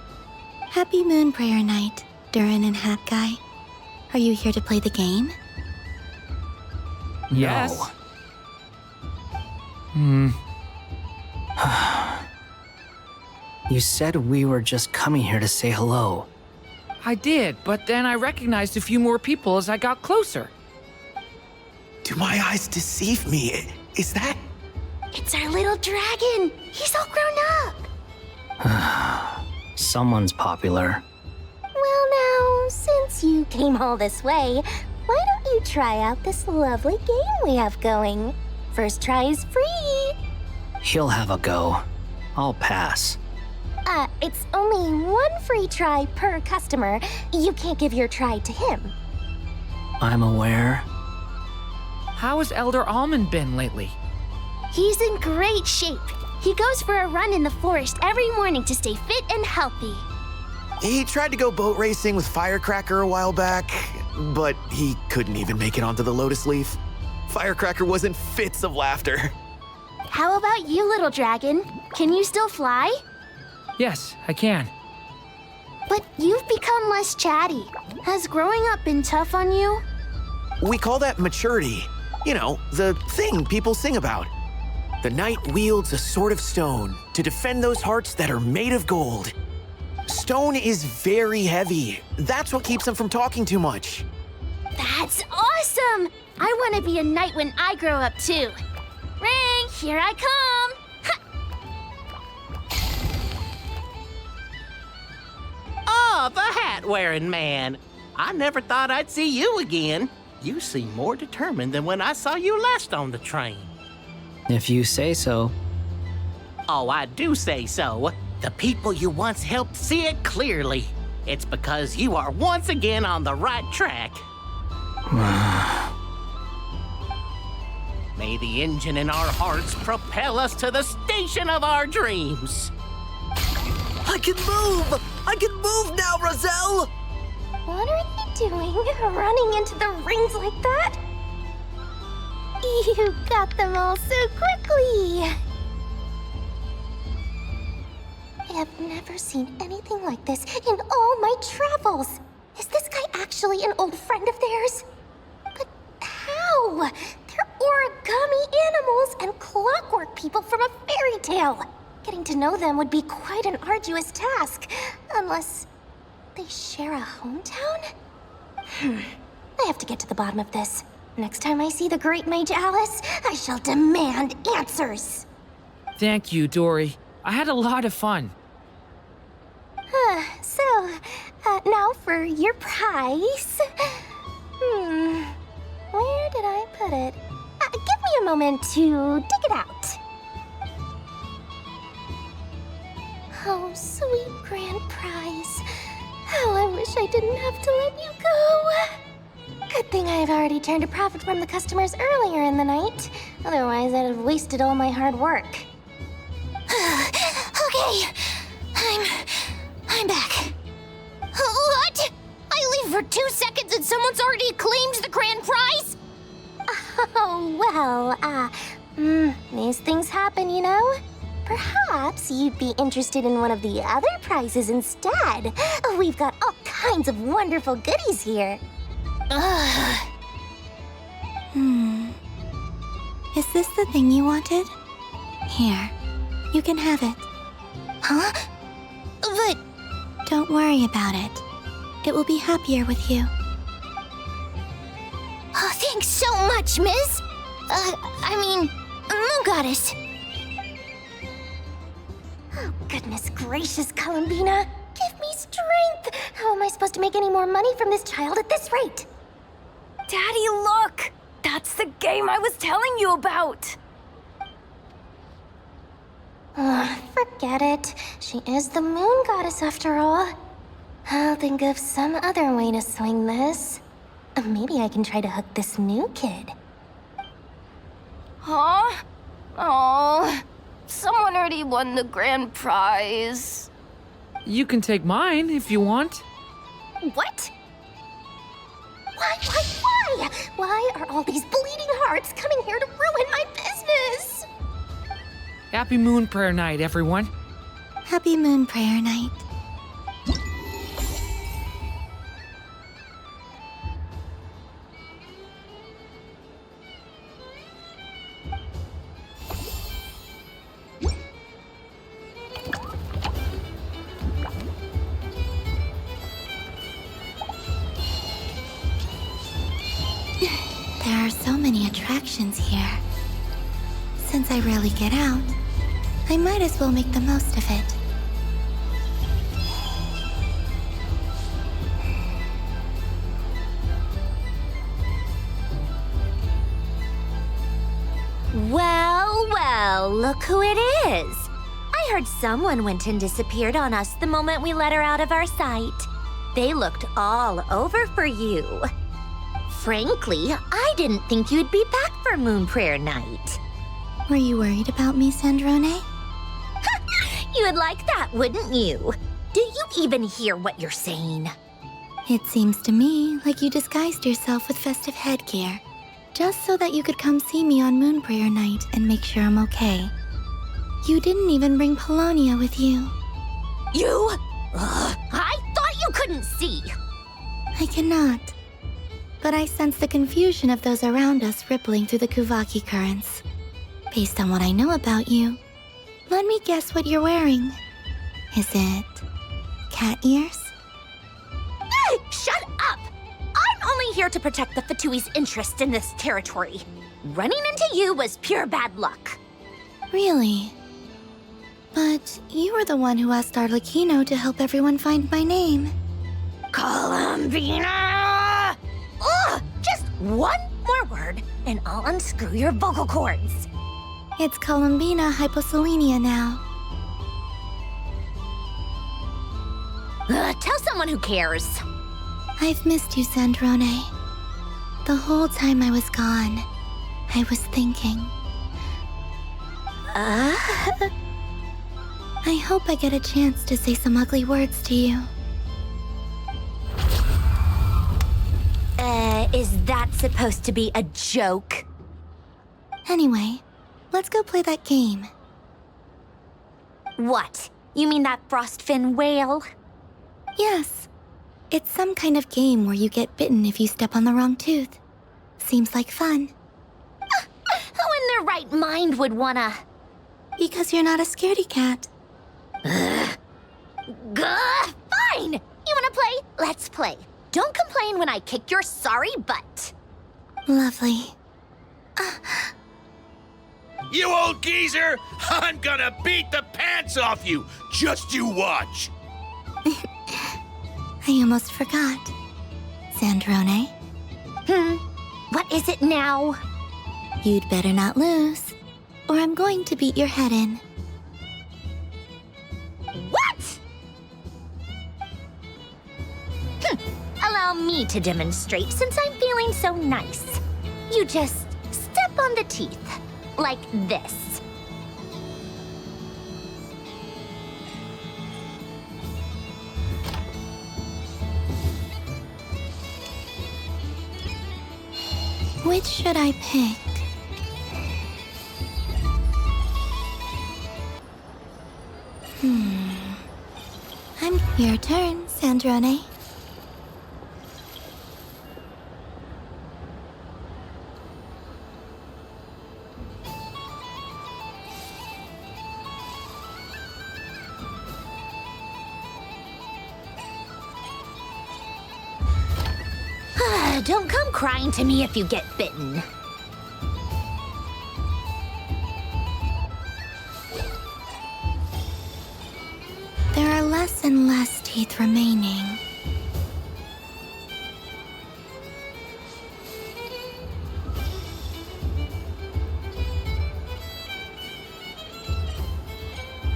S2: Happy Moon Prayer Night, Durin and Hat Guy. Are you here to play the game?
S15: Yes.
S16: You said we were just coming here to say hello.
S15: I did, but then I recognized a few more people as I got closer.
S22: Do my eyes deceive me? Is that...
S3: It's our little dragon! He's all grown up!
S16: Someone's popular.
S3: Well now, since you came all this way, why don't you try out this lovely game we have going? First try is free!
S16: He'll have a go. I'll pass.
S3: It's only one free try per customer. You can't give your try to him.
S16: I'm aware.
S15: How has Elder Almond been lately?
S21: He's in great shape. He goes for a run in the forest every morning to stay fit and healthy.
S22: He tried to go boat racing with Firecracker a while back, but he couldn't even make it onto the Lotus Leaf. Firecracker was in fits of laughter.
S21: How about you, little dragon? Can you still fly?
S15: Yes, I can.
S21: But you've become less chatty. Has growing up been tough on you?
S22: We call that maturity. You know, the thing people sing about. The knight wields a sword of stone to defend those hearts that are made of gold. Stone is very heavy. That's what keeps him from talking too much.
S21: That's awesome! I want to be a knight when I grow up too. Ring, here I come! Ha!
S7: the hat-wearing man. I never thought I'd see you again. You seem more determined than when I saw you last on the train.
S16: If you say so.
S7: Oh, I do say so. The people you once helped see it clearly. It's because you are once again on the right track. May the engine in our hearts propel us to the station of our dreams.
S12: I can move! I can move now, Roselle!
S9: What are they doing, running into the rings like that? You got them all so quickly! I have never seen anything like this in all my travels. Is this guy actually an old friend of theirs? But how? They're origami animals and clockwork people from a fairy tale. Getting to know them would be quite an arduous task, unless they share a hometown? I have to get to the bottom of this. Next time I see the Great Mage Alice, I shall demand answers.
S15: Thank you, Dory. I had a lot of fun.
S9: Now for your prize. Where did I put it? Give me a moment to dig it out. Oh, sweet grand prize. How I wish I didn't have to let you go. Good thing I've already turned a profit from the customers earlier in the night. Otherwise, I'd have wasted all my hard work.
S21: Okay, I'm back. What? I leave for 2 seconds and someone's already claimed the grand prize?
S9: Oh, well, these things happen, you know? Perhaps you'd be interested in one of the other prizes instead. We've got all kinds of wonderful goodies here.
S2: Is this the thing you wanted? Here, you can have it.
S21: Huh? But...
S2: Don't worry about it. It will be happier with you.
S21: Oh, thanks so much, Miss. Moon Goddess.
S9: Oh, goodness gracious, Columbina. Give me strength. How am I supposed to make any more money from this child at this rate?
S8: Daddy, look! That's the game I was telling you about!
S9: Forget it. She is the Moon Goddess after all. I'll think of some other way to swing this. Maybe I can try to hook this new kid.
S8: Huh? Oh, someone already won the grand prize.
S15: You can take mine if you want.
S9: What? Why? Why are all these bleeding hearts coming here to ruin my business?
S15: Happy Moon Prayer Night, everyone.
S2: Happy Moon Prayer Night. There are so many attractions here. Since I rarely get out, I might as well make the most of it.
S3: Well, look who it is. I heard someone went and disappeared on us the moment we let her out of our sight. They looked all over for you. Frankly, I didn't think you'd be back for Moon Prayer Night.
S2: Were you worried about me, Sandrone?
S3: You would like that, wouldn't you? Do you even hear what you're saying?
S2: It seems to me like you disguised yourself with festive headgear, just so that you could come see me on Moon Prayer Night and make sure I'm okay. You didn't even bring Polonia with you.
S3: You? I thought you couldn't see.
S2: I cannot. But I sense the confusion of those around us rippling through the Kuvaki currents. Based on what I know about you, let me guess what you're wearing. Is it cat ears?
S3: Hey, shut up! I'm only here to protect the Fatui's interest in this territory. Running into you was pure bad luck.
S2: Really? But you were the one who asked Arlecchino to help everyone find my name.
S21: Columbina! Ugh! Just one more word, and I'll unscrew your vocal cords.
S2: It's Columbina hyposelenia now.
S21: Tell someone who cares.
S2: I've missed you, Sandrone. The whole time I was gone, I was thinking. I hope I get a chance to say some ugly words to you.
S21: Is that supposed to be a joke?
S2: Anyway, let's go play that game.
S21: What? You mean that frostfin whale?
S2: Yes. It's some kind of game where you get bitten if you step on the wrong tooth. Seems like fun.
S21: Who in their right mind would wanna?
S2: Because you're not a scaredy cat.
S21: Fine! You wanna play? Let's play. Don't complain when I kick your sorry butt.
S2: Lovely.
S4: You old geezer! I'm gonna beat the pants off you! Just you watch!
S2: I almost forgot. Sandrone?
S21: What is it now?
S2: You'd better not lose, or I'm going to beat your head in.
S21: What? Allow me to demonstrate since I'm feeling so nice. You just step on the teeth, like this.
S2: Which should I pick? Your turn, Sandrone.
S21: Don't come crying to me if you get bitten.
S2: There are less and less teeth remaining.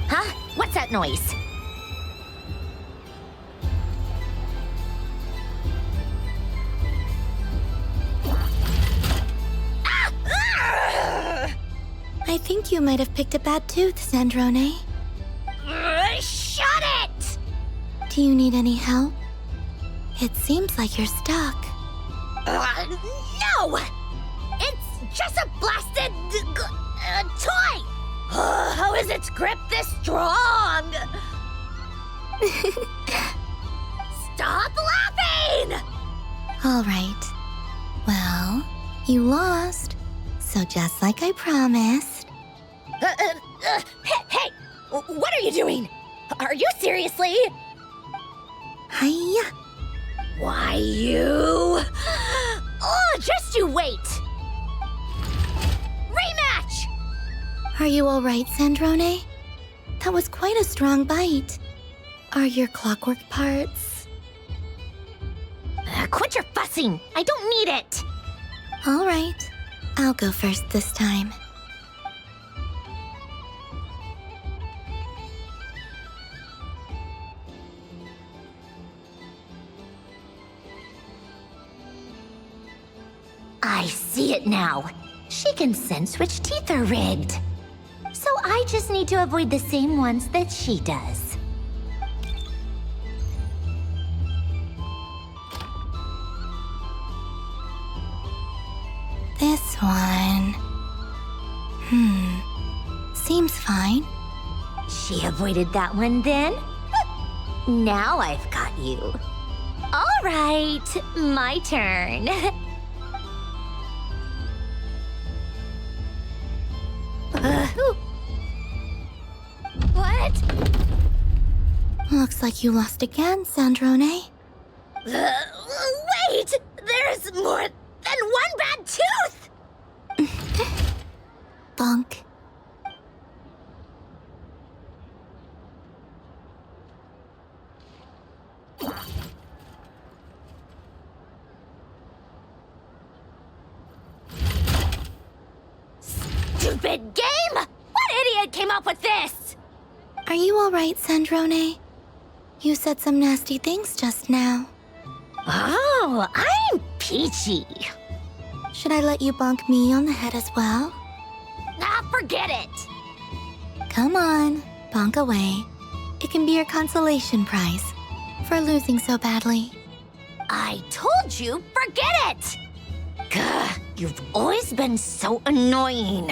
S21: Huh? What's that noise?
S2: I think you might have picked a bad tooth, Sandrone.
S21: Shut it!
S2: Do you need any help? It seems like you're stuck.
S21: No! It's just a blasted toy! How is its grip this strong? Stop laughing!
S2: All right. Well, you lost. So just like I promised.
S21: Hey! What are you doing? Are you seriously?
S2: Hiya.
S21: Why, you... Oh, just you wait! Rematch!
S2: Are you all right, Sandrone? That was quite a strong bite. Are your clockwork parts?
S21: Quit your fussing! I don't need it!
S2: All right. I'll go first this time.
S21: I see it now. She can sense which teeth are rigged. So I just need to avoid the same ones that she does.
S2: This one... Seems fine.
S21: She avoided that one then? Now I've got you. All right, my turn. What?
S2: Looks like you lost again, Sandrone.
S21: Wait! There's more than one bad tooth!
S2: Bonk.
S9: Stupid game! What idiot came up with this?
S2: Are you alright, Sandrone? You said some nasty things just now.
S9: Oh, I'm peachy.
S2: Should I let you bonk me on the head as well?
S9: Ah, forget it.
S2: Come on, bonk away. It can be your consolation prize for losing so badly.
S9: I told you, forget it! Gah, you've always been so annoying.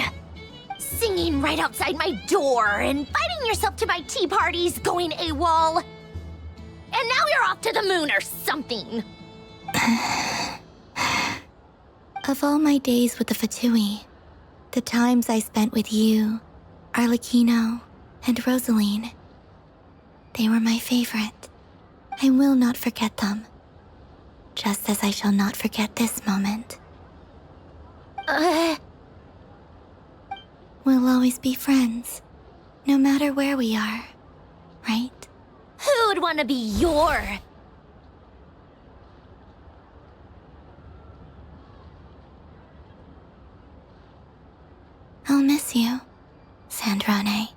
S9: Singing right outside my door, inviting yourself to my tea parties, going AWOL. And now you're off to the moon or something.
S2: Of all my days with the Fatui, the times I spent with you, Arlecchino, and Rosaline, they were my favorite. I will not forget them. Just as I shall not forget this moment. We'll always be friends, no matter where we are, right?
S9: Who'd want to be your...
S2: I'll miss you, Sandrone.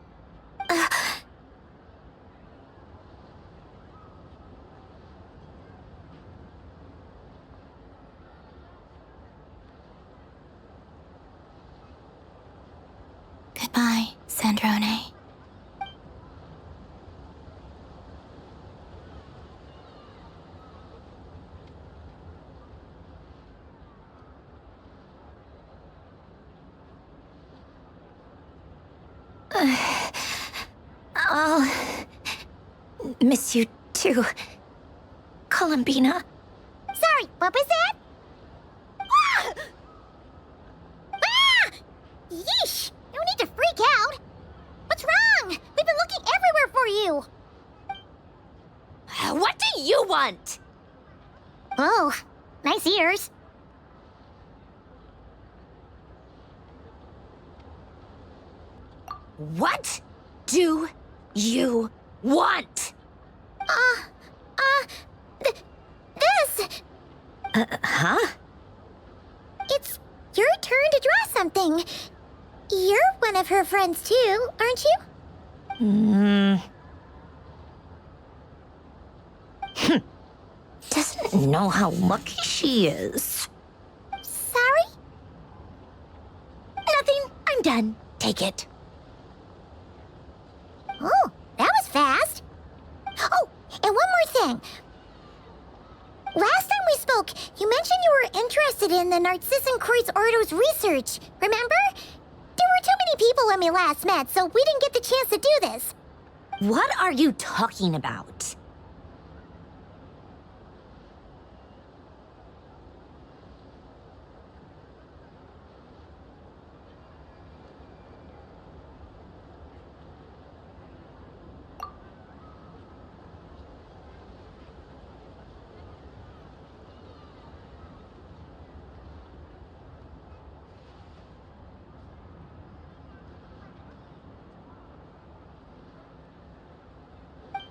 S2: Goodbye, Sandrone.
S9: I'll miss you too, Columbina.
S3: Sorry, what was that? Ah! Ah! Yeesh! No need to freak out. What's wrong? We've been looking everywhere for you.
S9: What do you want?
S3: Oh, nice ears.
S9: What do you want?
S3: This.
S9: Huh?
S3: It's your turn to draw something. You're one of her friends too, aren't you?
S9: Doesn't know how lucky she is.
S3: Sorry?
S9: Nothing. I'm done. Take it.
S3: Oh, that was fast. Oh, and one more thing. Last time we spoke, you mentioned you were interested in the Narcissan Kreuz Ordo's research, remember? There were too many people when we last met, so we didn't get the chance to do this.
S9: What are you talking about?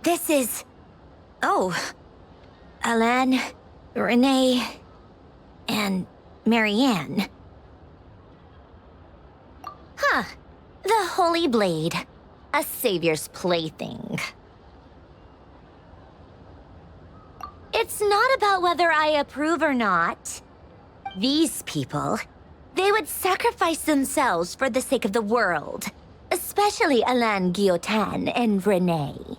S9: This is... Oh. Alan, Renee, and Marianne. Huh. The Holy Blade. A savior's plaything. It's not about whether I approve or not. These people, they would sacrifice themselves for the sake of the world. Especially Alain Guillotin and Renee.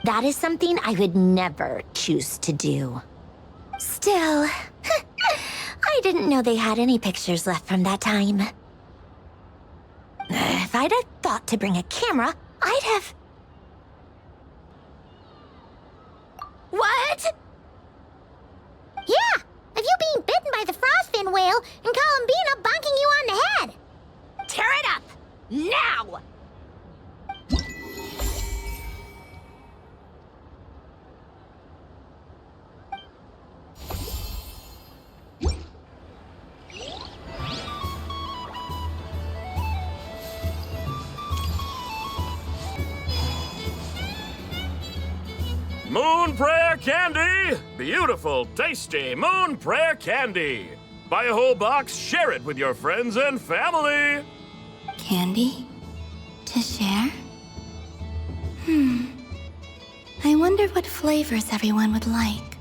S9: That is something I would never choose to do. Still, I didn't know they had any pictures left from that time. If I'd have thought to bring a camera, I'd have... What?
S3: Yeah, of you being bitten by the frostfin whale and Columbina bonking you on the head.
S9: Tear it up! Now!
S14: Moon Prayer Candy! Beautiful, tasty Moon Prayer Candy! Buy a whole box, share it with your friends and family!
S2: Candy? To share? I wonder what flavors everyone would like.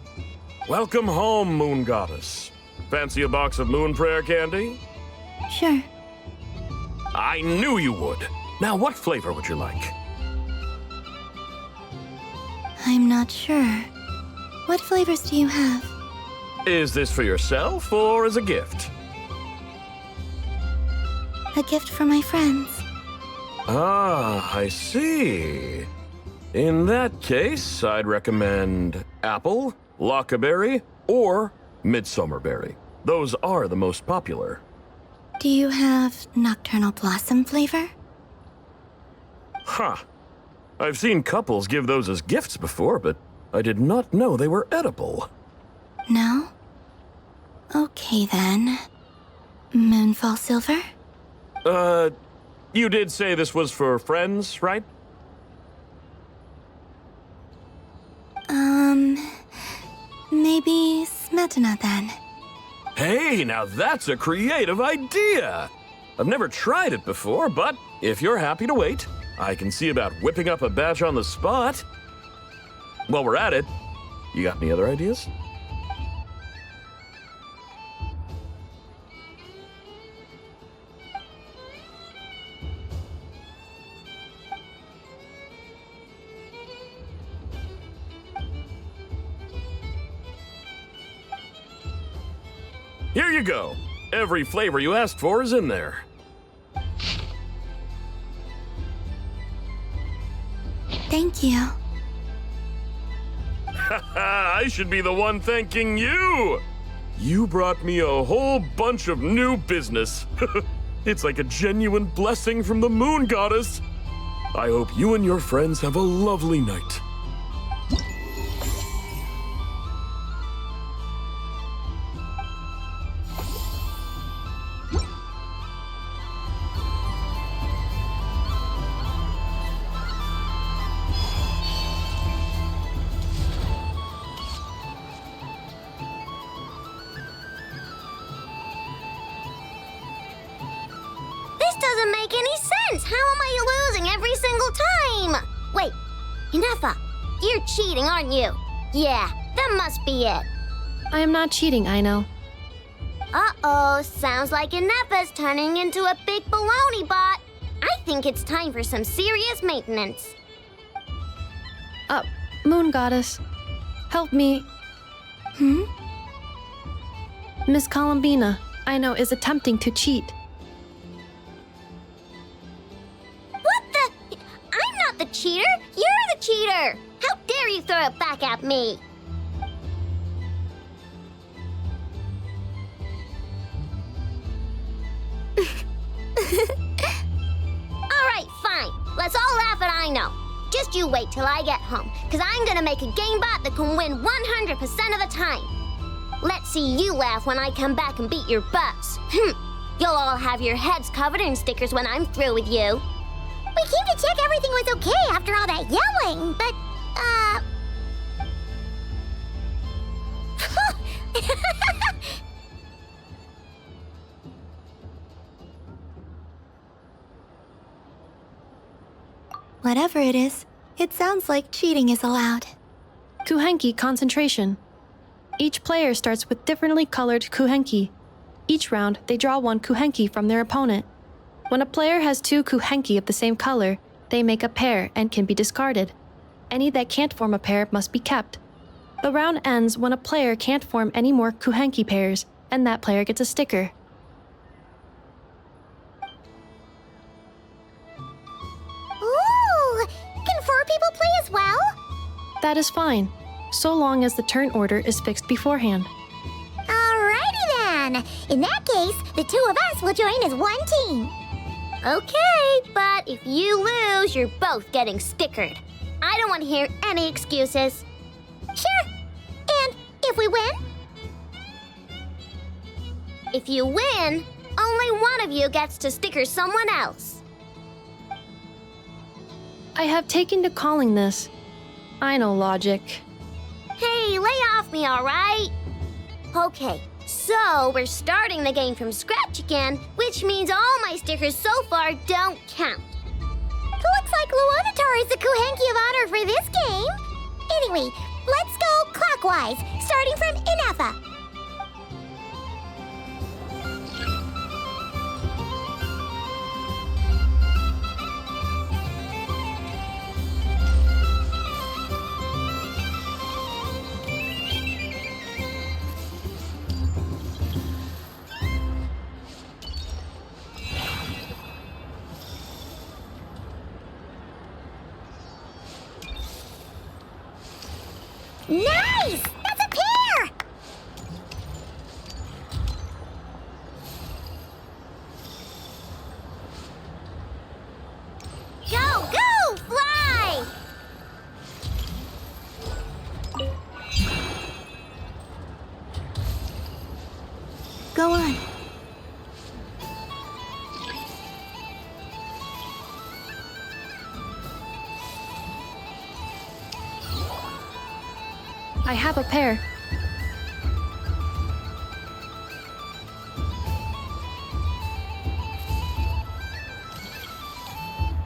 S14: Welcome home, Moon Goddess. Fancy a box of moon prayer candy?
S2: Sure.
S14: I knew you would. Now, what flavor would you like?
S2: I'm not sure. What flavors do you have?
S14: Is this for yourself or as a gift?
S2: A gift for my friends.
S14: Ah, I see. In that case, I'd recommend apple, lockaberry, or midsummerberry. Those are the most popular.
S2: Do you have nocturnal blossom flavor?
S14: Huh. I've seen couples give those as gifts before, but I did not know they were edible.
S2: No? Okay then. Moonfall silver?
S14: You did say this was for friends, right?
S2: Maybe smetana then.
S14: Hey, now that's a creative idea! I've never tried it before, but if you're happy to wait, I can see about whipping up a batch on the spot. While we're at it, you got any other ideas? Here you go. Every flavor you asked for is in there.
S2: Thank you.
S14: I should be the one thanking you! You brought me a whole bunch of new business. It's like a genuine blessing from the Moon Goddess. I hope you and your friends have a lovely night.
S3: Doesn't make any sense. How am I losing every single time? Wait, Inefa, you're cheating, aren't you? Yeah, that must be it.
S10: I am not cheating, Aino.
S3: Uh-oh, sounds like Inefa's turning into a big baloney bot. I think it's time for some serious maintenance.
S10: Moon Goddess, help me. Miss Columbina, Aino is attempting to cheat.
S3: I'm not the cheater. You're the cheater. How dare you throw it back at me? All right, fine. Let's all laugh at Aino. Just you wait till I get home, because I'm going to make a game bot that can win 100% of the time. Let's see you laugh when I come back and beat your butts. You'll all have your heads covered in stickers when I'm through with you.
S21: We came to check everything was okay after all that yelling, but,
S2: Whatever it is, it sounds like cheating is allowed.
S10: Kuhenki concentration. Each player starts with differently colored kuhenki. Each round, they draw one kuhenki from their opponent. When a player has two kuhenki of the same color, they make a pair and can be discarded. Any that can't form a pair must be kept. The round ends when a player can't form any more kuhenki pairs, and that player gets a sticker.
S21: ooh, can 4 people play as well?
S10: That is fine, so long as the turn order is fixed beforehand.
S21: Alrighty then. In that case, the 2 of us will join as one team.
S3: Okay, but if you lose, you're both getting stickered. I don't want to hear any excuses.
S21: Sure. And if we win?
S3: If you win, only one of you gets to sticker someone else.
S10: I have taken to calling this. I know logic.
S3: Hey, lay off me, all right? Okay, So, we're starting the game from scratch again, which means all my stickers so far don't count. Looks like Luanatar is the Kuhenki of honor for this game. Anyway, let's go clockwise, starting from Inafa. Nice! That's a pair! Go, go, fly!
S2: Go on.
S10: I have a pair.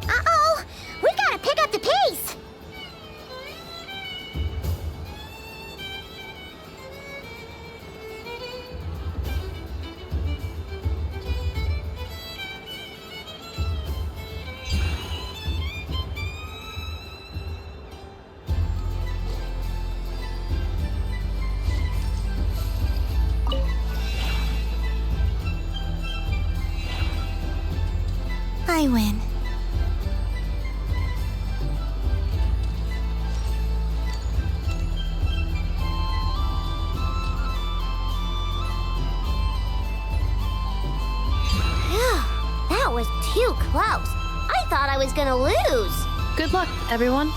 S3: Uh-oh! We gotta pick up the pace!
S2: I win.
S3: That was too close. I thought I was gonna lose.
S10: Good luck, everyone.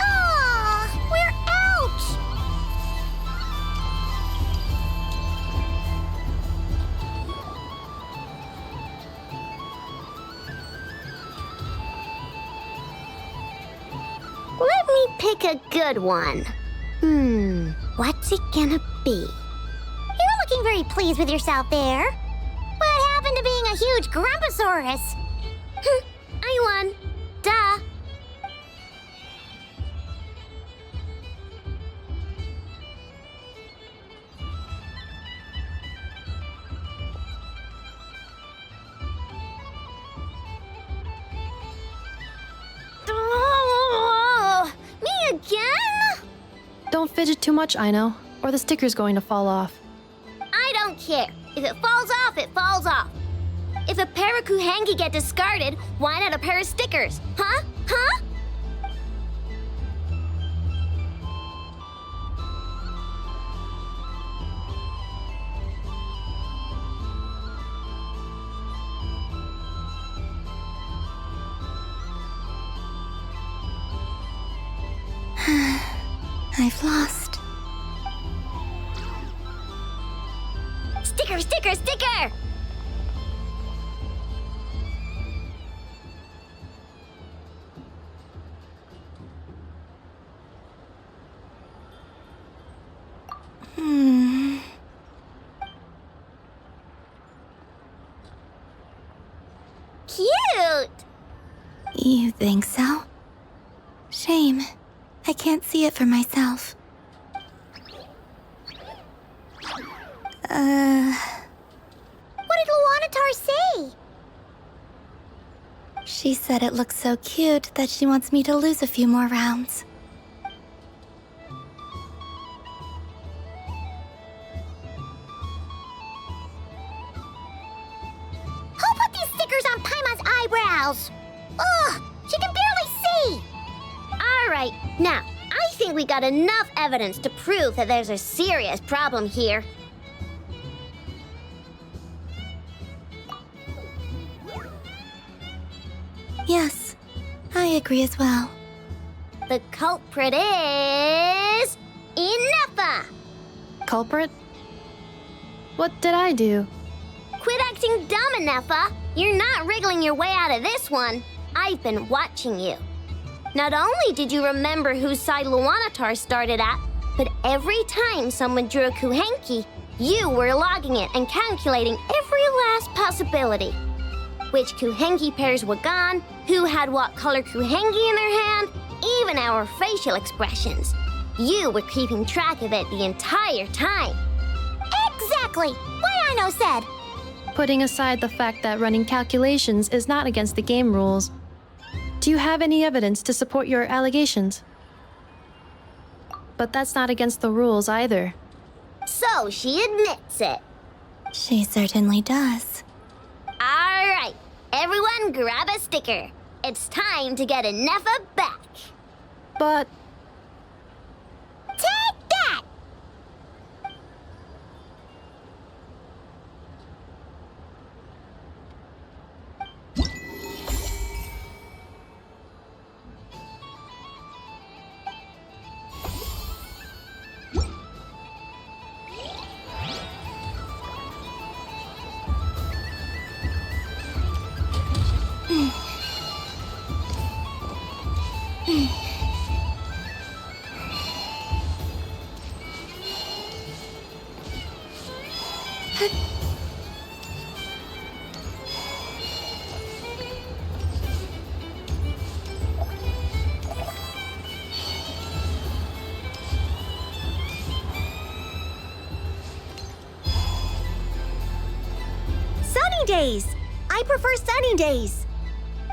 S3: Aw, we're out! Let me pick a good one. What's it gonna be? You're looking very pleased with yourself there. What happened to being a huge Grumposaurus? I won. Duh. Me again?
S10: Don't fidget too much, Aino, or the sticker's going to fall off.
S3: I don't care. If it falls off, it falls off. If a pair of Kuhenki get discarded, why not a pair of stickers? Huh? Huh?
S2: I've lost.
S3: Sticker, sticker, sticker! Cute!
S2: You think so? Shame. I can't see it for myself.
S3: What did Luanatar say?
S2: She said it looks so cute that she wants me to lose a few more rounds.
S3: Who put these stickers on Paimon's eyebrows? Ugh, she can barely see! Alright, now, I think we got enough evidence to prove that there's a serious problem here.
S2: Yes, I agree as well.
S3: The culprit is... Inafa!
S10: Culprit? What did I do?
S3: Quit acting dumb, Inafa! You're not wriggling your way out of this one. I've been watching you. Not only did you remember whose side Luanatar started at, but every time someone drew a Kuhenki,
S9: You were logging it and calculating every last possibility. Which Kuhenki pairs were gone, who had what color Kuhenki in their hand, even our facial expressions. You were keeping track of it the entire time.
S3: Exactly! Why I no said!
S10: Putting aside the fact that running calculations is not against the game rules, do you have any evidence to support your allegations? But that's not against the rules either.
S9: So she admits it.
S2: She certainly does.
S9: All right, everyone grab a sticker. It's time to get Nefa back.
S10: But...
S3: Take that! Sunny days! I prefer sunny days.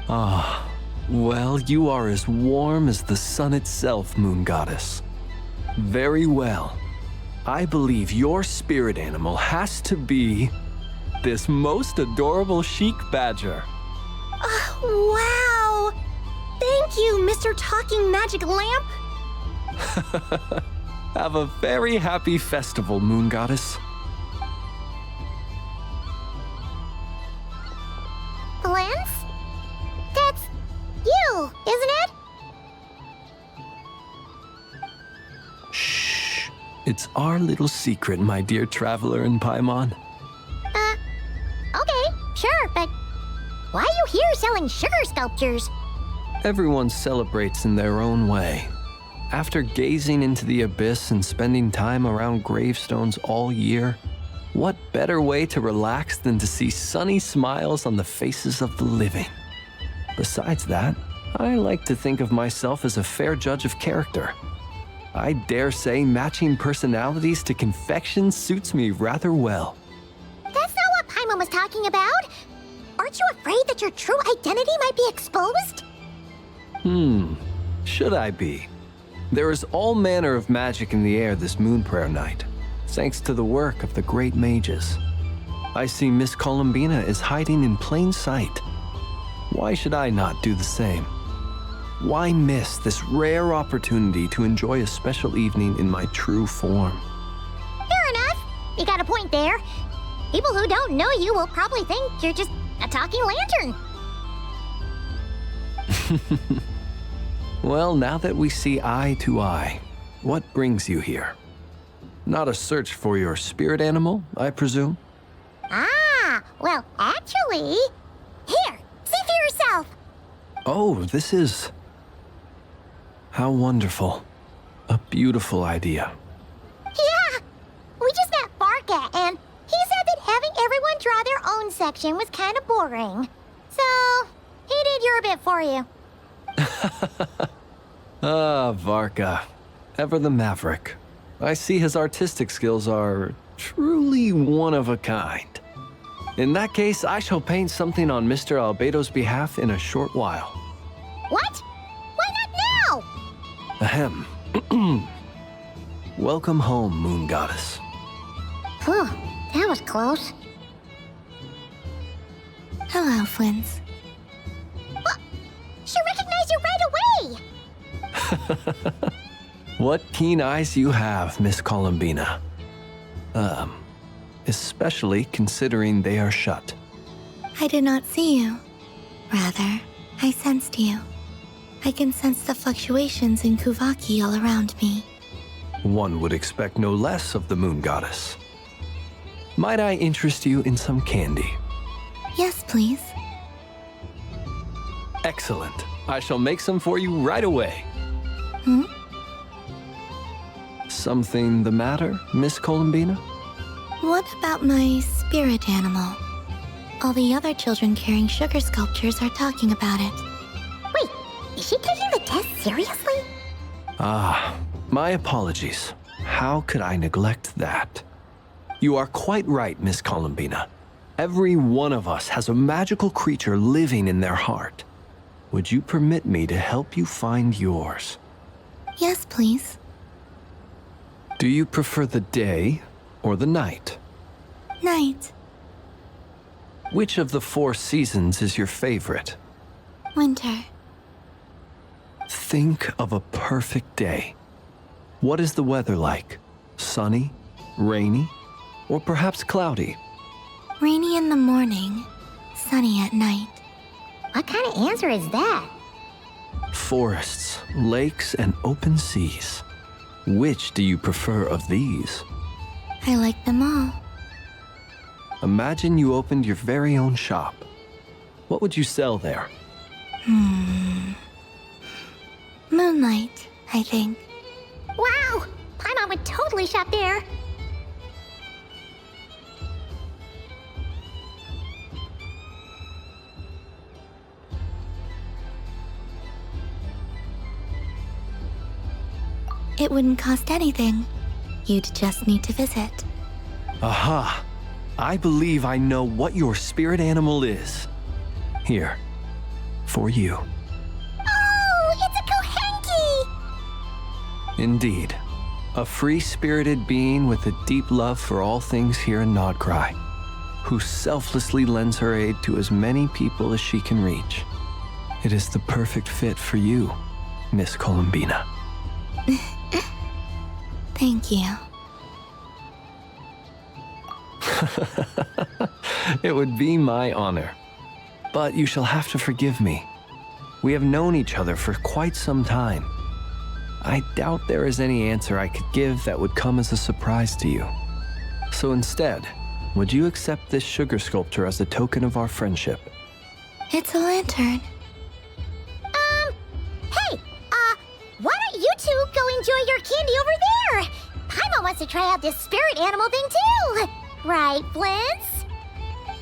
S6: Ah, well, you are as warm as the sun itself, Moon Goddess. Very well. I believe your spirit animal has to be this most adorable chic badger.
S3: Wow! Thank you, Mr. Talking Magic Lamp.
S6: Have a very happy festival, Moon Goddess.
S3: Lance? That's you, isn't it?
S6: Shh. It's our little secret, my dear traveler in Paimon.
S3: Okay, sure, but why are you here selling sugar sculptures?
S6: Everyone celebrates in their own way. After gazing into the abyss and spending time around gravestones all year, what better way to relax than to see sunny smiles on the faces of the living? Besides that, I like to think of myself as a fair judge of character. I dare say matching personalities to confection suits me rather well.
S3: That's not what Paimon was talking about. Aren't you afraid that your true identity might be exposed?
S6: Should I be? There is all manner of magic in the air this moon prayer night, thanks to the work of the great mages. I see Miss Columbina is hiding in plain sight. Why should I not do the same? Why miss this rare opportunity to enjoy a special evening in my true form?
S3: Fair enough. You got a point there. People who don't know you will probably think you're just a talking lantern.
S6: Well, now that we see eye to eye, what brings you here? Not a search for your spirit animal, I presume?
S3: Ah, well, actually... Here, see for yourself.
S6: Oh, this is... How wonderful. A beautiful idea.
S3: Yeah, we just met Barca, and he said that having everyone draw their own section was kind of boring. So, he did your bit for you.
S6: Ah, Varka. Ever the maverick. I see his artistic skills are truly one of a kind. In that case, I shall paint something on Mr. Albedo's behalf in a short while.
S3: What? Why not now?
S6: Ahem. Welcome home, Moon Goddess.
S3: Whew, that was close.
S2: Hello, Flins.
S3: She recognized you right away!
S6: What keen eyes you have, Miss Columbina. Especially considering they are shut.
S2: I did not see you. Rather, I sensed you. I can sense the fluctuations in Kuvaki all around me.
S6: One would expect no less of the Moon Goddess. Might I interest you in some candy?
S2: Yes, please.
S6: Excellent. I shall make some for you right away.
S2: Hmm?
S6: Something the matter, Miss Columbina?
S2: What about my spirit animal? All the other children carrying sugar sculptures are talking about it.
S3: Wait, is she taking the test seriously?
S6: Ah, my apologies. How could I neglect that? You are quite right, Miss Columbina. Every one of us has a magical creature living in their heart. Would you permit me to help you find yours?
S2: Yes, please.
S6: Do you prefer the day or the night?
S2: Night.
S6: Which of the 4 seasons is your favorite?
S2: Winter.
S6: Think of a perfect day. What is the weather like? Sunny, rainy, or perhaps cloudy?
S2: Rainy in the morning, sunny at night.
S3: What kind of answer is that?
S6: Forests, lakes, and open seas. Which do you prefer of these?
S2: I like them all.
S6: Imagine you opened your very own shop. What would you sell there?
S2: Moonlight, I think.
S3: Wow! Paimon would totally shop there.
S2: It wouldn't cost anything. You'd just need to visit.
S6: Aha! I believe I know what your spirit animal is. Here, for you.
S3: Oh, it's a Kohenki!
S6: Indeed. A free-spirited being with a deep love for all things here in Nodcry, who selflessly lends her aid to as many people as she can reach. It is the perfect fit for you, Miss Columbina.
S2: Thank you.
S6: It would be my honor. But you shall have to forgive me. We have known each other for quite some time. I doubt there is any answer I could give that would come as a surprise to you. So instead, would you accept this sugar sculpture as a token of our friendship?
S2: It's a lantern.
S3: Hey, why don't you two go enjoy your candy over there? Paimon wants to try out this spirit animal thing too. Right, Blintz?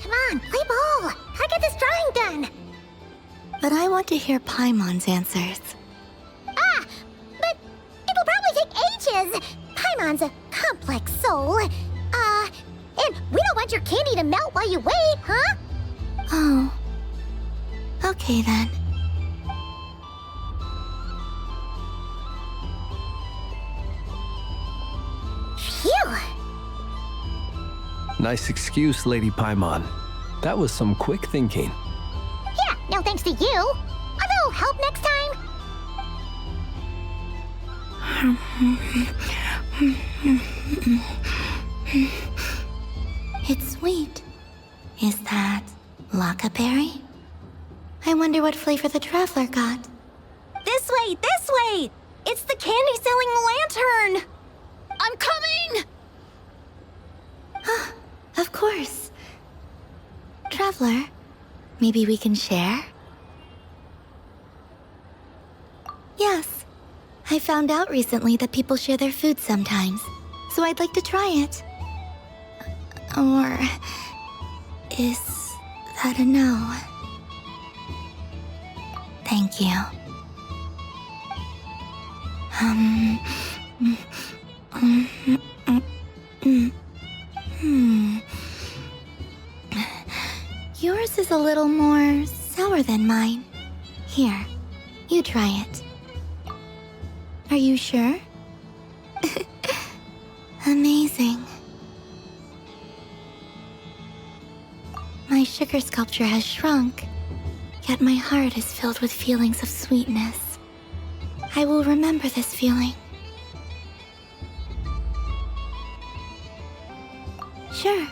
S3: Come on, play ball. I get this drawing done.
S2: But I want to hear Paimon's answers.
S3: But it'll probably take ages. Paimon's a complex soul. And we don't want your candy to melt while you wait, huh?
S2: Oh. Okay then.
S3: Phew.
S6: Nice excuse, Lady Paimon. That was some quick thinking.
S3: Yeah, no thanks to you. A little help next time.
S2: It's sweet. Is that Lockaberry? I wonder what flavor the traveler got.
S9: This way, this way! It's the candy-selling lantern! I'm coming!
S2: Of course. Traveler, maybe we can share? Yes. I found out recently that people share their food sometimes, so I'd like to try it. Or is that a no? Thank you. Yours is a little more sour than mine. Here, you try it. Are you sure? Amazing. My sugar sculpture has shrunk, yet my heart is filled with feelings of sweetness. I will remember this feeling. Sure.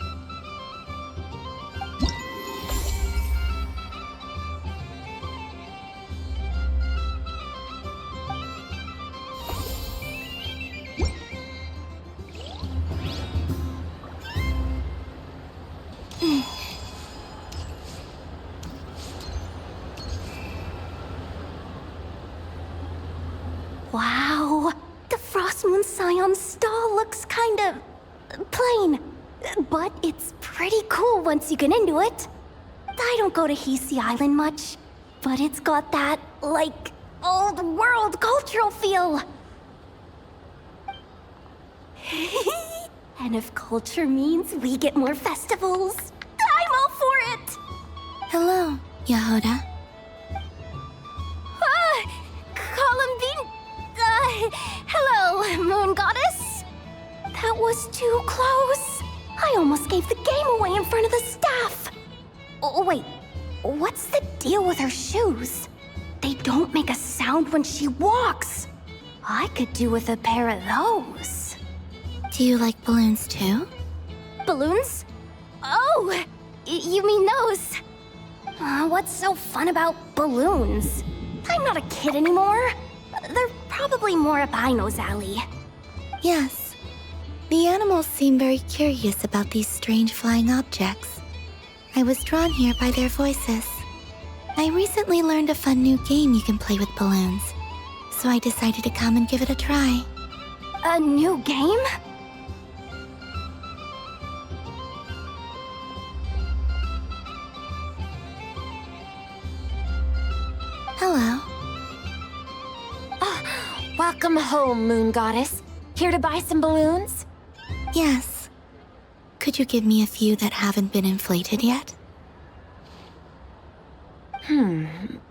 S9: Wow, the Frost Moon Scion's stall looks kind of plain. but it's pretty cool once you get into it. I don't go to Hisi Island much, but it's got that, like, old world cultural feel. And if culture means we get more festivals, I'm all for it!
S2: Hello, Yehoda.
S9: Columbine... hello, Moon Goddess? That was too close. I almost gave the game away in front of the staff. Oh, wait. What's the deal with her shoes? They don't make a sound when she walks. I could do with a pair of those.
S2: Do you like balloons too?
S9: Balloons? Oh, you mean those? What's so fun about balloons? I'm not a kid anymore. They're probably more up Aino's alley.
S2: Yes. The animals seem very curious about these strange flying objects. I was drawn here by their voices. I recently learned a fun new game you can play with balloons, so I decided to come and give it a try.
S9: A new game?
S2: Hello.
S1: Welcome home, Moon Goddess. Here to buy some balloons?
S2: Yes. Could you give me a few that haven't been inflated yet?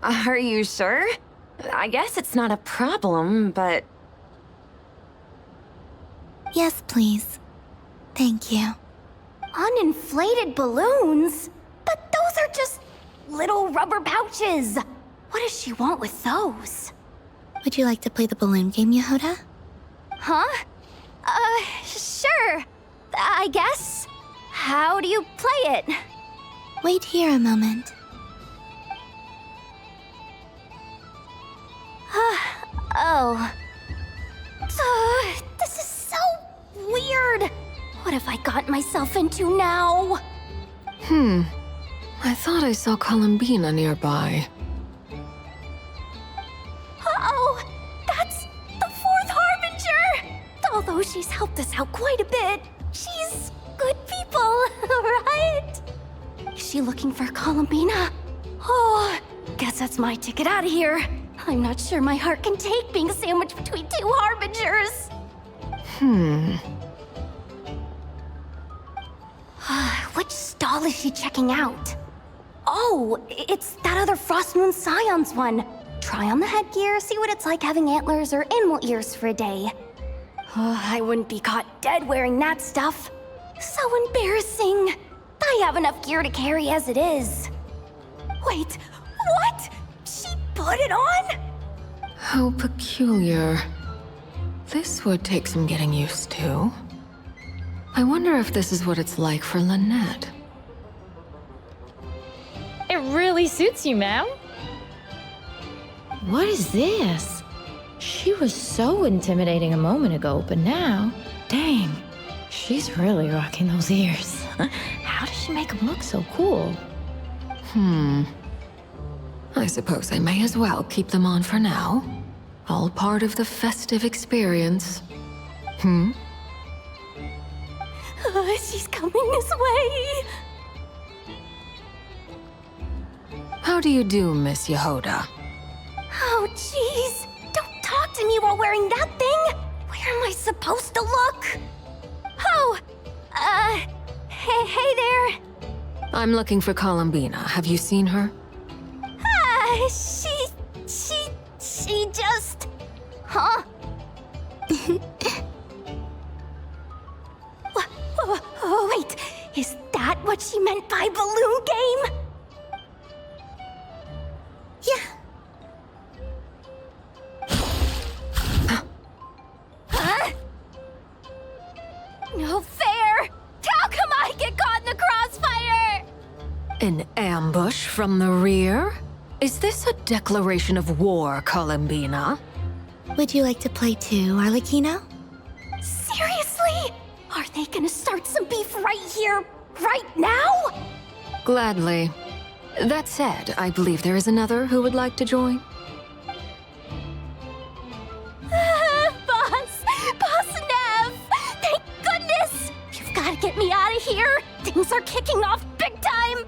S5: Are you sure? I guess it's not a problem, but...
S2: Yes, please. Thank you.
S9: Uninflated balloons? But those are just little rubber pouches. What does she want with those?
S2: Would you like to play the balloon game, Yehoda?
S9: Huh? Sure. I guess. How do you play it?
S2: Wait here a moment.
S9: Oh. This is so weird. What have I got myself into now?
S5: I thought I saw Columbina nearby.
S9: Uh-oh! That's the fourth Harbinger! Although she's helped us out quite a bit, she's good people, right? Is she looking for Columbina? Oh, guess that's my ticket out of here. I'm not sure my heart can take being sandwiched between two Harbingers. Which stall is she checking out? Oh, it's that other Frost Moon Scion's one. Try on the headgear, see what it's like having antlers or animal ears for a day. I wouldn't be caught dead wearing that stuff. So embarrassing. I have enough gear to carry as it is. Wait, what? She put it on?
S5: How peculiar. This would take some getting used to. I wonder if this is what it's like for Lynette.
S11: It really suits you, ma'am. What is this? She was so intimidating a moment ago, but now, dang, she's really rocking those ears. How does she make them look so cool?
S5: I suppose I may as well keep them on for now. All part of the festive experience.
S9: She's coming this way.
S5: How do you do, Miss Yehoda?
S9: Oh, jeez. Don't talk to me while wearing that thing. Where am I supposed to look? Oh, hey there.
S5: I'm looking for Columbina. Have you seen her?
S9: She just... Huh? Wait, is that what she meant by balloon game?
S2: Yeah.
S9: Huh? No fair! How come I get caught in the crossfire?
S5: An ambush from the rear? Is this a declaration of war, Columbina?
S2: Would you like to play too, Arlecchino?
S9: Seriously? Are they gonna start some beef right here, right now?
S5: Gladly. That said, I believe there is another who would like to join.
S9: Boss Nev! Thank goodness! You've gotta get me out of here! things are kicking off big time!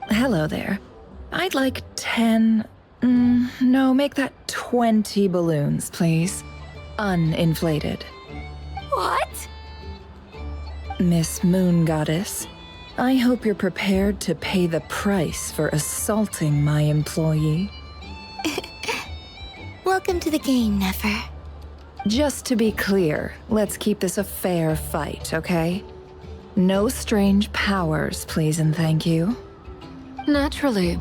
S17: Hello there. I'd like 10... no, make that 20 balloons, please. Uninflated.
S9: What?
S17: Miss Moon Goddess, I hope you're prepared to pay the price for assaulting my employee.
S2: Welcome to the game, Nefer.
S17: Just to be clear, let's keep this a fair fight, okay? No strange powers, please and thank you.
S5: Naturally.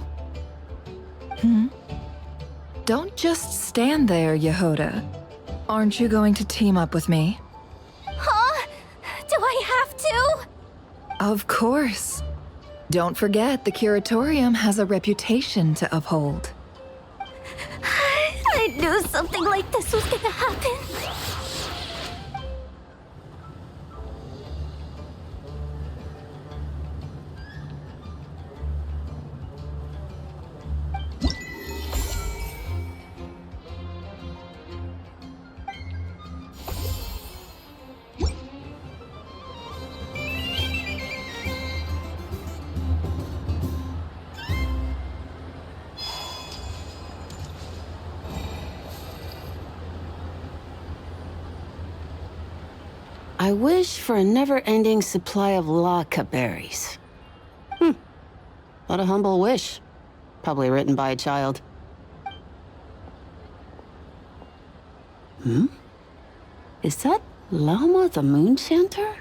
S17: Don't just stand there, Yehoda. Aren't you going to team up with me?
S9: Huh? Do I have to?
S17: Of course. Don't forget, the Curatorium has a reputation to uphold.
S9: I knew something like this was gonna happen.
S18: I wish for a never-ending supply of Laka berries. What a humble wish. Probably written by a child. Is that Llama the Moon Chanter?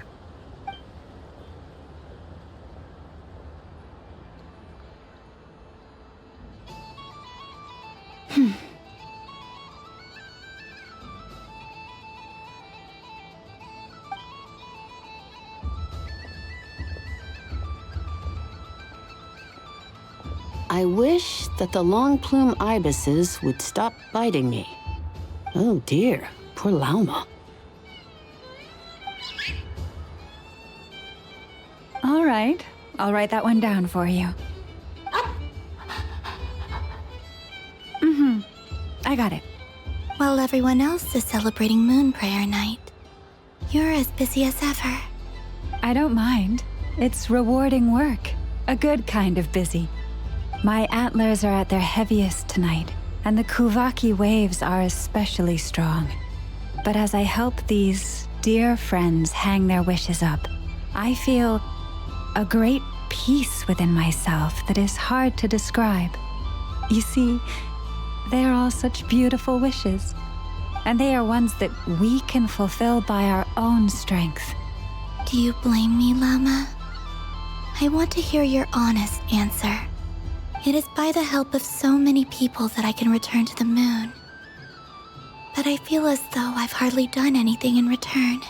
S18: I wish that the long plume ibises would stop biting me. Oh dear, poor Llama.
S23: All right, I'll write that one down for you. I got it.
S2: While everyone else is celebrating Moon Prayer Night, you're as busy as ever.
S23: I don't mind. It's rewarding work. A good kind of busy. My antlers are at their heaviest tonight, and the Kuvaki waves are especially strong. But as I help these dear friends hang their wishes up, I feel a great peace within myself that is hard to describe. You see, they are all such beautiful wishes, and they are ones that we can fulfill by our own strength.
S2: Do you blame me, Llama? I want to hear your honest answer. It is by the help of so many people that I can return to the moon. But I feel as though I've hardly done anything in return.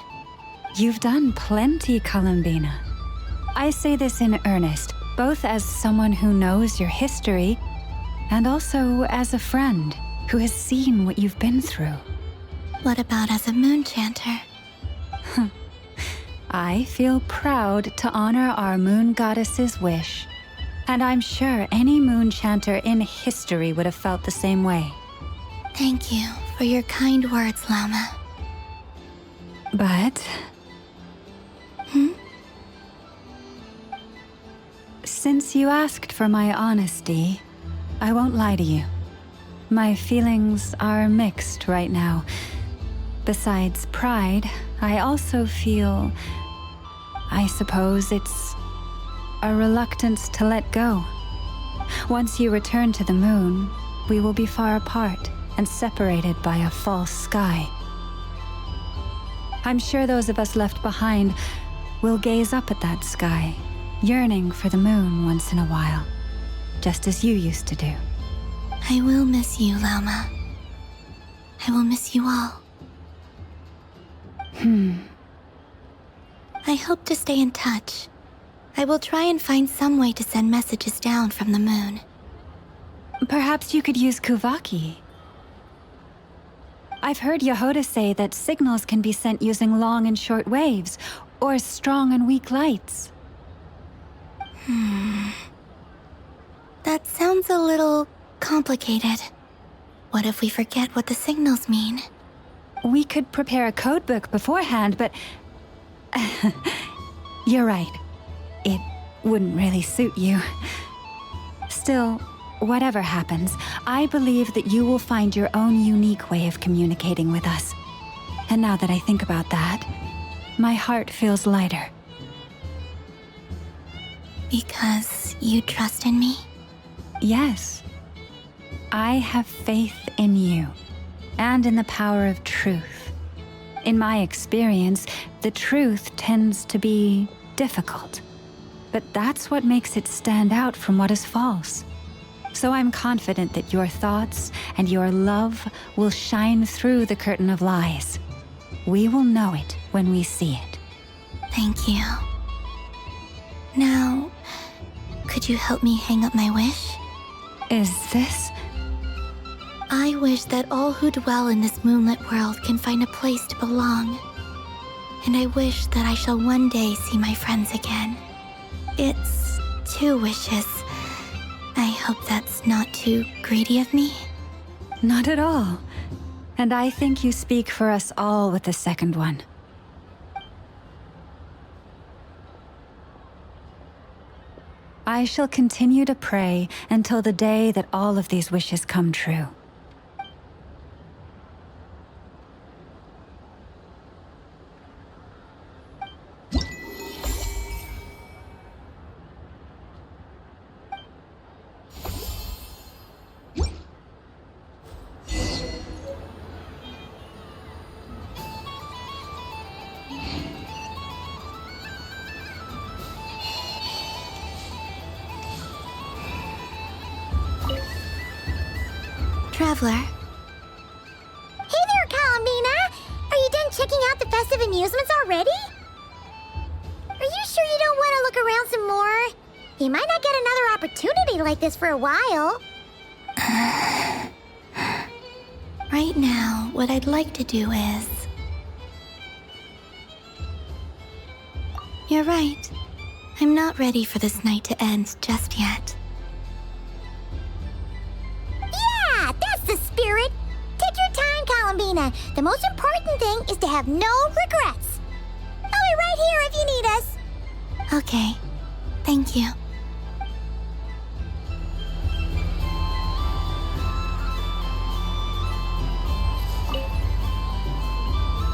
S23: You've done plenty, Columbina. I say this in earnest, both as someone who knows your history, and also as a friend who has seen what you've been through.
S2: What about as a moon chanter?
S23: I feel proud to honor our moon goddess's wish. And I'm sure any moon chanter in history would have felt the same way.
S2: Thank you for your kind words, Llama.
S23: But... Since you asked for my honesty, I won't lie to you. My feelings are mixed right now. Besides pride, I also feel... I suppose it's a reluctance to let go. Once you return to the moon, we will be far apart and separated by a false sky. I'm sure those of us left behind will gaze up at that sky, yearning for the moon once in a while, just as you used to do.
S2: I will miss you, Llama. I will miss you all. I hope to stay in touch. I will try and find some way to send messages down from the moon.
S23: Perhaps you could use Kuvaki. I've heard Yehoda say that signals can be sent using long and short waves, or strong and weak lights.
S2: That sounds a little complicated. What if we forget what the signals mean?
S23: We could prepare a codebook beforehand, but... You're right. It wouldn't really suit you. Still, whatever happens, I believe that you will find your own unique way of communicating with us. And now that I think about that, my heart feels lighter.
S2: Because you trust in me?
S23: Yes. I have faith in you, and in the power of truth. In my experience, the truth tends to be difficult, but that's what makes it stand out from what is false. So I'm confident that your thoughts and your love will shine through the curtain of lies. We will know it when we see it.
S2: Thank you. Now, could you help me hang up my wish?
S23: Is this?
S2: I wish that all who dwell in this moonlit world can find a place to belong. And I wish that I shall one day see my friends again. It's 2 wishes. I hope that's not too greedy of me.
S23: Not at all. And I think you speak for us all with the second one. I shall continue to pray until the day that all of these wishes come true.
S2: Traveler.
S3: Hey there, Columbina! Are you done checking out the festive amusements already? Are you sure you don't want to look around some more? You might not get another opportunity like this for a while.
S2: Right now, what I'd like to do is... You're right. I'm not ready for this night to end just yet.
S3: Yeah, that's the spirit! Take your time, Columbina. The most important thing is to have no regrets. I'll be right here if you need us.
S2: Okay. Thank you.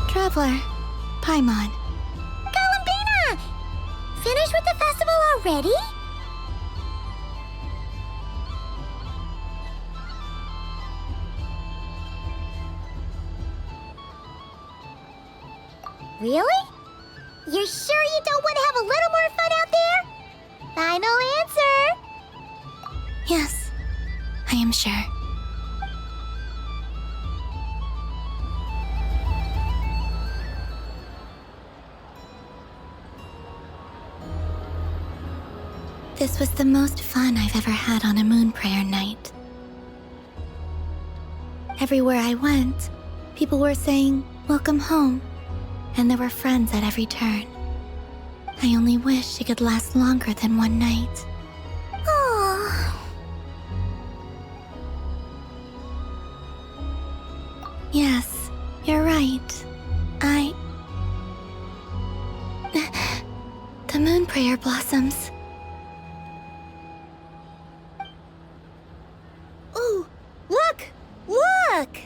S2: Traveler. Paimon.
S3: Columbina! Finished with the festival already? Really? You're sure you don't want to have a little more fun out there? Final answer!
S2: Yes, I am sure. This was the most fun I've ever had on a moon prayer night. Everywhere I went, people were saying, "Welcome home," and there were friends at every turn. I only wish it could last longer than one night.
S3: Oh.
S2: Yes, you're right. The moon prayer blossoms.
S21: Ooh, look! Look!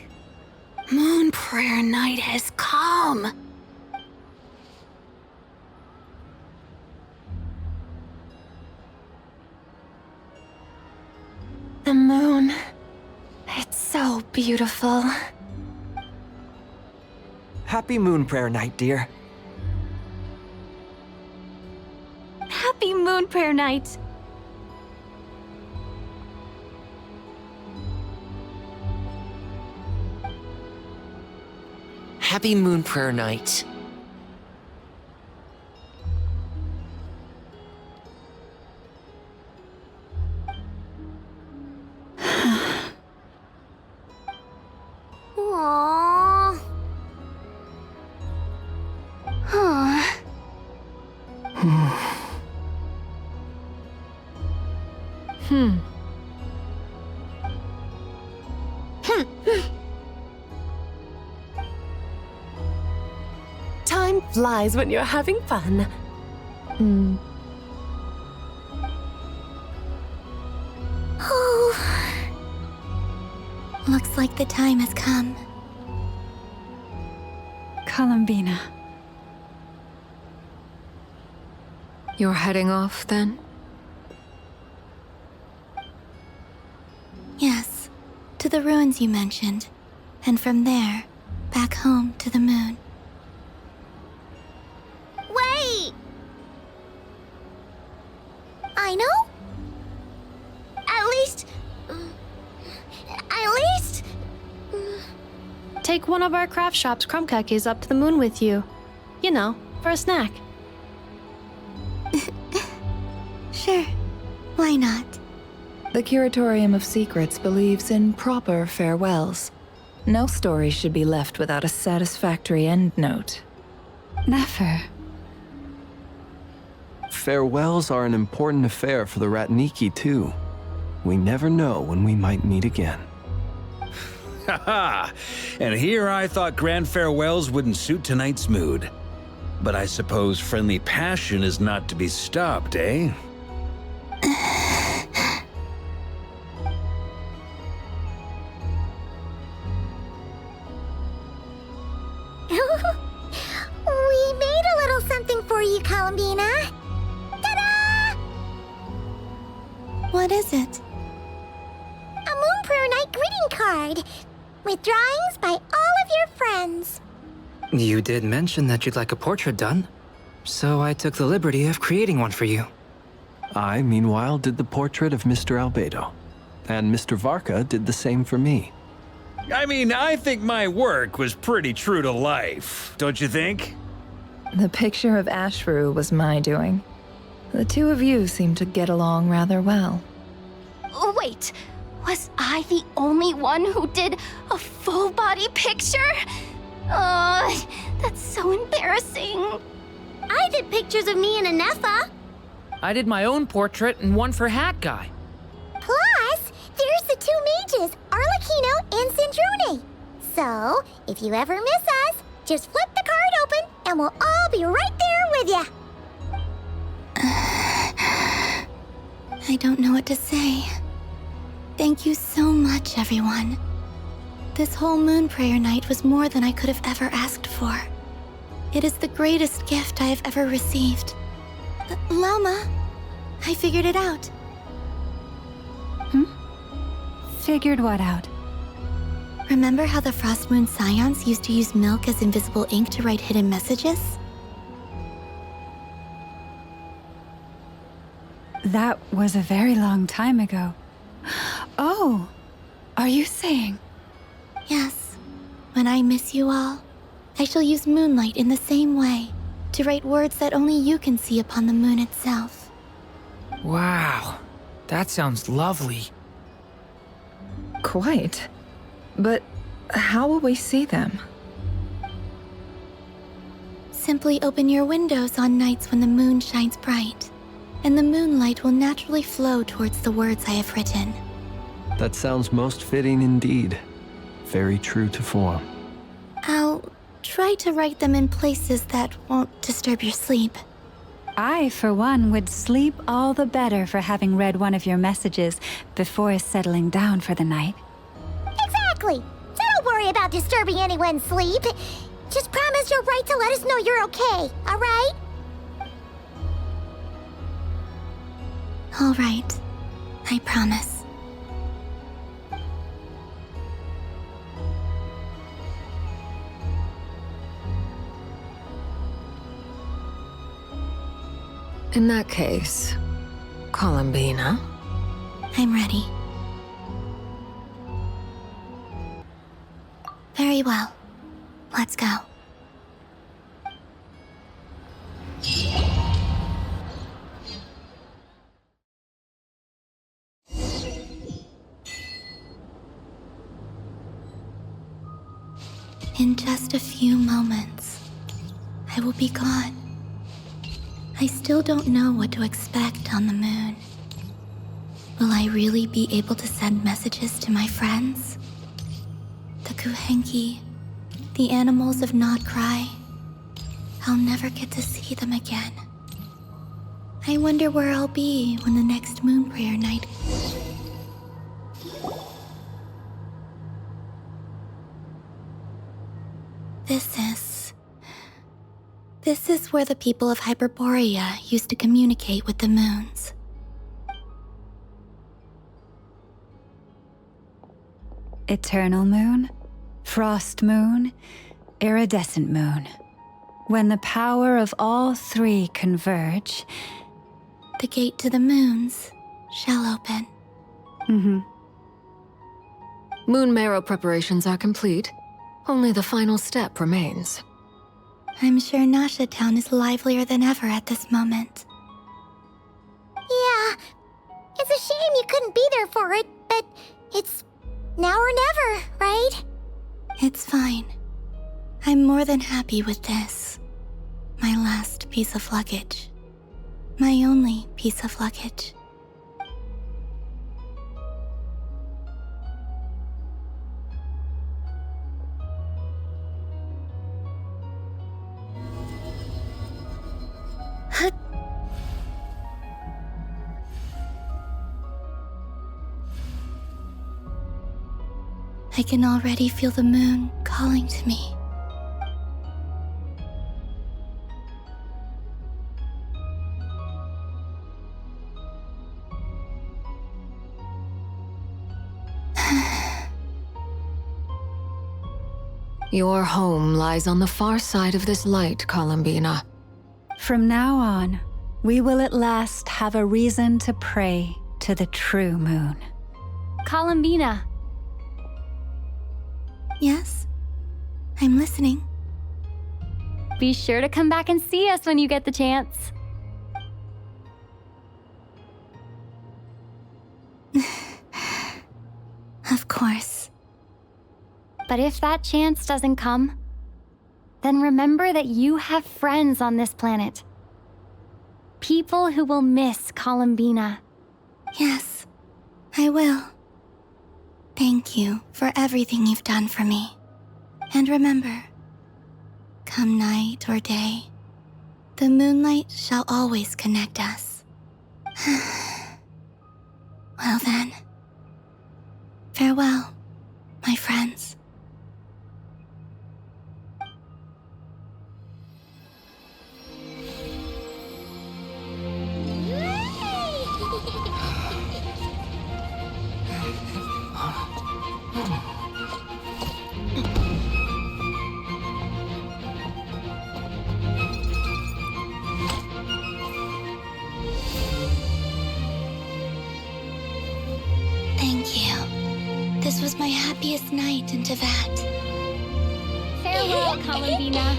S21: Moon prayer night has come.
S13: The moon. It's so beautiful.
S19: Happy moon prayer night, dear.
S13: Happy moon prayer night.
S12: Happy moon prayer night.
S3: Aww. Huh.
S13: Time flies when you're having fun.
S2: Looks like the time has come.
S23: Columbina.
S5: You're heading off, then?
S2: Yes, to the ruins you mentioned. And from there, back home to the moon.
S3: Wait! I know? At least...
S10: Take one of our craft shop's crumb cookies up to the moon with you. You know, for a snack.
S2: Sure, why not?
S17: The Curatorium of Secrets believes in proper farewells. No story should be left without a satisfactory endnote.
S23: Never.
S6: Farewells are an important affair for the Ratniki, too. We never know when we might meet again.
S4: Haha! And here I thought grand farewells wouldn't suit tonight's mood. But I suppose friendly passion is not to be stopped, eh?
S3: We made a little something for you, Columbina. Ta-da!
S2: What is it?
S3: A Moon Prayer Night greeting card with drawings by all of your friends.
S16: You did mention that you'd like a portrait done, so I took the liberty of creating one for you.
S6: I, meanwhile, did the portrait of Mr. Albedo, and Mr. Varka did the same for me.
S4: I mean, I think my work was pretty true to life, don't you think?
S17: The picture of Ashru was my doing. The two of you seem to get along rather well.
S9: Wait, was I the only one who did a full body picture? That's so embarrassing.
S3: I did pictures of me and Anefa.
S15: I did my own portrait and one for Hat Guy.
S3: Plus, there's the two mages, Arlecchino and Sindrune. So, if you ever miss us, just flip the card open and we'll all be right there with you.
S2: I don't know what to say. Thank you so much, everyone. This whole Moon Prayer Night was more than I could have ever asked for. It is the greatest gift I have ever received. Llama, I figured it out.
S23: Figured what out?
S2: Remember how the Frost Moon Scions used to use milk as invisible ink to write hidden messages?
S23: That was a very long time ago. Oh, are you saying?
S2: Yes. When I miss you all, I shall use Moonlight in the same way, to write words that only you can see upon the moon itself.
S15: Wow, that sounds lovely.
S17: Quite. But how will we see them?
S2: Simply open your windows on nights when the moon shines bright, and the moonlight will naturally flow towards the words I have written.
S6: That sounds most fitting indeed. Very true to form.
S2: I'll try to write them in places that won't disturb your sleep.
S23: I, for one, would sleep all the better for having read one of your messages before settling down for the night.
S3: Exactly. So don't worry about disturbing anyone's sleep. Just promise you'll write to let us know you're okay, all right?
S2: All right. I promise.
S5: In that case, Columbina.
S2: I'm ready. Very well. Let's go. In just a few moments, I will be gone. I still don't know what to expect on the moon. Will I really be able to send messages to my friends? The Kuhenki, the animals of Nod Cry. I'll never get to see them again. I wonder where I'll be when the next Moon Prayer Night. This is where the people of Hyperborea used to communicate with the moons.
S23: Eternal moon, frost moon, iridescent moon. When the power of all three converge,
S2: the gate to the moons shall open.
S5: Moon marrow preparations are complete. Only the final step remains.
S2: I'm sure Nasha Town is livelier than ever at this moment.
S3: Yeah, it's a shame you couldn't be there for it, but it's now or never, right?
S2: It's fine. I'm more than happy with this. My last piece of luggage. My only piece of luggage. I can already feel the moon calling to me.
S5: Your home lies on the far side of this light, Columbina.
S23: From now on, we will at last have a reason to pray to the true moon.
S1: Columbina.
S2: Yes? I'm listening.
S1: Be sure to come back and see us when you get the chance.
S2: Of course.
S1: But if that chance doesn't come, then remember that you have friends on this planet. People who will miss Columbina.
S2: Yes, I will. Thank you for everything you've done for me. And remember, come night or day, the moonlight shall always connect us. Well then, farewell, my friends. Thank you. This was my happiest night in Teyvat.
S1: Farewell, Columbina.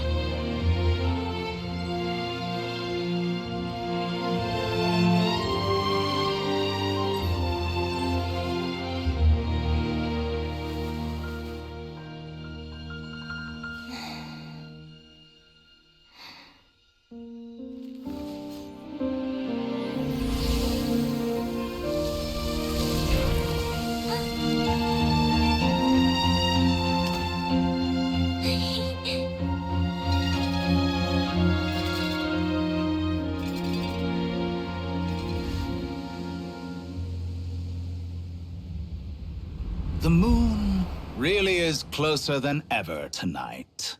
S7: The moon really is closer than ever tonight.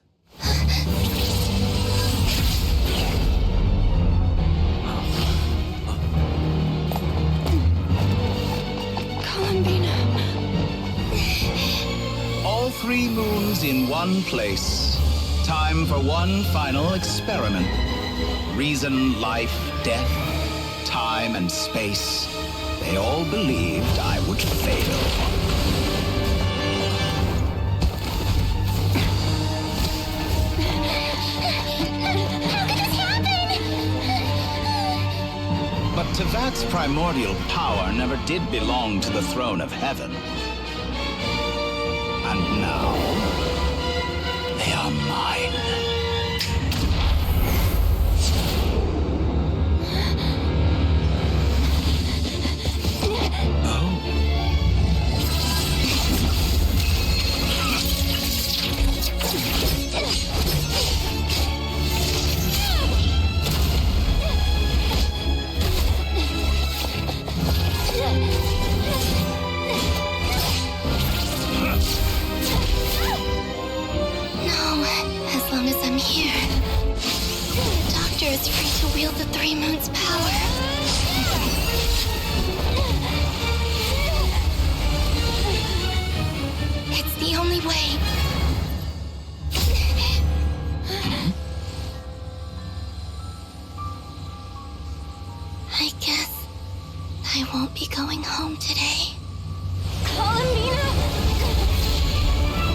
S2: Columbina.
S7: All three moons in one place. Time for one final experiment. Reason, life, death, time, and space. They all believed I would fail. But Teyvat's primordial power never did belong to the throne of heaven. And now, they are mine.
S2: No. moon's power. It's the only way. I guess I won't be going home today.
S9: Columbina!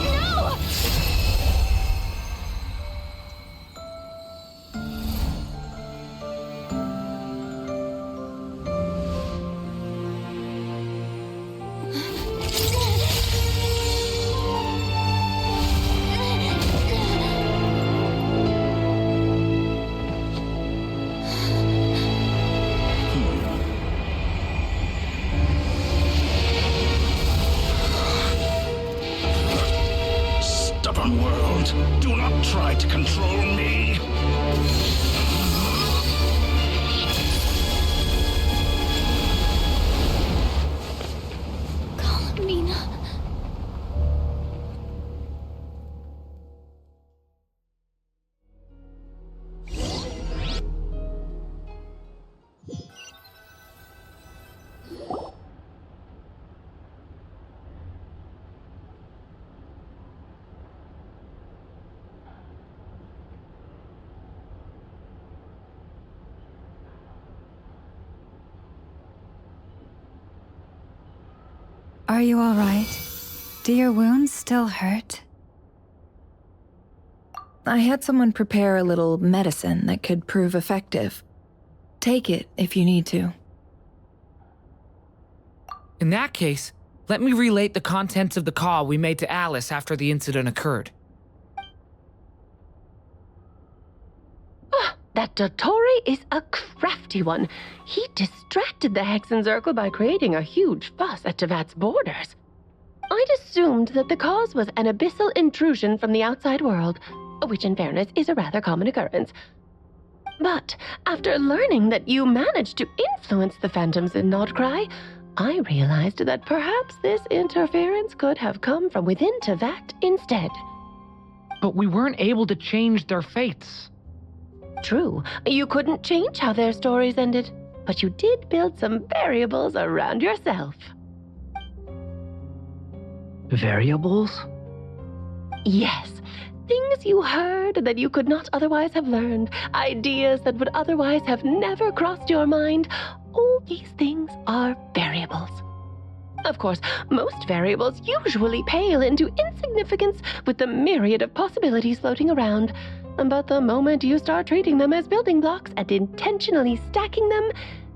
S9: No!
S7: Stubborn world, do not try to control me.
S2: Columbina.
S23: Are you all right? Do your wounds still hurt? I had someone prepare a little medicine that could prove effective. Take it if you need to.
S15: In that case, let me relate the contents of the call we made to Alice after the incident occurred.
S8: That Dottore is a crafty one. He distracted the Hexenzirkel by creating a huge fuss at Tevat's borders. I'd assumed that the cause was an abyssal intrusion from the outside world, which in fairness is a rather common occurrence. But after learning that you managed to influence the phantoms in Nordcry, I realized that perhaps this interference could have come from within Tevat instead.
S15: But we weren't able to change their fates.
S8: True, you couldn't change how their stories ended, but you did build some variables around yourself.
S15: Variables?
S8: Yes, things you heard that you could not otherwise have learned, ideas that would otherwise have never crossed your mind. All these things are variables. Of course, most variables usually pale into insignificance with the myriad of possibilities floating around. But the moment you start treating them as building blocks and intentionally stacking them,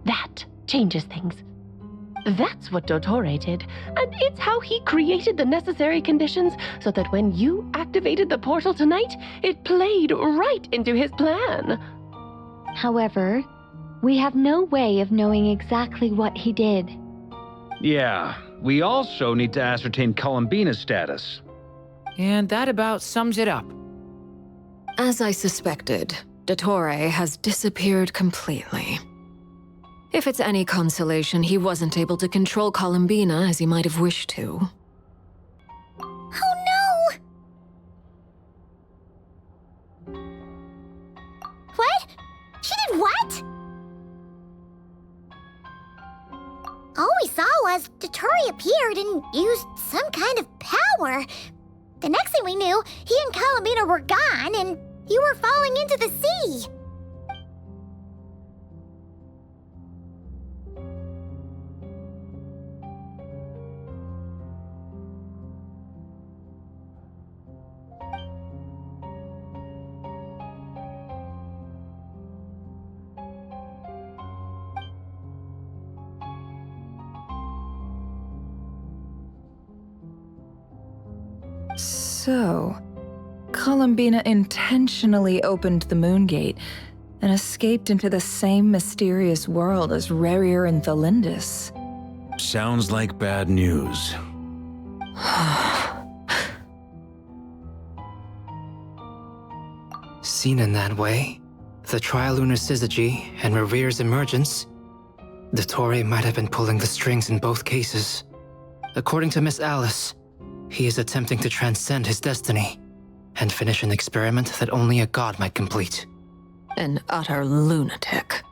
S8: that changes things. That's what Dottore did, and it's how he created the necessary conditions so that when you activated the portal tonight, it played right into his plan.
S1: However, we have no way of knowing exactly what he did.
S4: Yeah, we also need to ascertain Columbina's status.
S15: And that about sums it up.
S5: As I suspected, Dottore has disappeared completely. If it's any consolation, he wasn't able to control Columbina as he might have wished to.
S3: Oh no! What? She did what? All we saw was Dottore appeared and used some kind of power. The next thing we knew, he and Columbina were gone and you were falling into the sea.
S17: So, Columbina intentionally opened the Moon Gate and escaped into the same mysterious world as Rerir and Thalindis.
S4: Sounds like bad news.
S16: Seen in that way, the Trilunar Syzygy and Rerir's emergence, Dottore might have been pulling the strings in both cases. According to Miss Alice, he is attempting to transcend his destiny and finish an experiment that only a god might complete.
S5: An utter lunatic.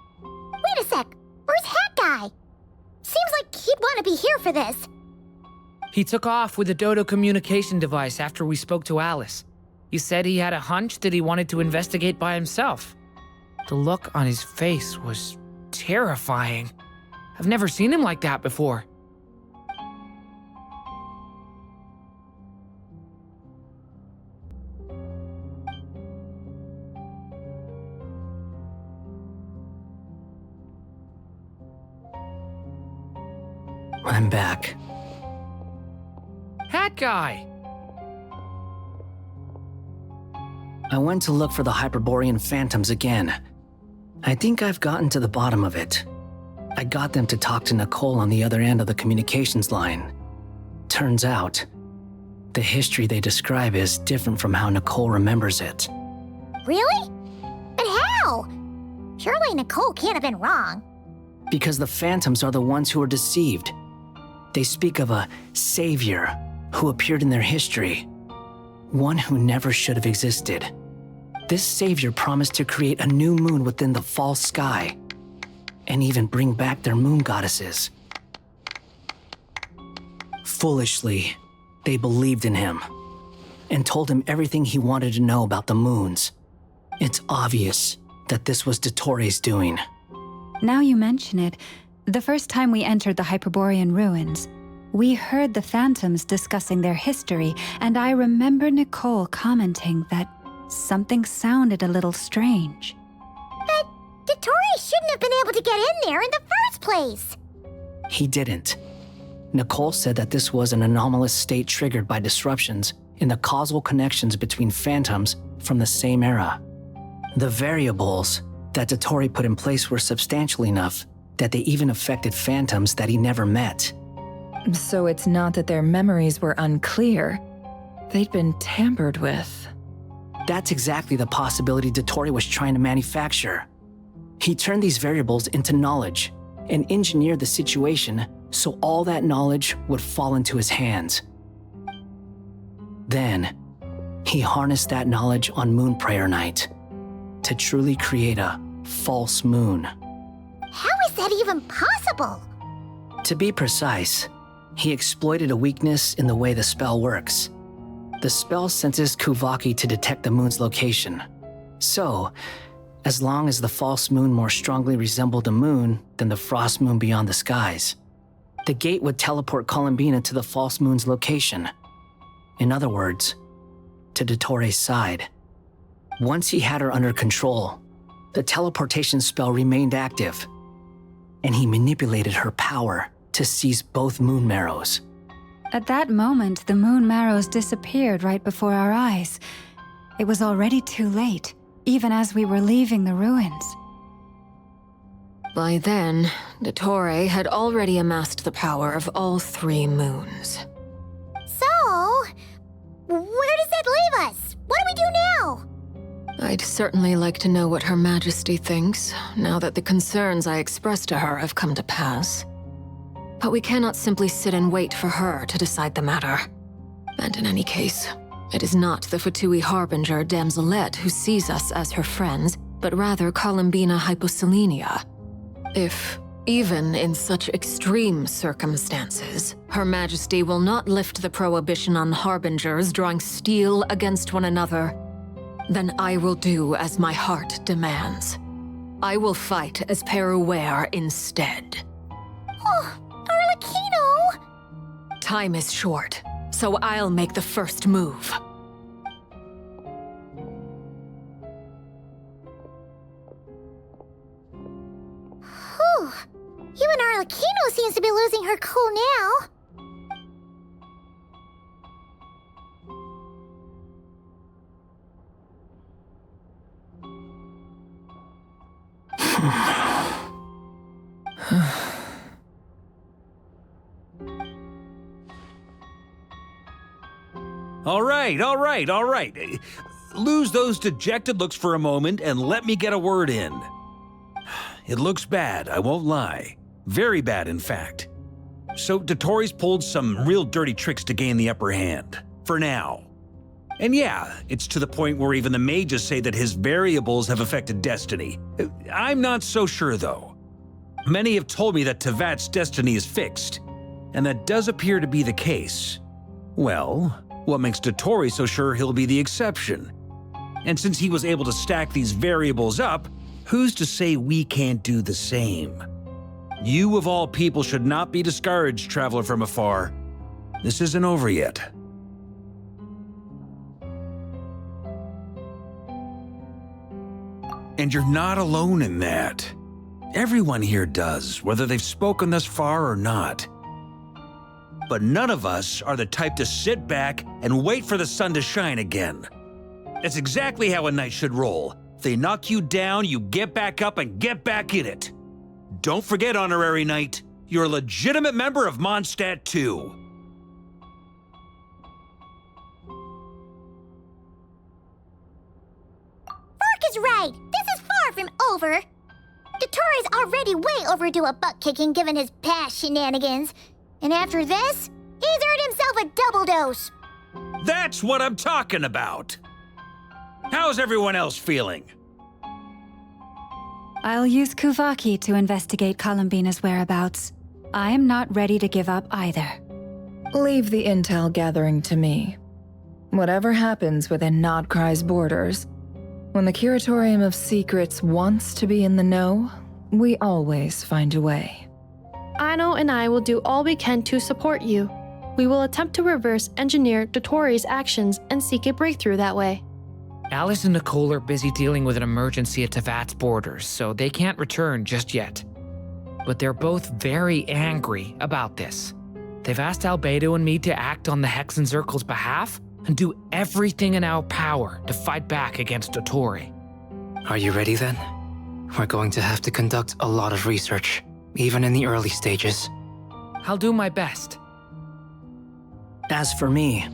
S3: Wait a sec. Where's Hat Guy? Seems like he'd want to be here for this.
S15: He took off with the Dodo communication device after we spoke to Alice. He said he had a hunch that he wanted to investigate by himself. The look on his face was terrifying. I've never seen him like that before.
S16: I'm back.
S15: Hat Guy!
S16: I went to look for the Hyperborean phantoms again. I think I've gotten to the bottom of it. I got them to talk to Nicole on the other end of the communications line. Turns out, the history they describe is different from how Nicole remembers it.
S3: Really? But how? Surely Nicole can't have been wrong.
S16: Because the phantoms are the ones who are deceived. They speak of a savior who appeared in their history. One who never should have existed. This savior promised to create a new moon within the false sky, and even bring back their moon goddesses. Foolishly, they believed in him, and told him everything he wanted to know about the moons. It's obvious that this was Dottoro's doing.
S23: Now you mention it, the first time we entered the Hyperborean ruins, we heard the phantoms discussing their history, and I remember Nicole commenting that something sounded a little strange.
S3: But Dottore shouldn't have been able to get in there in the first place.
S16: He didn't. Nicole said that this was an anomalous state triggered by disruptions in the causal connections between phantoms from the same era. The variables that Dottore put in place were substantial enough that they even affected phantoms that he never met.
S17: So it's not that their memories were unclear. They'd been tampered with.
S16: That's exactly the possibility Dottore was trying to manufacture. He turned these variables into knowledge and engineered the situation so all that knowledge would fall into his hands. Then, he harnessed that knowledge on Moon Prayer Night to truly create a false moon.
S3: How is that even possible?
S16: To be precise, he exploited a weakness in the way the spell works. The spell senses Kuvaki to detect the moon's location. So, as long as the false moon more strongly resembled the moon than the frost moon beyond the skies, the gate would teleport Columbina to the false moon's location. In other words, to Dottore's side. Once he had her under control, the teleportation spell remained active, and he manipulated her power to seize both moon marrows.
S23: At that moment, the moon marrows disappeared right before our eyes. It was already too late, even as we were leaving the ruins.
S5: By then, Dottore had already amassed the power of all 3 moons.
S3: So, where does that leave us? What do we do now?
S5: I'd certainly like to know what Her Majesty thinks, now that the concerns I expressed to her have come to pass. But we cannot simply sit and wait for her to decide the matter. And in any case, it is not the Fatui Harbinger Damselette who sees us as her friends, but rather Columbina Hyposelenia. If, even in such extreme circumstances, Her Majesty will not lift the prohibition on Harbingers drawing steel against one another, then I will do as my heart demands. I will fight as Peruware instead.
S3: Oh, Arlecchino!
S5: Time is short, so I'll make the first move.
S3: Whew. Even Arlecchino seems to be losing her cool now.
S4: All right. Lose those dejected looks for a moment and let me get a word in. It looks bad, I won't lie. Very bad, in fact. So Dottore's pulled some real dirty tricks to gain the upper hand. For now. And yeah, it's to the point where even the mages say that his variables have affected destiny. I'm not so sure, though. Many have told me that Tevat's destiny is fixed, and that does appear to be the case. Well, what makes Dotori so sure he'll be the exception? And since he was able to stack these variables up, who's to say we can't do the same? You of all people should not be discouraged, traveler from afar. This isn't over yet. And you're not alone in that. Everyone here does, whether they've spoken thus far or not. But none of us are the type to sit back and wait for the sun to shine again. That's exactly how a knight should roll. If they knock you down, you get back up and get back in it. Don't forget, Honorary Knight, you're a legitimate member of Mondstadt too.
S3: Vark is right. This is far from over. Dotori's already way overdue a butt-kicking given his past shenanigans. And after this, he's earned himself a double dose.
S4: That's what I'm talking about. How's everyone else feeling?
S23: I'll use Kuvaki to investigate Columbina's whereabouts. I am not ready to give up either.
S17: Leave the intel gathering to me. Whatever happens within Nodcry's borders, when the Curatorium of Secrets wants to be in the know, we always find a way.
S10: Ano and I will do all we can to support you. We will attempt to reverse engineer Dotori's actions and seek a breakthrough that way.
S15: Alice and Nicole are busy dealing with an emergency at Tevat's borders, so they can't return just yet. But they're both very angry about this. They've asked Albedo and me to act on the Hexen Circle's behalf and do everything in our power to fight back against Dotori.
S16: Are you ready then? We're going to have to conduct a lot of research, even in the early stages.
S15: I'll do my best.
S14: As for me,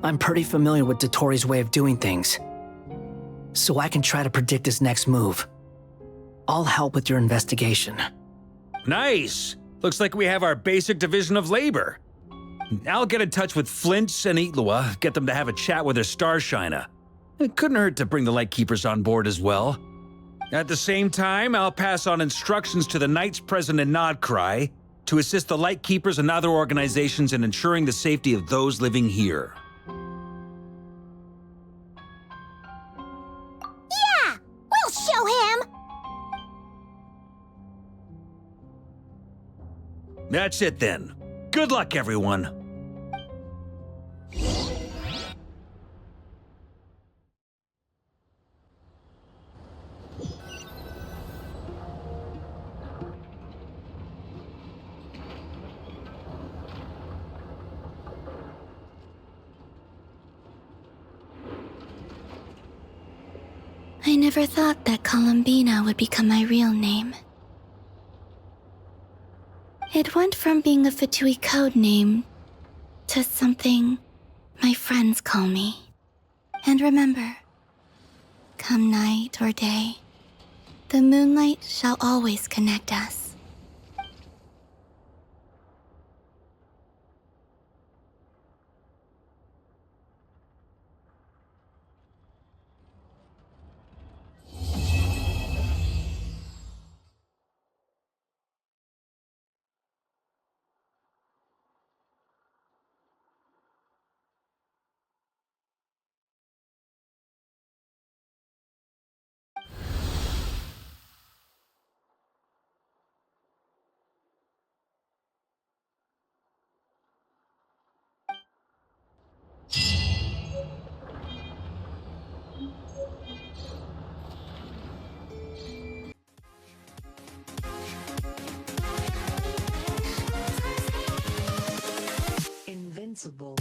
S14: I'm pretty familiar with Dotori's way of doing things, so I can try to predict his next move. I'll help with your investigation.
S4: Nice! Looks like we have our basic division of labor. I'll get in touch with Flints and Itlua, get them to have a chat with their Starshiner. It couldn't hurt to bring the Lightkeepers on board as well. At the same time, I'll pass on instructions to the Knights present in Nodcry to assist the Lightkeepers and other organizations in ensuring the safety of those living here.
S3: Yeah! We'll show him!
S4: That's it then. Good luck, everyone.
S2: I never thought that Columbina would become my real name. It went from being a Fatui code name to something my friends call me. And remember, come night or day, the moonlight shall always connect us.
S20: Invincible.